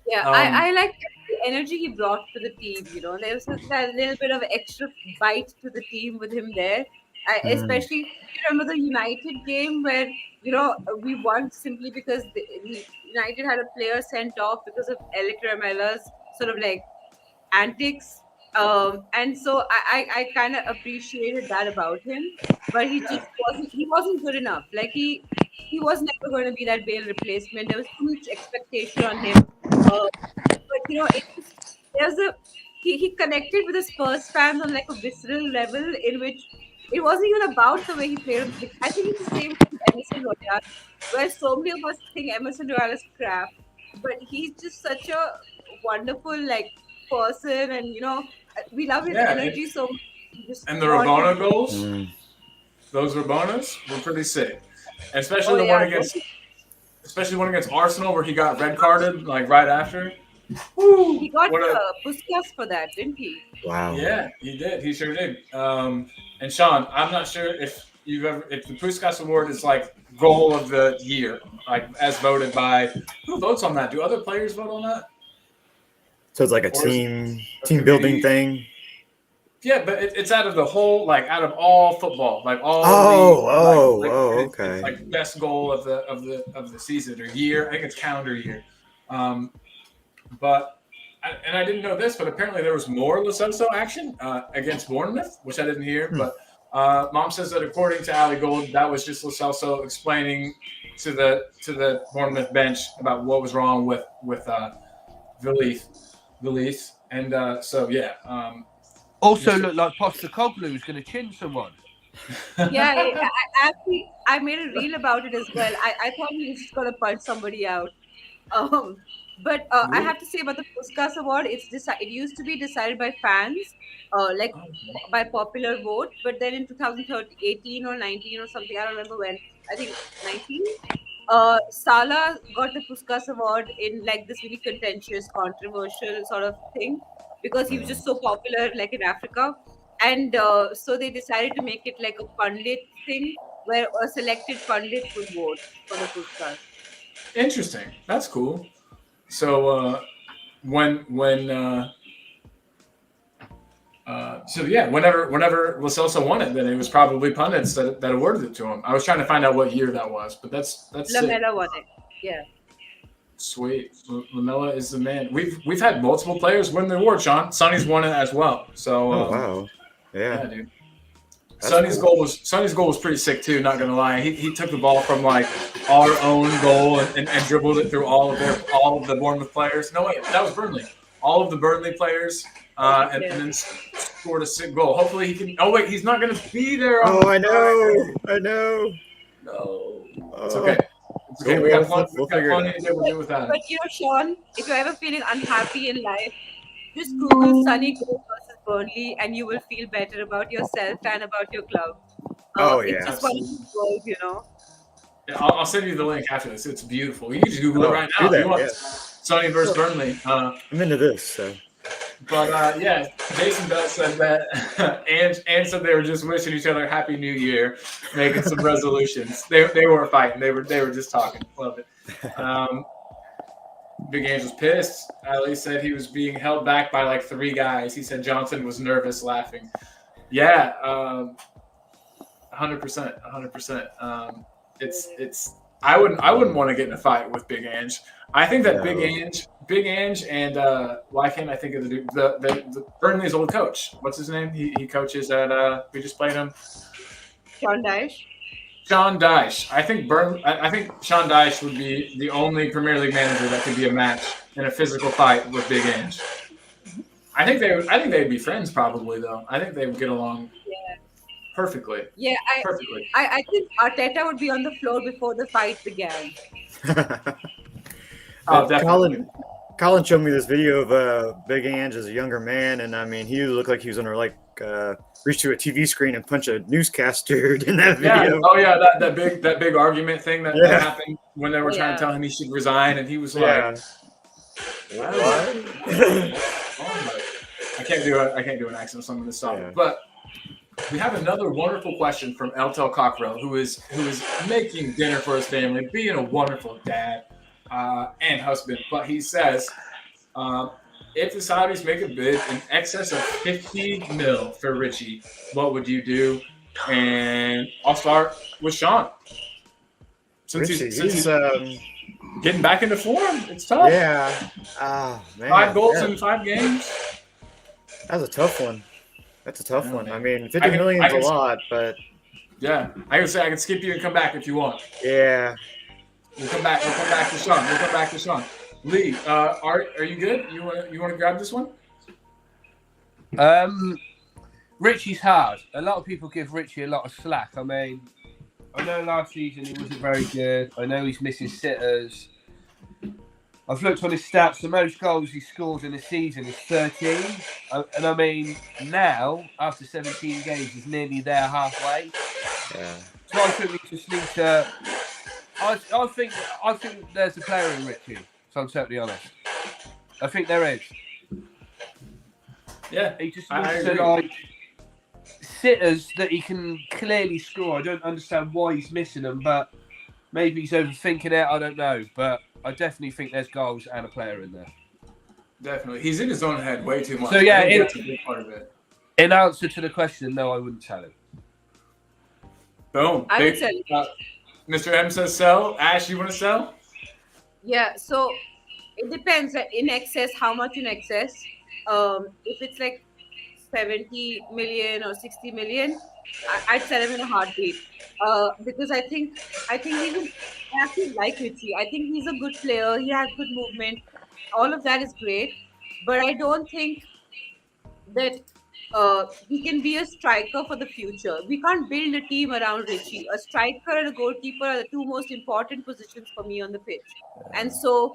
Yeah, I like the energy he brought to the team. There was that little bit of extra bite to the team with him there. Especially, you remember the United game where we won simply because United had a player sent off because of Eric Ramela's sort of like antics. And so I kind of appreciated that about him, but he just wasn't good enough. Like he was never going to be that Bale replacement. There was too much expectation on him. But he connected with the Spurs fans on like a visceral level in which it wasn't even about the way he played. I think it's the same with Emerson Royal, where so many of us think Emerson Royal is crap, but he's just such a wonderful person, and we love his energy so much. And the Rabona goals, those Rabonas were pretty sick, especially one against Arsenal where he got red carded like right after. Woo! He got Puskas for that, didn't he? Wow. Yeah, he did. He sure did. And Sean, I'm not sure if the Puskas Award is like goal of the year, like as voted by who votes on that? Do other players vote on that? So it's like a team building thing. Yeah, but it's out of the whole, out of all football, all. Okay. It's like best goal of the season or year. I think it's calendar year. But and I didn't know this, but apparently there was more Lo Celso action against Bournemouth, which I didn't hear. But Mom says that according to Ali Gold, that was just Lo Celso explaining to the Bournemouth bench about what was wrong with Villiers. And so yeah. Also looked like Postecoglou was going to chin someone. Yeah, actually, I made a reel about it as well. I thought he was just gonna punch somebody out. But I have to say about the Puskas Award, it used to be decided by fans, like by popular vote. But then in 2018 or 19 or something, I don't remember when. I think 19. Salah got the Puskas Award in like this really contentious, controversial sort of thing because he was just so popular, like in Africa. And so they decided to make it like a pundit thing where a selected pundit would vote for the Puskas. Interesting. That's cool. So whenever Lo Celso won it, then it was probably pundits that awarded it to him. I was trying to find out what year that was, but that's Lamela won it. Yeah. Sweet. Lamela is the man. We've had multiple players win the award, Sean. Sonny's won it as well. So wow. Yeah, dude. Sonny's goal was pretty sick too. Not gonna lie, he took the ball from like our own goal and dribbled it through all of the Bournemouth players. No wait, that was Burnley. All of the Burnley players, and then scored a sick goal. Hopefully he can. Oh wait, he's not gonna be there. I know. No, it's okay. It's okay. We got plenty to do with that. But Sean, if you're ever feeling unhappy in life, just Google Sunny Goal versus Burnley, and you will feel better about yourself and about your club. It's just one of those goals, Yeah, I'll send you the link after this. It's beautiful. You can just Google it right now if you want. Sunny versus Burnley. I'm into this. So. But Jason Bell said that, and said they were just wishing each other Happy New Year, making some resolutions. They weren't fighting. They were just talking. Love it. Big Ange was pissed. Ali said he was being held back by like 3 guys. He said Johnson was nervous, laughing. Yeah, 100%. It's. I wouldn't want to get in a fight with Big Ange. I think that Big Ange, and why can't I think of the Burnley's old coach? What's his name? He coaches at. We just played him. Sean Dyche. Sean Dyche. I think Sean Dyche would be the only Premier League manager that could be a match in a physical fight with Big Ange. I think they'd be friends probably though. I think they would get along perfectly. Yeah, perfectly. I think Arteta would be on the floor before the fight began. Definitely. Colin showed me this video of Big Ange as a younger man, and I mean, he looked like he was gonna reach to a TV screen and punch a newscaster in that video. Oh yeah, that big argument thing that happened when they were trying to tell him he should resign, and he was like, "What?" I can't do an accent, so I'm gonna stop. But we have another wonderful question from Eltel Cockrell, who is making dinner for his family, being a wonderful dad and husband. But he says, if the Saudis make a bid in excess of 50 mil for Richie, what would you do? And I'll start with Sean. Since he's getting back into form, it's tough. Yeah. Oh, man. 5 goals in 5 games. That's a tough one. I mean, 50 million is a lot, but yeah, I can say I can skip you and come back if you want. Yeah. We'll come back to Sean. Lee, are you good? You want to grab this one? Richie's hard. A lot of people give Richie a lot of slack. I mean, I know last season he wasn't very good. I know he's missing sitters. I've looked on his stats. The most goals he scored in a season is 13. And I mean, now, after 17 games, he's nearly there halfway. Yeah. So I think we just need to... I think there's a player in Richie, so I'm totally honest. I think there is. Yeah, he just needs to sitters that he can clearly score. I don't understand why he's missing them, but maybe he's overthinking it. I don't know, but I definitely think there's goals and a player in there. Definitely, he's in his own head way too much. So yeah, that's a big part of it. In answer to the question, no, I wouldn't tell him. Boom. I would tell you. Mr. M says sell. Ash, you want to sell? Yeah, so it depends. In excess, how much in excess? If it's like 70 million or 60 million, I'd sell him in a heartbeat. Because I think I actually like Richie. I think he's a good player. He has good movement. All of that is great, but I don't think that he can be a striker for the future. We can't build a team around Richie. A striker and a goalkeeper are the two most important positions for me on the pitch. And so,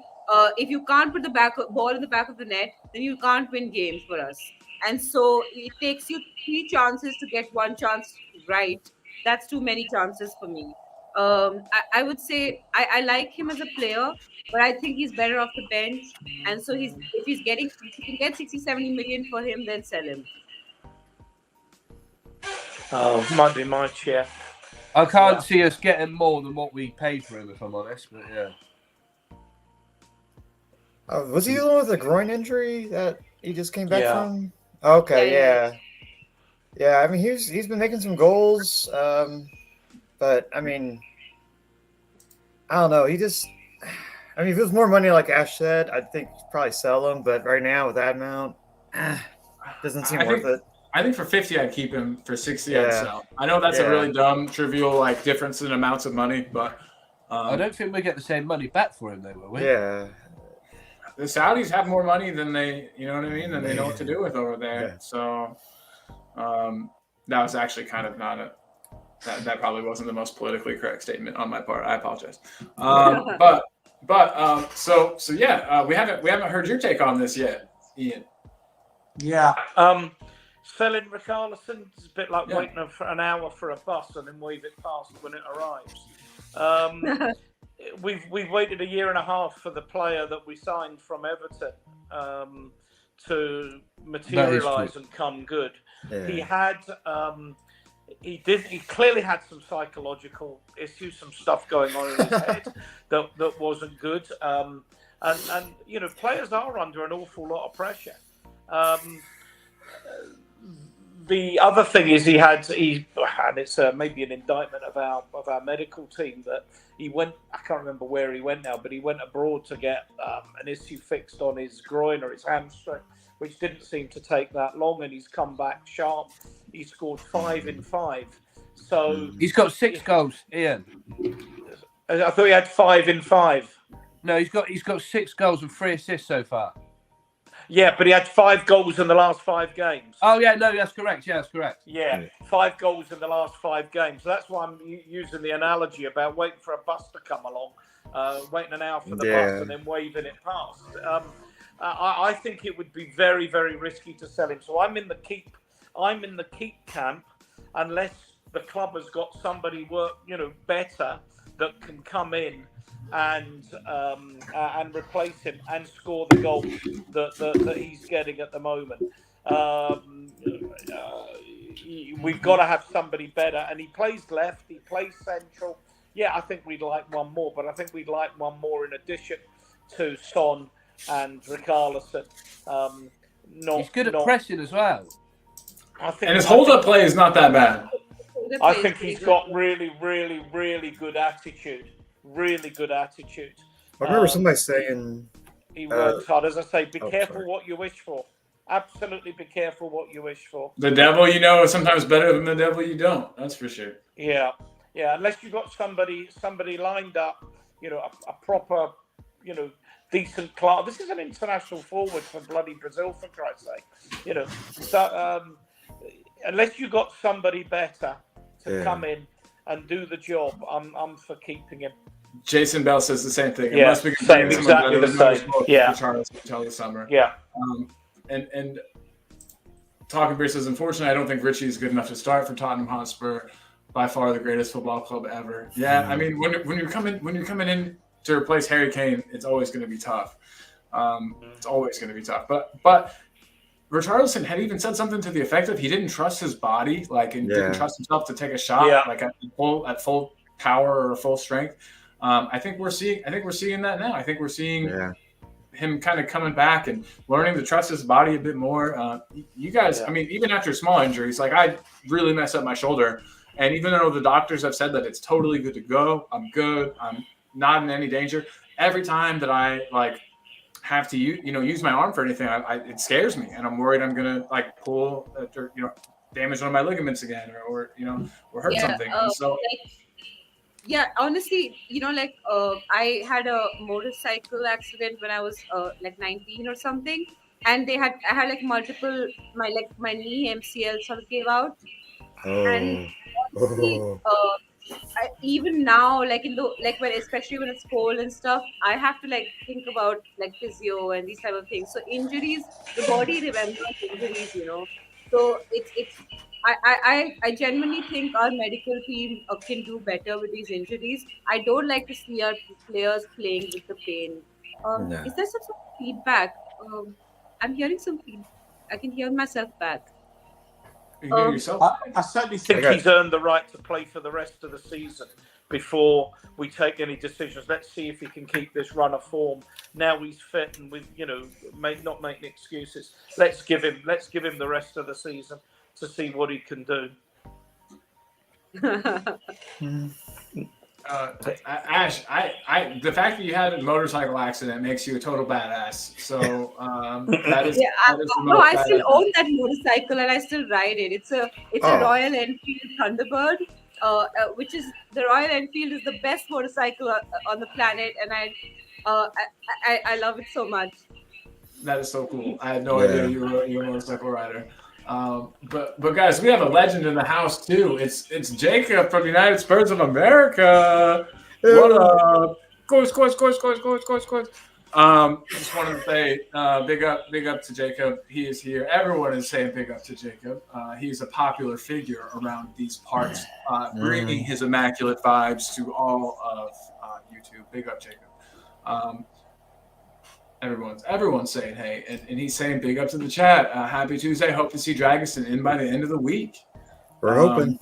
if you can't put the ball in the back of the net, then you can't win games for us. And so, it takes you three chances to get one chance right. That's too many chances for me. I would say I like him as a player, but I think he's better off the bench. And so if you can get 60, 70 million for him, then sell him. Might be my chair. I can't see us getting more than what we paid for him, if I'm honest. But yeah. Was he the one with a groin injury that he just came back Yeah. from? Okay, Yeah. yeah. I mean, he's been making some goals, but I mean, I don't know. I mean, if it was more money, like Ash said, I'd think probably sell him. But right now, with that amount, doesn't seem worth it. I think for 50, I'd keep him. For 60, Yeah. I'd sell. I know that's a really dumb, trivial like difference in amounts of money, but I don't think we get the same money back for him, though, will we? Yeah. the Saudis have more money than they, you know what I mean, than they know what to do with over there. Yeah. So that was actually kind of not a that probably wasn't the most politically correct statement on my part. I apologize. So yeah, we haven't heard your take on this yet, Ian. Yeah. Selling Richarlison is a bit like waiting for an hour for a bus and then wave it past when it arrives. We've waited a year and a half for the player that we signed from Everton to materialise and come good. Yeah. He had he clearly had some psychological issues, some stuff going on in his head that wasn't good. And you know, players are under an awful lot of pressure. The other thing is and it's maybe an indictment of our medical team that he went. I can't remember where he went now, but he went abroad to get an issue fixed on his groin or his hamstring, which didn't seem to take that long, and he's come back sharp. He scored 5 in 5. So he's got 6 goals, Ian. I thought he had 5 in 5. No, he's got 6 goals and 3 assists so far. Yeah, but he had 5 goals in the last 5 games. Oh yeah, no, that's correct. Yeah, that's correct. Yeah, 5 goals in the last 5 games. So that's why I'm using the analogy about waiting for a bus to come along, waiting an hour for the bus and then waving it past. I think it would be very, very risky to sell him. So I'm in the keep camp, unless the club has got somebody better that can come in and replace him and score the goals that he's getting at the moment. We've got to have somebody better, and he plays left, he plays central. Yeah, I think we'd like one more, but I think we'd like one more in addition to Son and Richarlison. He's good at pressing as well. And his hold-up play is not that bad. I think he's got really, really, really good attitude. Really good attitude. I remember somebody saying he works hard. As I say, be careful what you wish for. Absolutely be careful what you wish for. The devil you know is sometimes better than the devil you don't. That's for sure. Yeah. Unless you've got somebody lined up, a proper, decent class. This is an international forward for bloody Brazil, for Christ's sake. So unless you've got somebody better to come in and do the job, I'm for keeping him. Jason Bell says the same thing. Yeah, exactly the same. Yeah, Charles until the summer. Yeah. And talking Bruce says, unfortunately, I don't think Richie is good enough to start for Tottenham Hotspur. By far the greatest football club ever. Yeah, I mean, when you're coming in to replace Harry Kane, it's always going to be tough. It's always going to be tough. But Richarlison had even said something to the effect of he didn't trust his body, and didn't trust himself to take a shot, at full power or full strength. I think we're seeing that now. I think we're seeing him kind of coming back and learning to trust his body a bit more. You guys, I mean, even after small injuries, I really messed up my shoulder, and even though the doctors have said that it's totally good to go, I'm good. I'm not in any danger. Every time that I have to use my arm for anything, it scares me, and I'm worried I'm gonna like pull or damage one of my ligaments again, or hurt Yeah, something. And so yeah, honestly, I had a motorcycle accident when I was like 19 or something, and I had like multiple my knee MCL sort of gave out, and Oh. honestly, Oh. even now, like when especially when it's cold and stuff, I have to like think about like physio and these type of things. So injuries, the body remembers injuries, So I genuinely think our medical team can do better with these injuries. I don't like to see our players playing with the pain. No. Is there some sort of feedback? I'm hearing some feedback. I can hear myself back. you hear Um, yourself. I certainly think Okay. he's earned the right to play for the rest of the season before we take any decisions. Let's see if he can keep this run of form. Now he's fit and with not making excuses. Let's give him the rest of the season to see what he can do. Ash, the fact that you had a motorcycle accident makes you a total badass. So that is Yeah, that is the no, most I still badass. own that motorcycle and I still ride it. It's a Oh. Royal Enfield Thunderbird, which is the Royal Enfield is the best motorcycle on the planet, and I love it so much. That is so cool. I had no Yeah. idea you were a motorcycle rider. But guys, we have a legend in the house too. It's Jacob from the United Spurs of America. What up? Course. Just wanted to say big up to Jacob. He is here. Everyone is saying big up to Jacob. He's a popular figure around these parts, bringing his immaculate vibes to all of YouTube. Big up, Jacob. Everyone's saying hey, and he's saying big up to the chat. Happy Tuesday. Hope to see Dragiston in by the end of the week. We're hoping.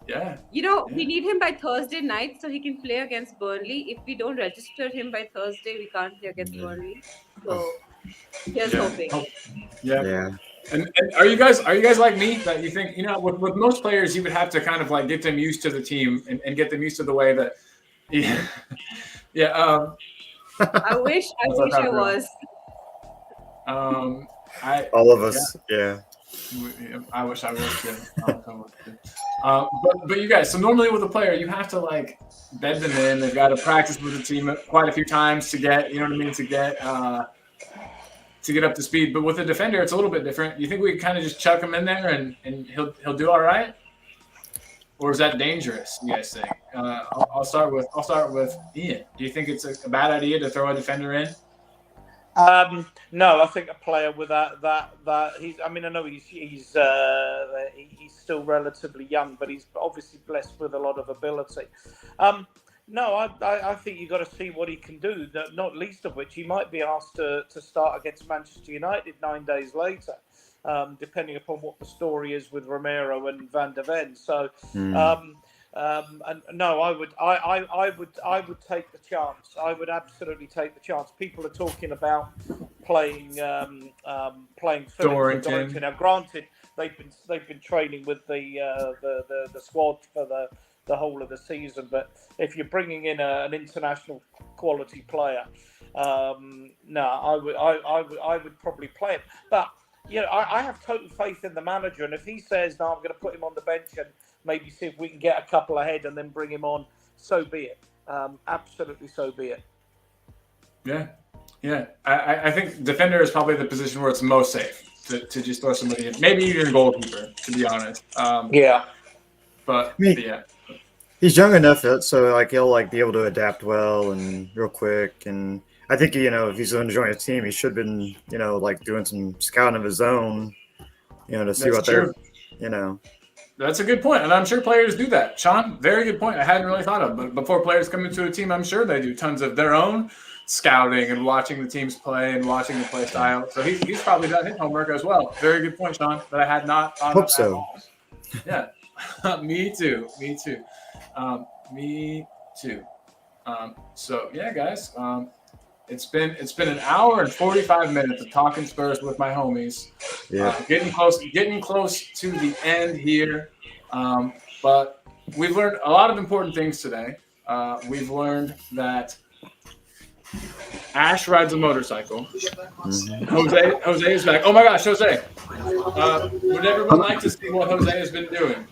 Yeah. We need him by Thursday night so he can play against Burnley. If we don't register him by Thursday, we can't play against Burnley. So here's hoping. Yeah. And are you guys like me that you think with most players you would have to kind of like get them used to the team and get them used to the way that I wish I was. All of us. Yeah. I wish I was too. But you guys, so normally with a player, you have to like bed them in. They've got to practice with the team quite a few times to get, to get up to speed. But with a defender, it's a little bit different. You think we kind of just chuck him in there and he'll do all right? Or is that dangerous? You guys think? I'll start with Ian. Do you think it's a bad idea to throw a defender in? No, I think a player with that he's. I mean, I know he's still relatively young, but he's obviously blessed with a lot of ability. No, I think you've got to see what he can do. Not least of which he might be asked to start against Manchester United 9 days later, depending upon what the story is with Romero and Van der Ven. So. And no, I would take the chance. I would absolutely take the chance. People are talking about playing Dorrington. Now, granted, they've been training with the squad for the whole of the season. But if you're bringing in an international quality player, no, I would probably play him. But I have total faith in the manager, and if he says, "No, I'm going to put him on the bench and maybe see if we can get a couple ahead and then bring him on," so be it. Absolutely, so be it. Yeah. I think defender is probably the position where it's most safe to just throw somebody in. Maybe even a goalkeeper, to be honest. But yeah. He's young enough so like he'll like be able to adapt well and real quick. And I think if he's going to join a team, he should have been like doing some scouting of his own, to see what they're. That's a good point, and I'm sure players do that. Sean, very good point. I hadn't really thought of, but before players come into a team, I'm sure they do tons of their own scouting and watching the teams play and watching the play style. So he's probably done his homework as well. Very good point, Sean, that I had not thought of at all. Yeah, me too. So yeah, guys, it's been an hour and 45 minutes of talking Spurs with my homies. Yeah, getting close to the end here, but we've learned a lot of important things today. We've learned that Ash rides a motorcycle. Jose is back. Oh my gosh, Jose! Would everyone like to see what Jose has been doing?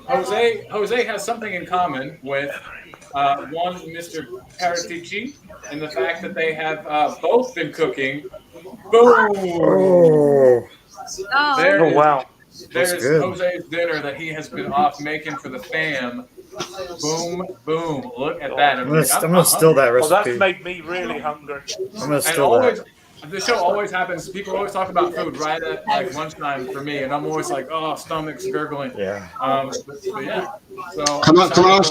Jose has something in common with one Mr. Paratici, and the fact that they have both been cooking. Boom! Oh, Oh, Oh wow. There's good. Jose's dinner that he has been off making for the fam. Boom, boom! Look at that! I'm gonna I'm steal that Well, that's recipe. made me really hungry. I'm gonna And steal always, that. the show always happens. People always talk about food right at like lunchtime for me, and I'm always like, oh, stomach's gurgling. Yeah. But yeah. So Can I ask,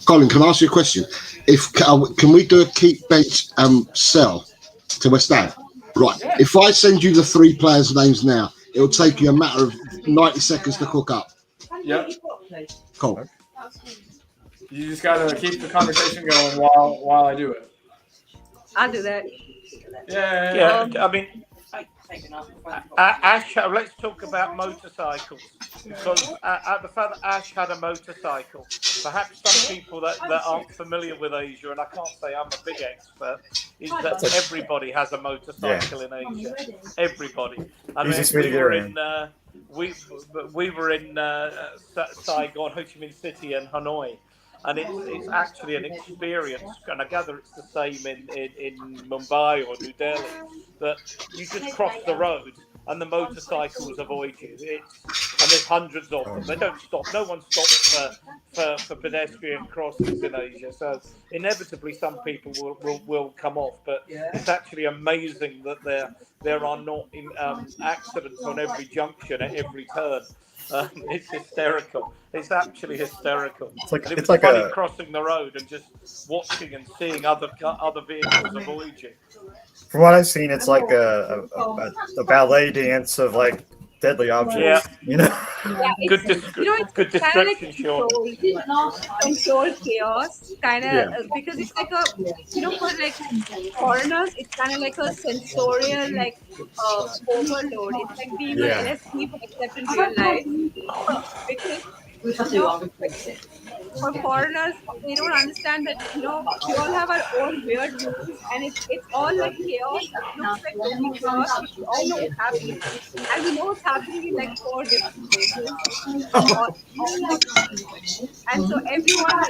Colin? Can I ask you a question? Can we do a keep bench sell to West Ham? Right. Yeah. If I send you the 3 players' names now, it'll take you a matter of 90 seconds to cook up. Yep. Cool. You just gotta keep the conversation going while I do it. I'll do that. Yeah. Yeah, I mean, Ash, let's talk about motorcycles, because the fact that Ash had a motorcycle, perhaps some people that aren't familiar with Asia, and I can't say I'm a big expert, is that everybody has a motorcycle in Asia. Everybody. I mean, we were in Saigon, Ho Chi Minh City, and Hanoi. And it's actually an experience, and I gather it's the same in Mumbai or New Delhi, that you just cross the road and the motorcycles avoid you. And there's hundreds of them. They don't stop. No one stops for pedestrian crossings in Asia. So inevitably, some people will come off. But it's actually amazing that there are not accidents on every junction at every turn. It's hysterical. It's actually hysterical. It's like funny crossing the road and just watching and seeing other vehicles avoid you. From what I've seen, it's like a ballet dance of like deadly objects. Yeah. You know. Good It's description, Sean. Control chaos, kind of because it's like a, for like foreigners, it's kind of like a sensorial like overload. It's like being on LSD but except in real life. Because for foreigners, they don't understand that we all have our own weird moves, and it's all like chaos. It looks like total chaos, but we all know what's happening, and we know what's happening in like 4 different places. And so everyone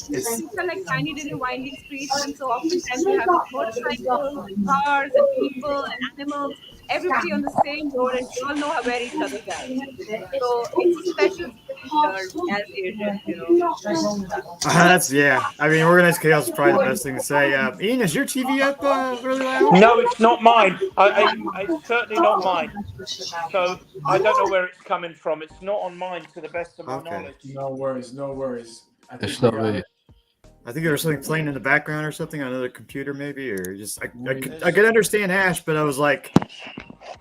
these are like tiny little winding streets, and so oftentimes we have motorcycles and cars and people and animals, everybody on the same road, and we all know where each other are. So it's a special as Asians, That's I mean, organized chaos is probably the best thing to say. Ian, is your TV up really loud? No, it's not mine. It's certainly not mine. So I don't know where it's coming from. It's not on mine, to the best of my knowledge. No worries. It's not really. I think there was something playing in the background or something on another computer, maybe, or just I could understand Ash, but I was like,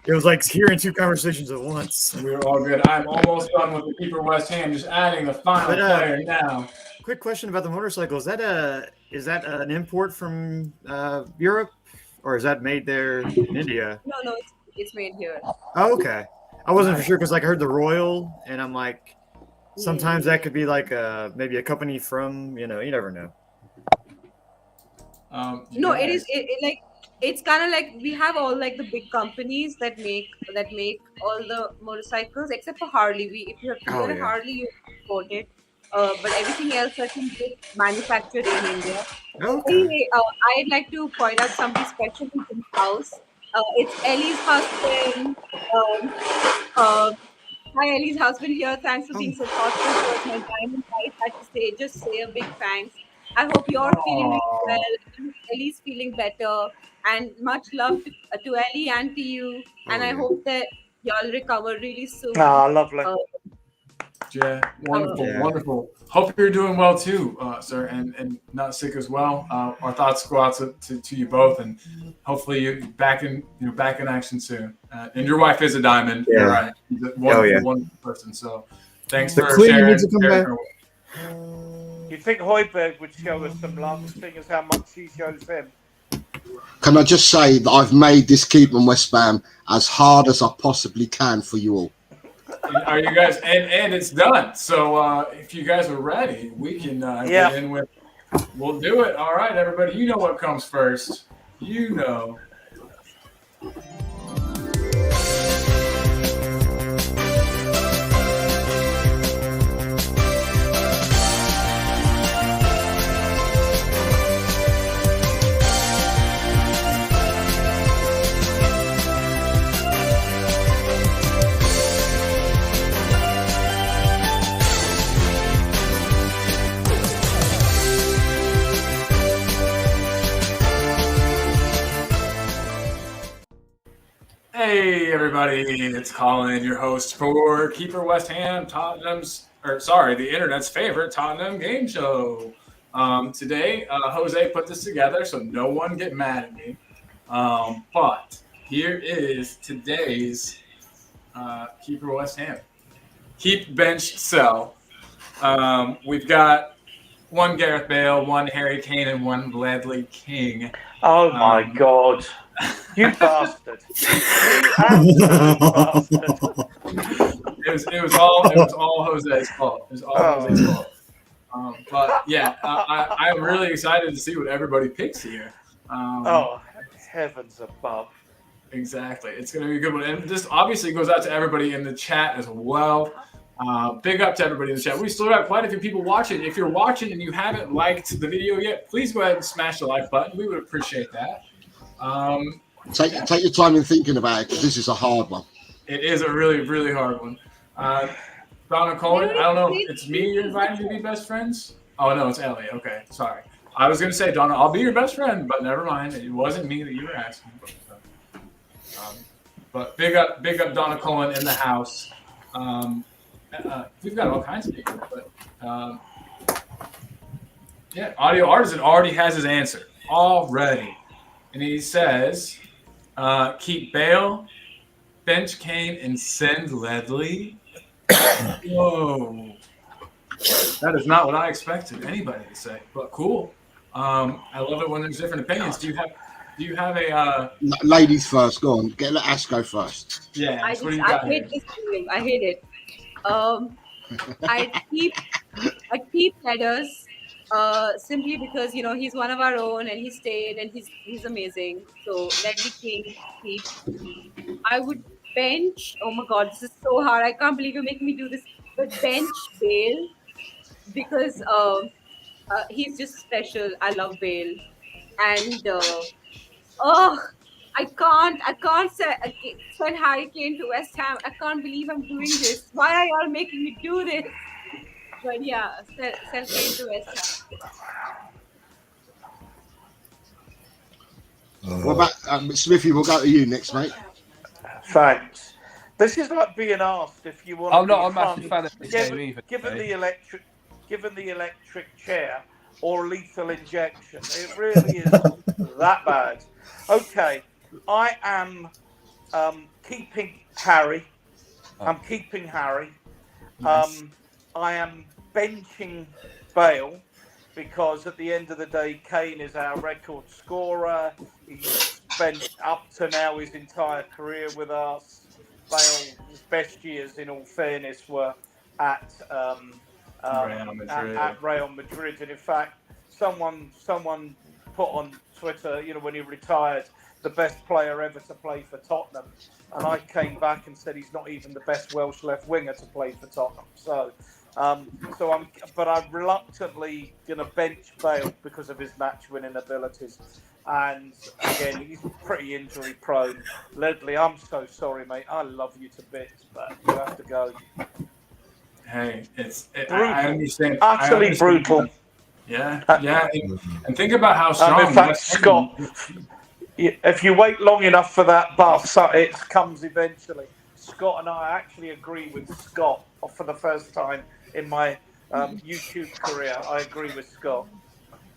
it was like hearing 2 conversations at once. We're all good. I'm almost done with the keeper West Ham. Just adding the final player now. Quick question about the motorcycle: is that an import from Europe, or is that made there in India? No, it's made here. Oh, okay. I wasn't for sure because like I heard the Royal, and I'm like, sometimes that could be like maybe a company from you never know. No, it is like it's kind of like we have all like the big companies that make all the motorcycles except for Harley. If you have to get a Harley, you import it. But everything else I think is manufactured in India. Okay. Anyway, I'd like to point out something special in the house. It's Ellie's husband. Hi, Ellie's husband here. Thanks for being so thoughtful towards my diamond life. I had to just say a big thanks. I hope you're feeling really well. I hope Ellie's feeling better. And much love to Ellie and to you. And I hope that y'all recover really soon. Lovely. Yeah, wonderful. Hope you're doing well too, sir, and not sick as well. Our thoughts go out to you both, and hopefully you're back in action soon. And your wife is a diamond. Yeah. You're right. She's a wonderful person. So thanks for Queen sharing. needs to come back. You'd think Højbjerg would show us some love, seeing as how much she shows him. Can I just say that I've made this Keeping West Ham as hard as I possibly can for you all. Are you guys? And it's done. So if you guys are ready, we can get in with. We'll do it. All right, everybody. You know what comes first. You know. Hey everybody, it's Colin, your host for Keeper West Ham, the internet's favorite Tottenham game show. Today, Jose put this together, so no one get mad at me. But here is today's Keeper West Ham. Keep, bench, sell. We've got one Gareth Bale, one Harry Kane, and one Bradley King. Oh my God. You bastard! You absolute bastard! It was all Jose's fault. It was all Jose's fault. But yeah, I'm really excited to see what everybody picks here. Oh, heavens above! Exactly, it's going to be a good one, and this obviously goes out to everybody in the chat as well. Big up to everybody in the chat. We still have quite a few people watching. If you're watching and you haven't liked the video yet, please go ahead and smash the like button. We would appreciate that. Take your time in thinking about it, because this is a hard one. It is a really, really hard one. Donna Cohen, I don't know if it's me you're inviting to be best friends. Oh, no, it's Ellie. Okay, sorry. I was going to say, Donna, I'll be your best friend, but never mind. It wasn't me that you were asking. But big up Donna Cohen in the house. We've got all kinds of people. But yeah, Audio Artisan already has his answer. Already. And he says, keep Bale, bench Kane, and send Ledley. Whoa. That is not what I expected anybody to say, but cool. I love it when there's different opinions. Do you have a ladies first? Go on, let Ash go first. Yeah, I hate this feeling. I hate it. I keep headers simply because he's one of our own and he stayed and he's amazing. So let me keep. I would bench. Oh my God, this is so hard. I can't believe you're making me do this. But bench Bale because he's just special. I love Bale, and I can't send Harry Kane to West Ham. I can't believe I'm doing this. Why are y'all making me do this? But yeah, sell Kane to West Ham. What about Smithy? We'll go to you next, mate. Thanks. This is like being asked if you want. I'm not a massive fan of this game either. Given the electric chair or lethal injection, it really is that bad. Okay, I am keeping Harry. I'm keeping Harry. Nice. I am benching Bale because at the end of the day, Kane is our record scorer. He's spent up to now his entire career with us. Bale's best years, in all fairness, were at Real Madrid. And in fact, someone put on Twitter, when he retired, the best player ever to play for Tottenham. And I came back and said he's not even the best Welsh left winger to play for Tottenham. So I'm reluctantly going to bench Bale because of his match-winning abilities. And again, he's pretty injury prone. Ledley, I'm so sorry, mate. I love you to bits, but you have to go. Hey, I understand. Utterly brutal. Yeah. And think about how strong. In fact, Scott, if you wait long enough for that buff, it comes eventually. Scott and I actually agree with Scott for the first time in my YouTube career. I agree with Scott.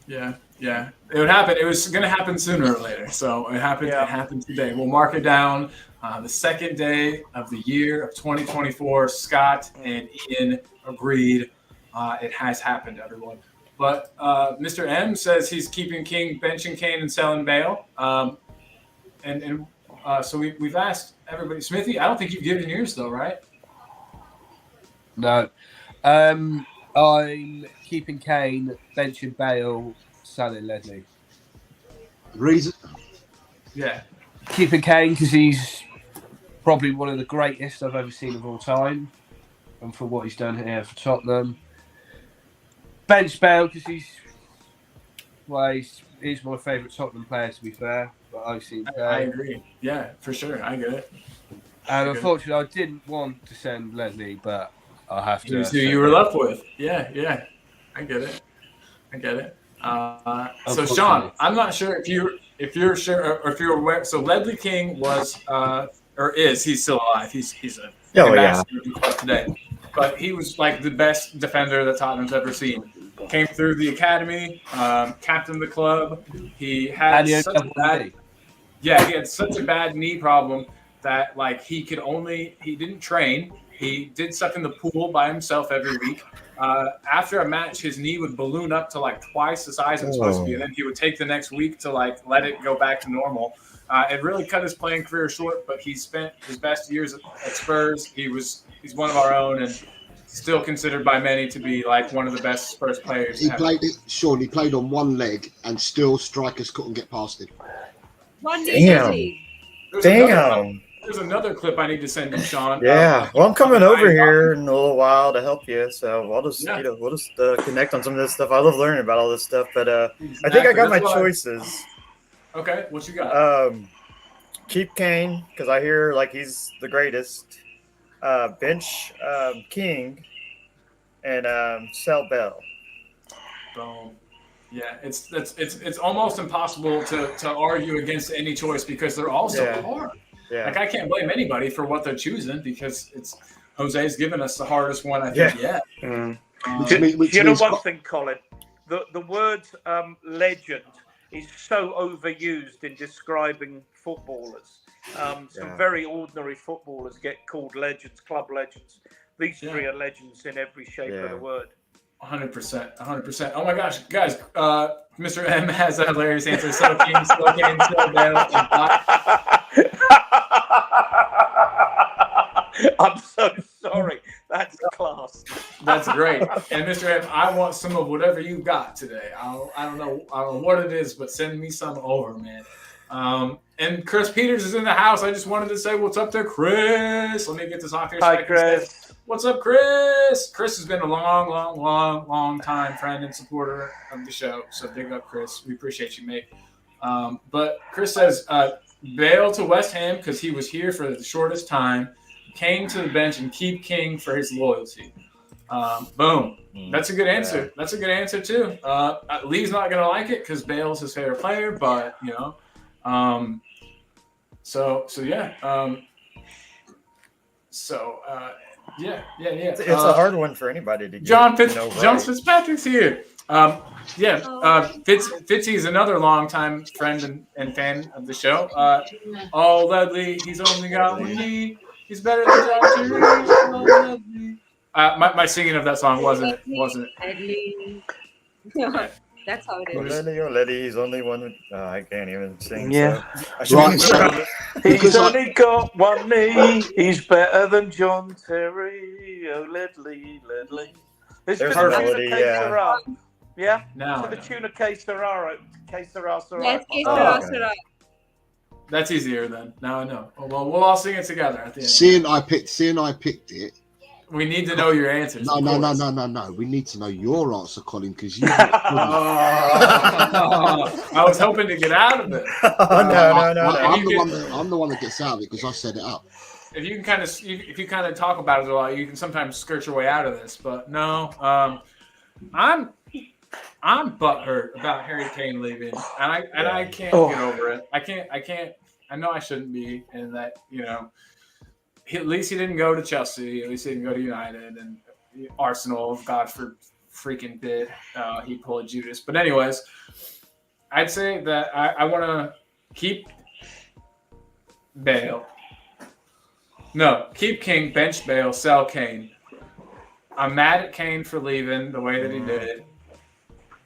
Yeah. It would happen. It was going to happen sooner or later. So it happened. Yeah. It happened today. We'll mark it down. The second day of the year of 2024. Scott and Ian agreed. It has happened, everyone. But Mr. M says he's keeping King, benching Kane, and selling Bale. So we've asked everybody. Smithy, I don't think you've given yours though, right? No. I'm keeping Kane, benching Bale, selling Ledley. Reason? Yeah. Keeping Kane because he's probably one of the greatest I've ever seen of all time, and for what he's done here for Tottenham. Bench Bale because he's my favourite Tottenham player, to be fair, but I've seen play. I agree. Yeah, for sure. I get it. And unfortunately, I didn't want to send Ledley, but I have to. Who you were left with? Yeah. I get it. So Sean, I'm not sure if you're sure or if you're aware. So Ledley King was or is he's still alive? He's a ambassador of the club today, but he was like the best defender that Tottenham's ever seen. Came through the academy, captained the club. He had he had such a bad knee problem that like he didn't train. He did stuff in the pool by himself every week. After a match, his knee would balloon up to like twice the size it's supposed to be, and then he would take the next week to like let it go back to normal. It really cut his playing career short, but he spent his best years at Spurs. He's one of our own, and still considered by many to be like one of the best Spurs players. He played on one leg, and still strikers couldn't get past him. Damn. There's another clip I need to send you, Sean. Yeah. Well, I'm coming over here in a little while to help you, so we'll just connect on some of this stuff. I love learning about all this stuff, but exactly. I think I got my choices. Okay, what you got? Keep Kane because I hear like he's the greatest. Bench King and sell Bell. Boom. Yeah, it's almost impossible to argue against any choice because they're all so hard. Yeah. Like I can't blame anybody for what they're choosing because Jose's given us the hardest one I think yet. You know one thing, Colin? The word legend is so overused in describing footballers. Some very ordinary footballers get called legends, club legends. These three are legends in every shape of the word. 100%. Oh my gosh, guys! Mr. M has a hilarious answer. So King, so Bale, I'm so sorry. That's class. That's great. And Mr. M, I want some of whatever you got today. I don't know what it is, but send me some over, man. And Chris Peters is in the house. I just wanted to say what's up there, Chris. Let me get this off here. Hi, Chris. What's up, Chris? Chris has been a long time friend and supporter of the show. So big up, Chris. We appreciate you, mate. But Chris says Bale to West Ham because he was here for the shortest time. Kane to the bench and keep King for his loyalty. Boom. That's a good answer. Yeah. That's a good answer too. Lee's not gonna like it because Bale's his favorite player, but you know. It's a hard one for anybody to get. John Fitzpatrick's here. Fitzy is another longtime friend and fan of the show. Ledley, he's only got one knee. He's better than John Terry. My singing of that song wasn't. That's how it is. Ledley, he's only one. I can't even sing. Yeah. So he's only got one knee. He's better than John Terry. Oh, Ledley. There's a melody, Yeah? Now. To the tune of Que Sera. Yes, Que Sera. That's easier then. Now I know. Well, we'll all sing it together at the end. Seeing I picked it. We need to know your answers. No. We need to know your answer, Colin, because you. I was hoping to get out of it. No. I'm the one that gets out of it because I set it up. If you kind of talk about it a lot, you can sometimes skirt your way out of this. But no, I'm butthurt about Harry Kane leaving, and I can't get over it. I can't. I know I shouldn't be, and that at least he didn't go to Chelsea. At least he didn't go to United and Arsenal. God freaking bid. He pulled Judas. But anyways, I'd say that I want to keep Bale. No, keep King, bench Bale, sell Kane. I'm mad at Kane for leaving the way that he did.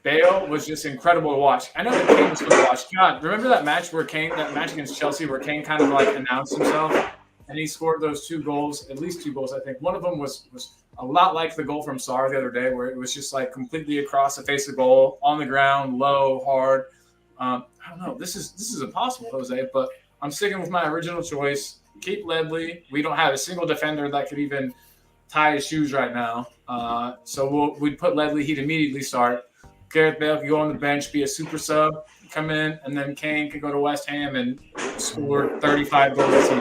Bale was just incredible to watch. I know that Kane was fun to watch. God, remember that match against Chelsea where Kane kind of like announced himself and he scored those at least two goals, I think. One of them was a lot like the goal from Sarr the other day where it was just like completely across the face of the goal, on the ground, low, hard. I don't know. This is impossible, Jose, but I'm sticking with my original choice. Keep Ledley. We don't have a single defender that could even tie his shoes right now. So we'd put Ledley. He'd immediately start. Gareth Bale could go on the bench, be a super sub, come in, and then Kane could go to West Ham and score 35 goals a season.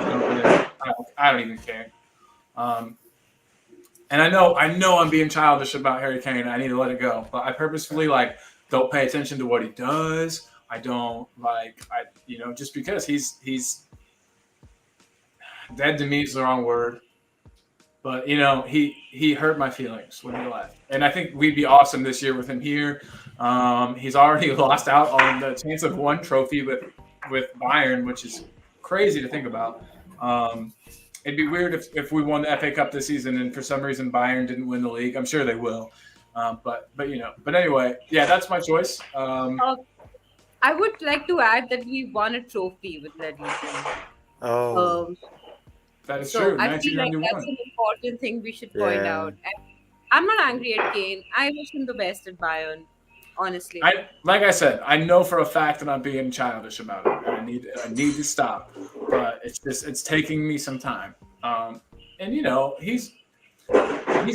I don't even care. And I know I'm being childish about Harry Kane. I need to let it go. But I purposefully don't pay attention to what he does. I don't just because he's dead to me is the wrong word. But he hurt my feelings when he left. And I think we'd be awesome this year with him here. He's already lost out on the chance of one trophy with Bayern, which is crazy to think about. It'd be weird if we won the FA Cup this season and for some reason Bayern didn't win the league. I'm sure they will. But anyway, yeah, that's my choice. I would like to add that we won a trophy with Ledley. That is So true. I feel like 1991. that's an important thing we should point out. And I'm not angry at Kane. I wish him the best at Bayern, honestly. Like I said, I know for a fact that I'm being childish about it. And I need to stop, but it's taking me some time. And he's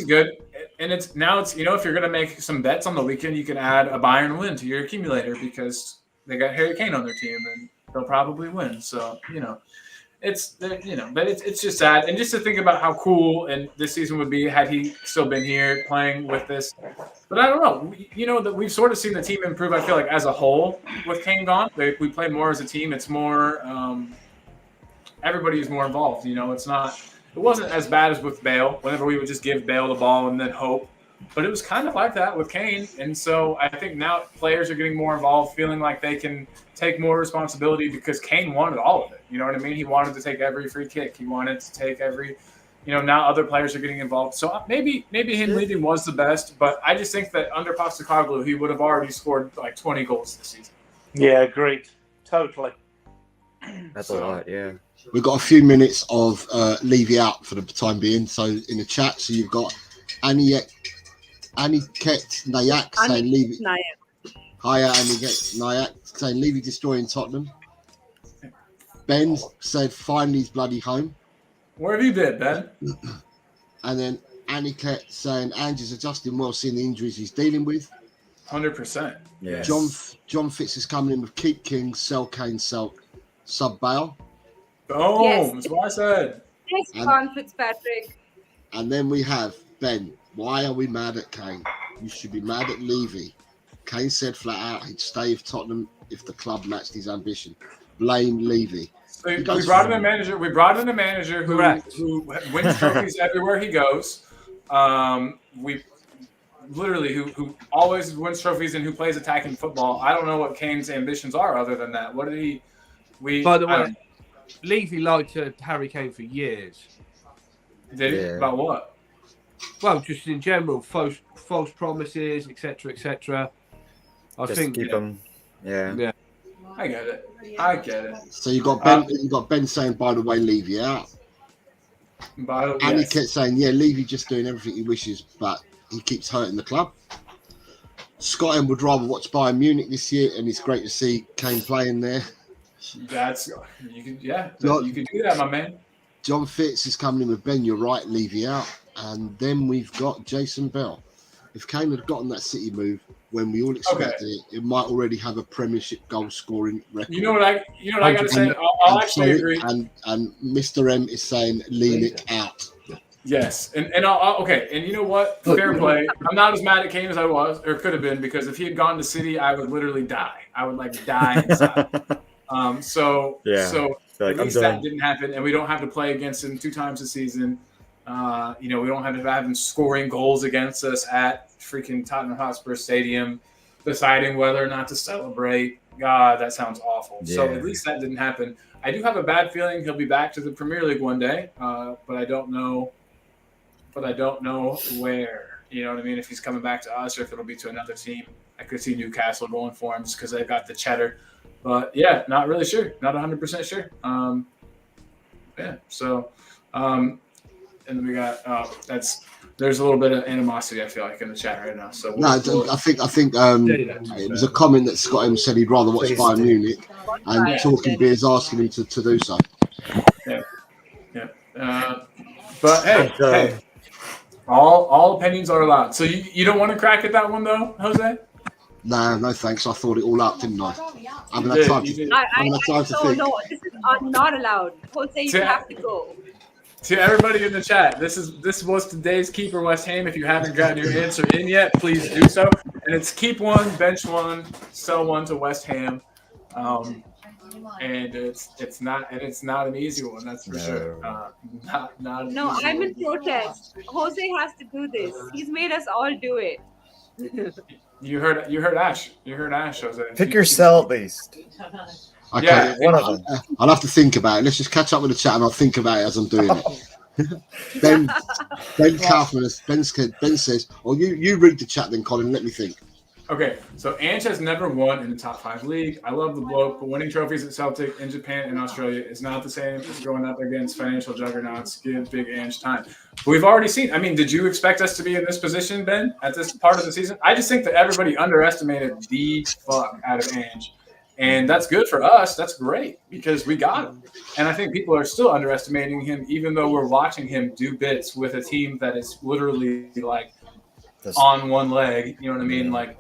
good. And it's if you're gonna make some bets on the weekend, you can add a Bayern win to your accumulator because they got Harry Kane on their team and they'll probably win. So but it's just sad, and just to think about how cool and this season would be had he still been here playing with this. But I don't know. That we've sort of seen the team improve. I feel like as a whole with Kane gone, we play more as a team. It's more everybody is more involved. It wasn't as bad as with Bale. Whenever we would just give Bale the ball and then hope. But it was kind of like that with Kane. And so I think now players are getting more involved, feeling like they can take more responsibility because Kane wanted all of it. You know what I mean? He wanted to take every free kick. He wanted to take every now other players are getting involved. So maybe him leaving was the best. But I just think that under Postecoglou, he would have already scored like 20 goals this season. Yeah, agreed. Totally. That's a lot, yeah. We've got a few minutes of Levy out for the time being. So in the chat, so you've got Aniket Nayak saying Levy. Hiya, Aniket Nayak saying Levy destroying Tottenham. Ben said finally he's bloody home. Where have you been, Ben? And then Aniket saying Andrew's adjusting well, seeing the injuries he's dealing with. 100%. Yeah. John Fitz is coming in with keep King, sell Kane, sell sub Bale. Boom! Yes. That's what I said. Yes, John Fitzpatrick. And then we have Ben. Why are we mad at Kane? You should be mad at Levy. Kane said flat out he'd stay with Tottenham if the club matched his ambition. Blame Levy. So we brought in a manager. We brought in a manager who wins trophies everywhere he goes. We literally who always wins trophies and who plays attacking football. I don't know what Kane's ambitions are other than that. What did he? By the way, Levy lied to Harry Kane for years. Did he? About what? Well, just in general, false promises, etc., etc. I Just think keep them. Yeah. I get it. So you got Ben. You got Ben saying, by the way, Levy out. And he kept saying, yeah, Levy just doing everything he wishes, but he keeps hurting the club. Scott M would rather watch Bayern Munich this year, and it's great to see Kane playing there. You can do that, my man. John Fitz is coming in with Ben. You're right, Levy out, and then we've got Jason Bell. If Kane had gotten that City move when we all expected it might already have a Premiership goal scoring record. You know what I got to say? I'll actually agree. And Mr. M is saying lean it out. Yes, and okay, and you know what? Fair play. I'm not as mad at Kane as I was or could have been because if he had gone to City, I would literally die. I would die inside. So at least that didn't happen, and we don't have to play against him 2 times a season. We don't have to have him scoring goals against us at freaking Tottenham Hotspur Stadium, deciding whether or not to celebrate. God, that sounds awful. Yeah. So at least that didn't happen. I do have a bad feeling he'll be back to the Premier League one day, but I don't know. Where. You know what I mean? If he's coming back to us or if it'll be to another team. I could see Newcastle going for him just because they've got the cheddar. But yeah, not really sure. Not 100% sure. So, and then we got there's a little bit of animosity, I feel like, in the chat right now. So No, I think it was a comment that Scott M said he'd rather watch Bayern Munich, and Yeah. Talking Beer's asking him to do so. But hey, all opinions are allowed. So you don't want to crack at that one though, Jose? No thanks. I thought it all up, didn't I? I haven't You had time did. to think. No, this is not allowed. Jose, you have to go. To everybody in the chat, this was today's Keeper West Ham. If you haven't gotten your answer in yet, please do so. And it's keep one, bench one, sell one to West Ham. And it's not an easy one, that's for sure. Not No, easy I'm one. in protest. Jose has to do this. He's made us all do it. You heard Ash. You heard Ash, Jose. Pick your cell at least. Okay, Yeah, one of them. I'll have to think about it. Let's just catch up with the chat, and I'll think about it as I'm doing it. Ben Kaufman, Ben says, "Oh, you read the chat, then Colin. Let me think." Okay, so Ange has never won in the top 5 league. I love the bloke, but winning trophies at Celtic in Japan and Australia is not the same as going up against financial juggernauts. Give Big Ange time. But we've already seen. I mean, did you expect us to be in this position, Ben, at this part of the season? I just think that everybody underestimated the fuck out of Ange. And that's good for us. That's great because we got him. And I think people are still underestimating him, even though we're watching him do bits with a team that is literally like on one leg. You know what I mean? Like,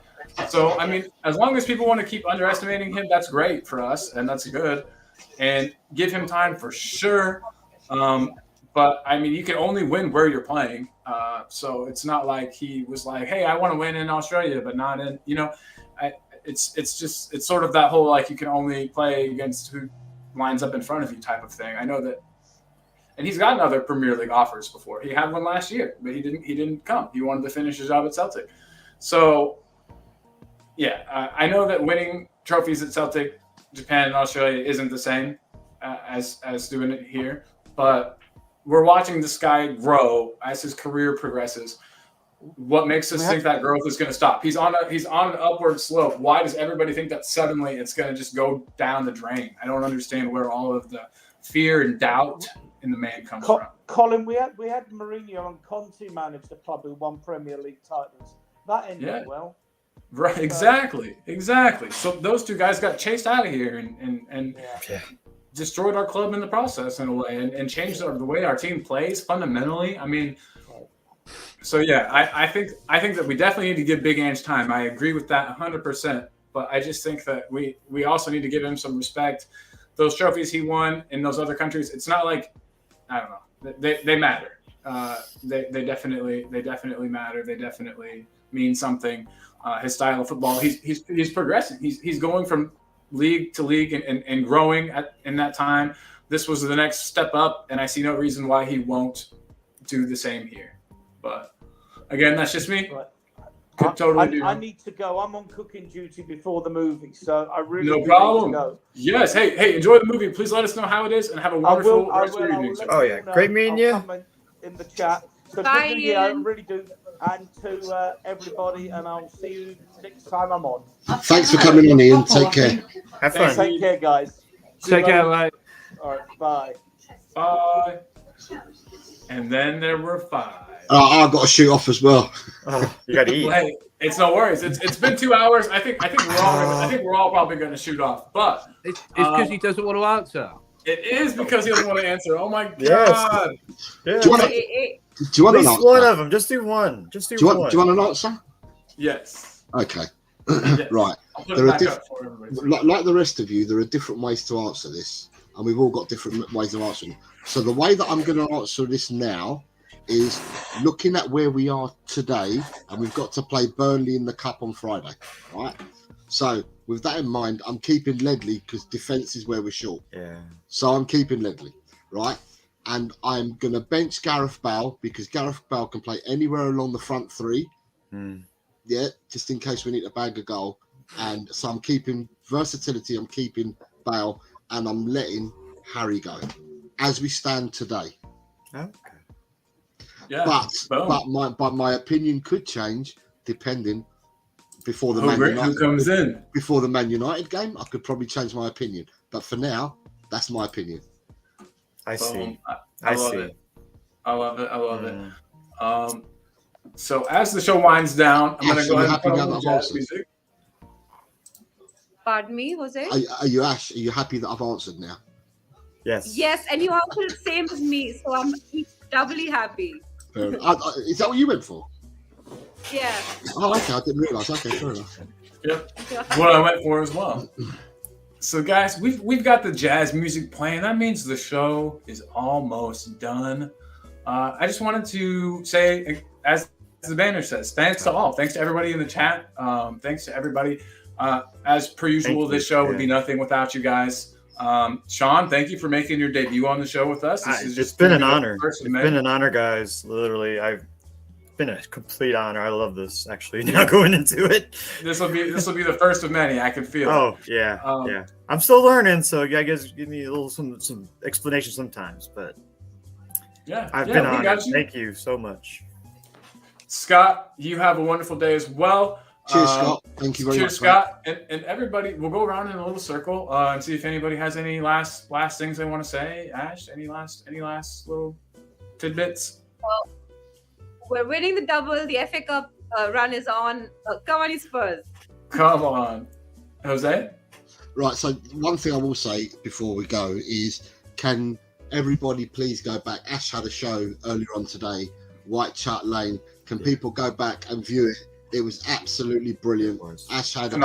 so, I mean, as long as people want to keep underestimating him, that's great for us. And that's good. And give him time for sure. But, I mean, you can only win where you're playing. So it's not like he was like, hey, I want to win in Australia, but not in, you know, it's sort of that whole like you can only play against who lines up in front of you type of thing. I know that, and he's gotten other Premier League offers before. He had one last year, but he didn't come. He wanted to finish his job at Celtic. So yeah, I know that winning trophies at Celtic, Japan, and Australia isn't the same as doing it here, but we're watching this guy grow as his career progresses. What makes us think that growth is going to stop? He's on an upward slope. Why does everybody think that suddenly it's going to just go down the drain? I don't understand where all of the fear and doubt in the man comes from. Colin, we had Mourinho and Conte manage the club who won Premier League titles. That ended well. Right, exactly. So those two guys got chased out of here and destroyed our club in the process in a way and changed the way our team plays fundamentally. I mean. So yeah, I think that we definitely need to give Big Ange time. I agree with that 100%. But I just think that we also need to give him some respect. Those trophies he won in those other countries, it's not like I don't know. They matter. They definitely matter. They definitely mean something. His style of football, he's progressing. He's going from league to league and growing in that time. This was the next step up, and I see no reason why he won't do the same here. But again, that's just me. Right. I need to go. I'm on cooking duty before the movie, so I really no problem. Need to go. Yes. Hey, enjoy the movie. Please let us know how it is and have a wonderful rest of your evening. Oh yeah, great meeting you. In the chat. So bye, good I really do. And to everybody, and I'll see you next time I'm on. Thanks for coming on, Ian. Take care. Have fun. Take care, guys. Take care, mate. All right, bye. Bye. And then there were 5. I've got to shoot off as well. Oh, you got to eat. Hey, it's no worries. It's been 2 hours. I think we're all probably going to shoot off. But it's because he doesn't want to answer. It is because he doesn't want to answer. Oh my god. Yes. Yeah. Do you want At an least answer? one of them. Just do one. Just do one. Do you want an answer? Yes. Okay. Yes. Right. I'll put There it are back up for everybody. like the rest of you, there are different ways to answer this, and we've all got different ways of answering. So the way that I'm going to answer this now is looking at where we are today, and we've got to play Burnley in the Cup on Friday, right? So with that in mind, I'm keeping Ledley because defence is where we're short. Yeah. So I'm keeping Ledley, right? And I'm going to bench Gareth Bale because Gareth Bale can play anywhere along the front 3. Yeah, just in case we need to bag a goal. And so I'm keeping versatility, I'm keeping Bale, and I'm letting Harry go as we stand today. Okay. Yeah. But my opinion could change depending before the who comes in before the Man United game. I could probably change my opinion, but for now, that's my opinion. I see. I love it. I love it. So as the show winds down, I'm going to go ahead and put on the jazz music. Pardon me, Jose? Are you Ash? Are you happy that I've answered now? Yes. Yes, and you answered the same as me, so I'm doubly happy. Fair enough. Is that what you went for? Yeah. Oh, okay. I didn't realise. Okay, fair enough. Yep, what I went for as well. So, guys, we've got the jazz music playing. That means the show is almost done. I just wanted to say, as the banner says, thanks to all. Thanks to everybody in the chat. Thanks to everybody. As per usual, this show would be nothing without you guys. Sean, thank you for making your debut on the show with us. It's been an honor. It's been an honor, guys. Literally, I've been a complete honor. I love this. Actually, now going into it, this will be the first of many. I can feel. Oh yeah, yeah. I'm still learning, so you guys give me a little some explanation sometimes, but yeah, I've been honored. Thank you so much, Scott. You have a wonderful day as well. Cheers, Scott. Thank you very much. Cheers, Scott. And everybody, we'll go around in a little circle and see if anybody has any last things they want to say. Ash, any last little tidbits? Well, we're winning the double. The FA Cup run is on. Come on, you Spurs. Come on. Jose? Right, so one thing I will say before we go is, can everybody please go back? Ash had a show earlier on today, White Chart Lane. Can people go back and view it? It was absolutely brilliant. Ash had a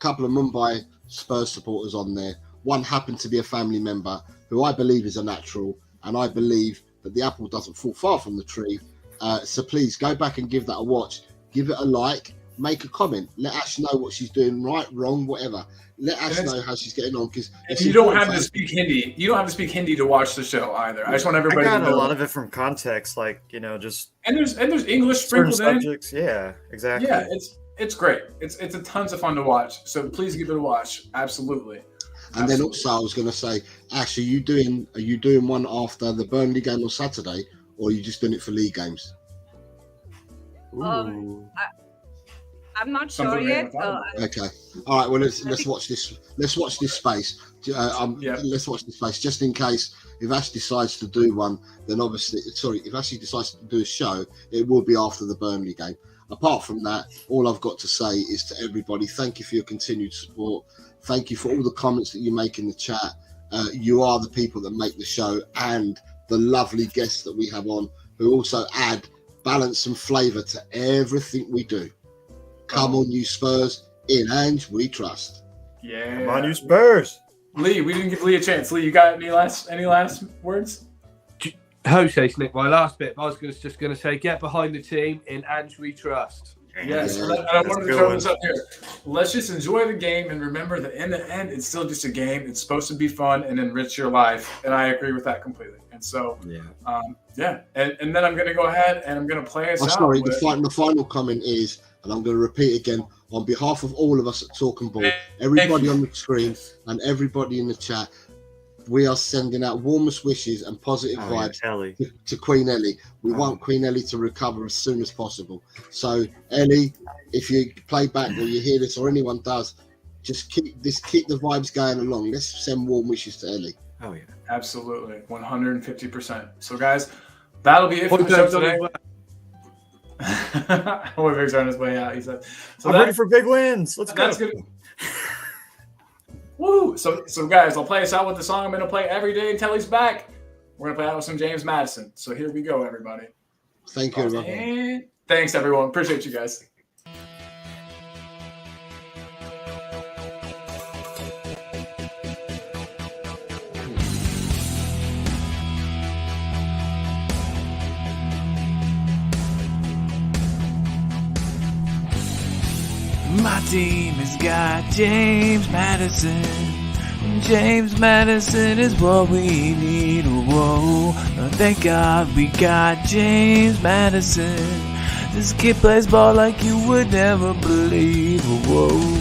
couple of Mumbai Spurs supporters on there. One happened to be a family member who I believe is a natural, and I believe that the apple doesn't fall far from the tree. So please go back and give that a watch. Give it a like. Make a comment. Let Ash know what she's doing, right, wrong, whatever. Let Ash know how she's getting on, because you don't have to speak Hindi. You don't have to speak Hindi to watch the show either. I just want everybody to know. I got a lot of it from context, like just and there's English sprinkled in. Subjects. Yeah, exactly. Yeah, it's great. It's a tons of fun to watch. So please give it a watch. Absolutely. And then also I was going to say, Ash, are you doing one after the Burnley game on Saturday, or are you just doing it for league games? I'm not sure yet. Okay. All right. Well, let's watch this. Let's watch this space. Let's watch this space just in case if Ash decides to do one. Then obviously, if Ash decides to do a show, it will be after the Burnley game. Apart from that, all I've got to say is to everybody, thank you for your continued support. Thank you for all the comments that you make in the chat. You are the people that make the show, and the lovely guests that we have on, who also add balance and flavour to everything we do. Come on, you Spurs. In Ange we trust. Yeah. Come on, you Spurs. Lee, we didn't give Lee a chance. Lee, you got any last words? Jose slipped my last bit. I was just going to say, get behind the team. In Ange we trust. Yes, and I wanted to throw this up here. Let's just enjoy the game and remember that in the end, it's still just a game. It's supposed to be fun and enrich your life, and I agree with that completely. And so, and then I'm going to go ahead and I'm going to play us out. Sorry, the final comment is, and I'm going to repeat again, on behalf of all of us at Talk and Ball, everybody on the screen and everybody in the chat, we are sending out warmest wishes and positive vibes to Queen Ellie. We want Queen Ellie to recover as soon as possible. So, Ellie, if you play back or you hear this or anyone does, just keep the vibes going along. Let's send warm wishes to Ellie. Oh, yeah. Absolutely. 150%. So, guys, that'll be it for the show today. Hoyberg's on his way out, he said. So I'm ready for big wins. Let's go. Woo! So guys, I'll play us out with the song I'm going to play every day until he's back. We're going to play out with some James Madison. So here we go, everybody. Thank you, everyone. Thanks, everyone. Appreciate you guys. My team has got James Madison. James Madison is what we need. Whoa, thank God we got James Madison. This kid plays ball like you would never believe. Whoa.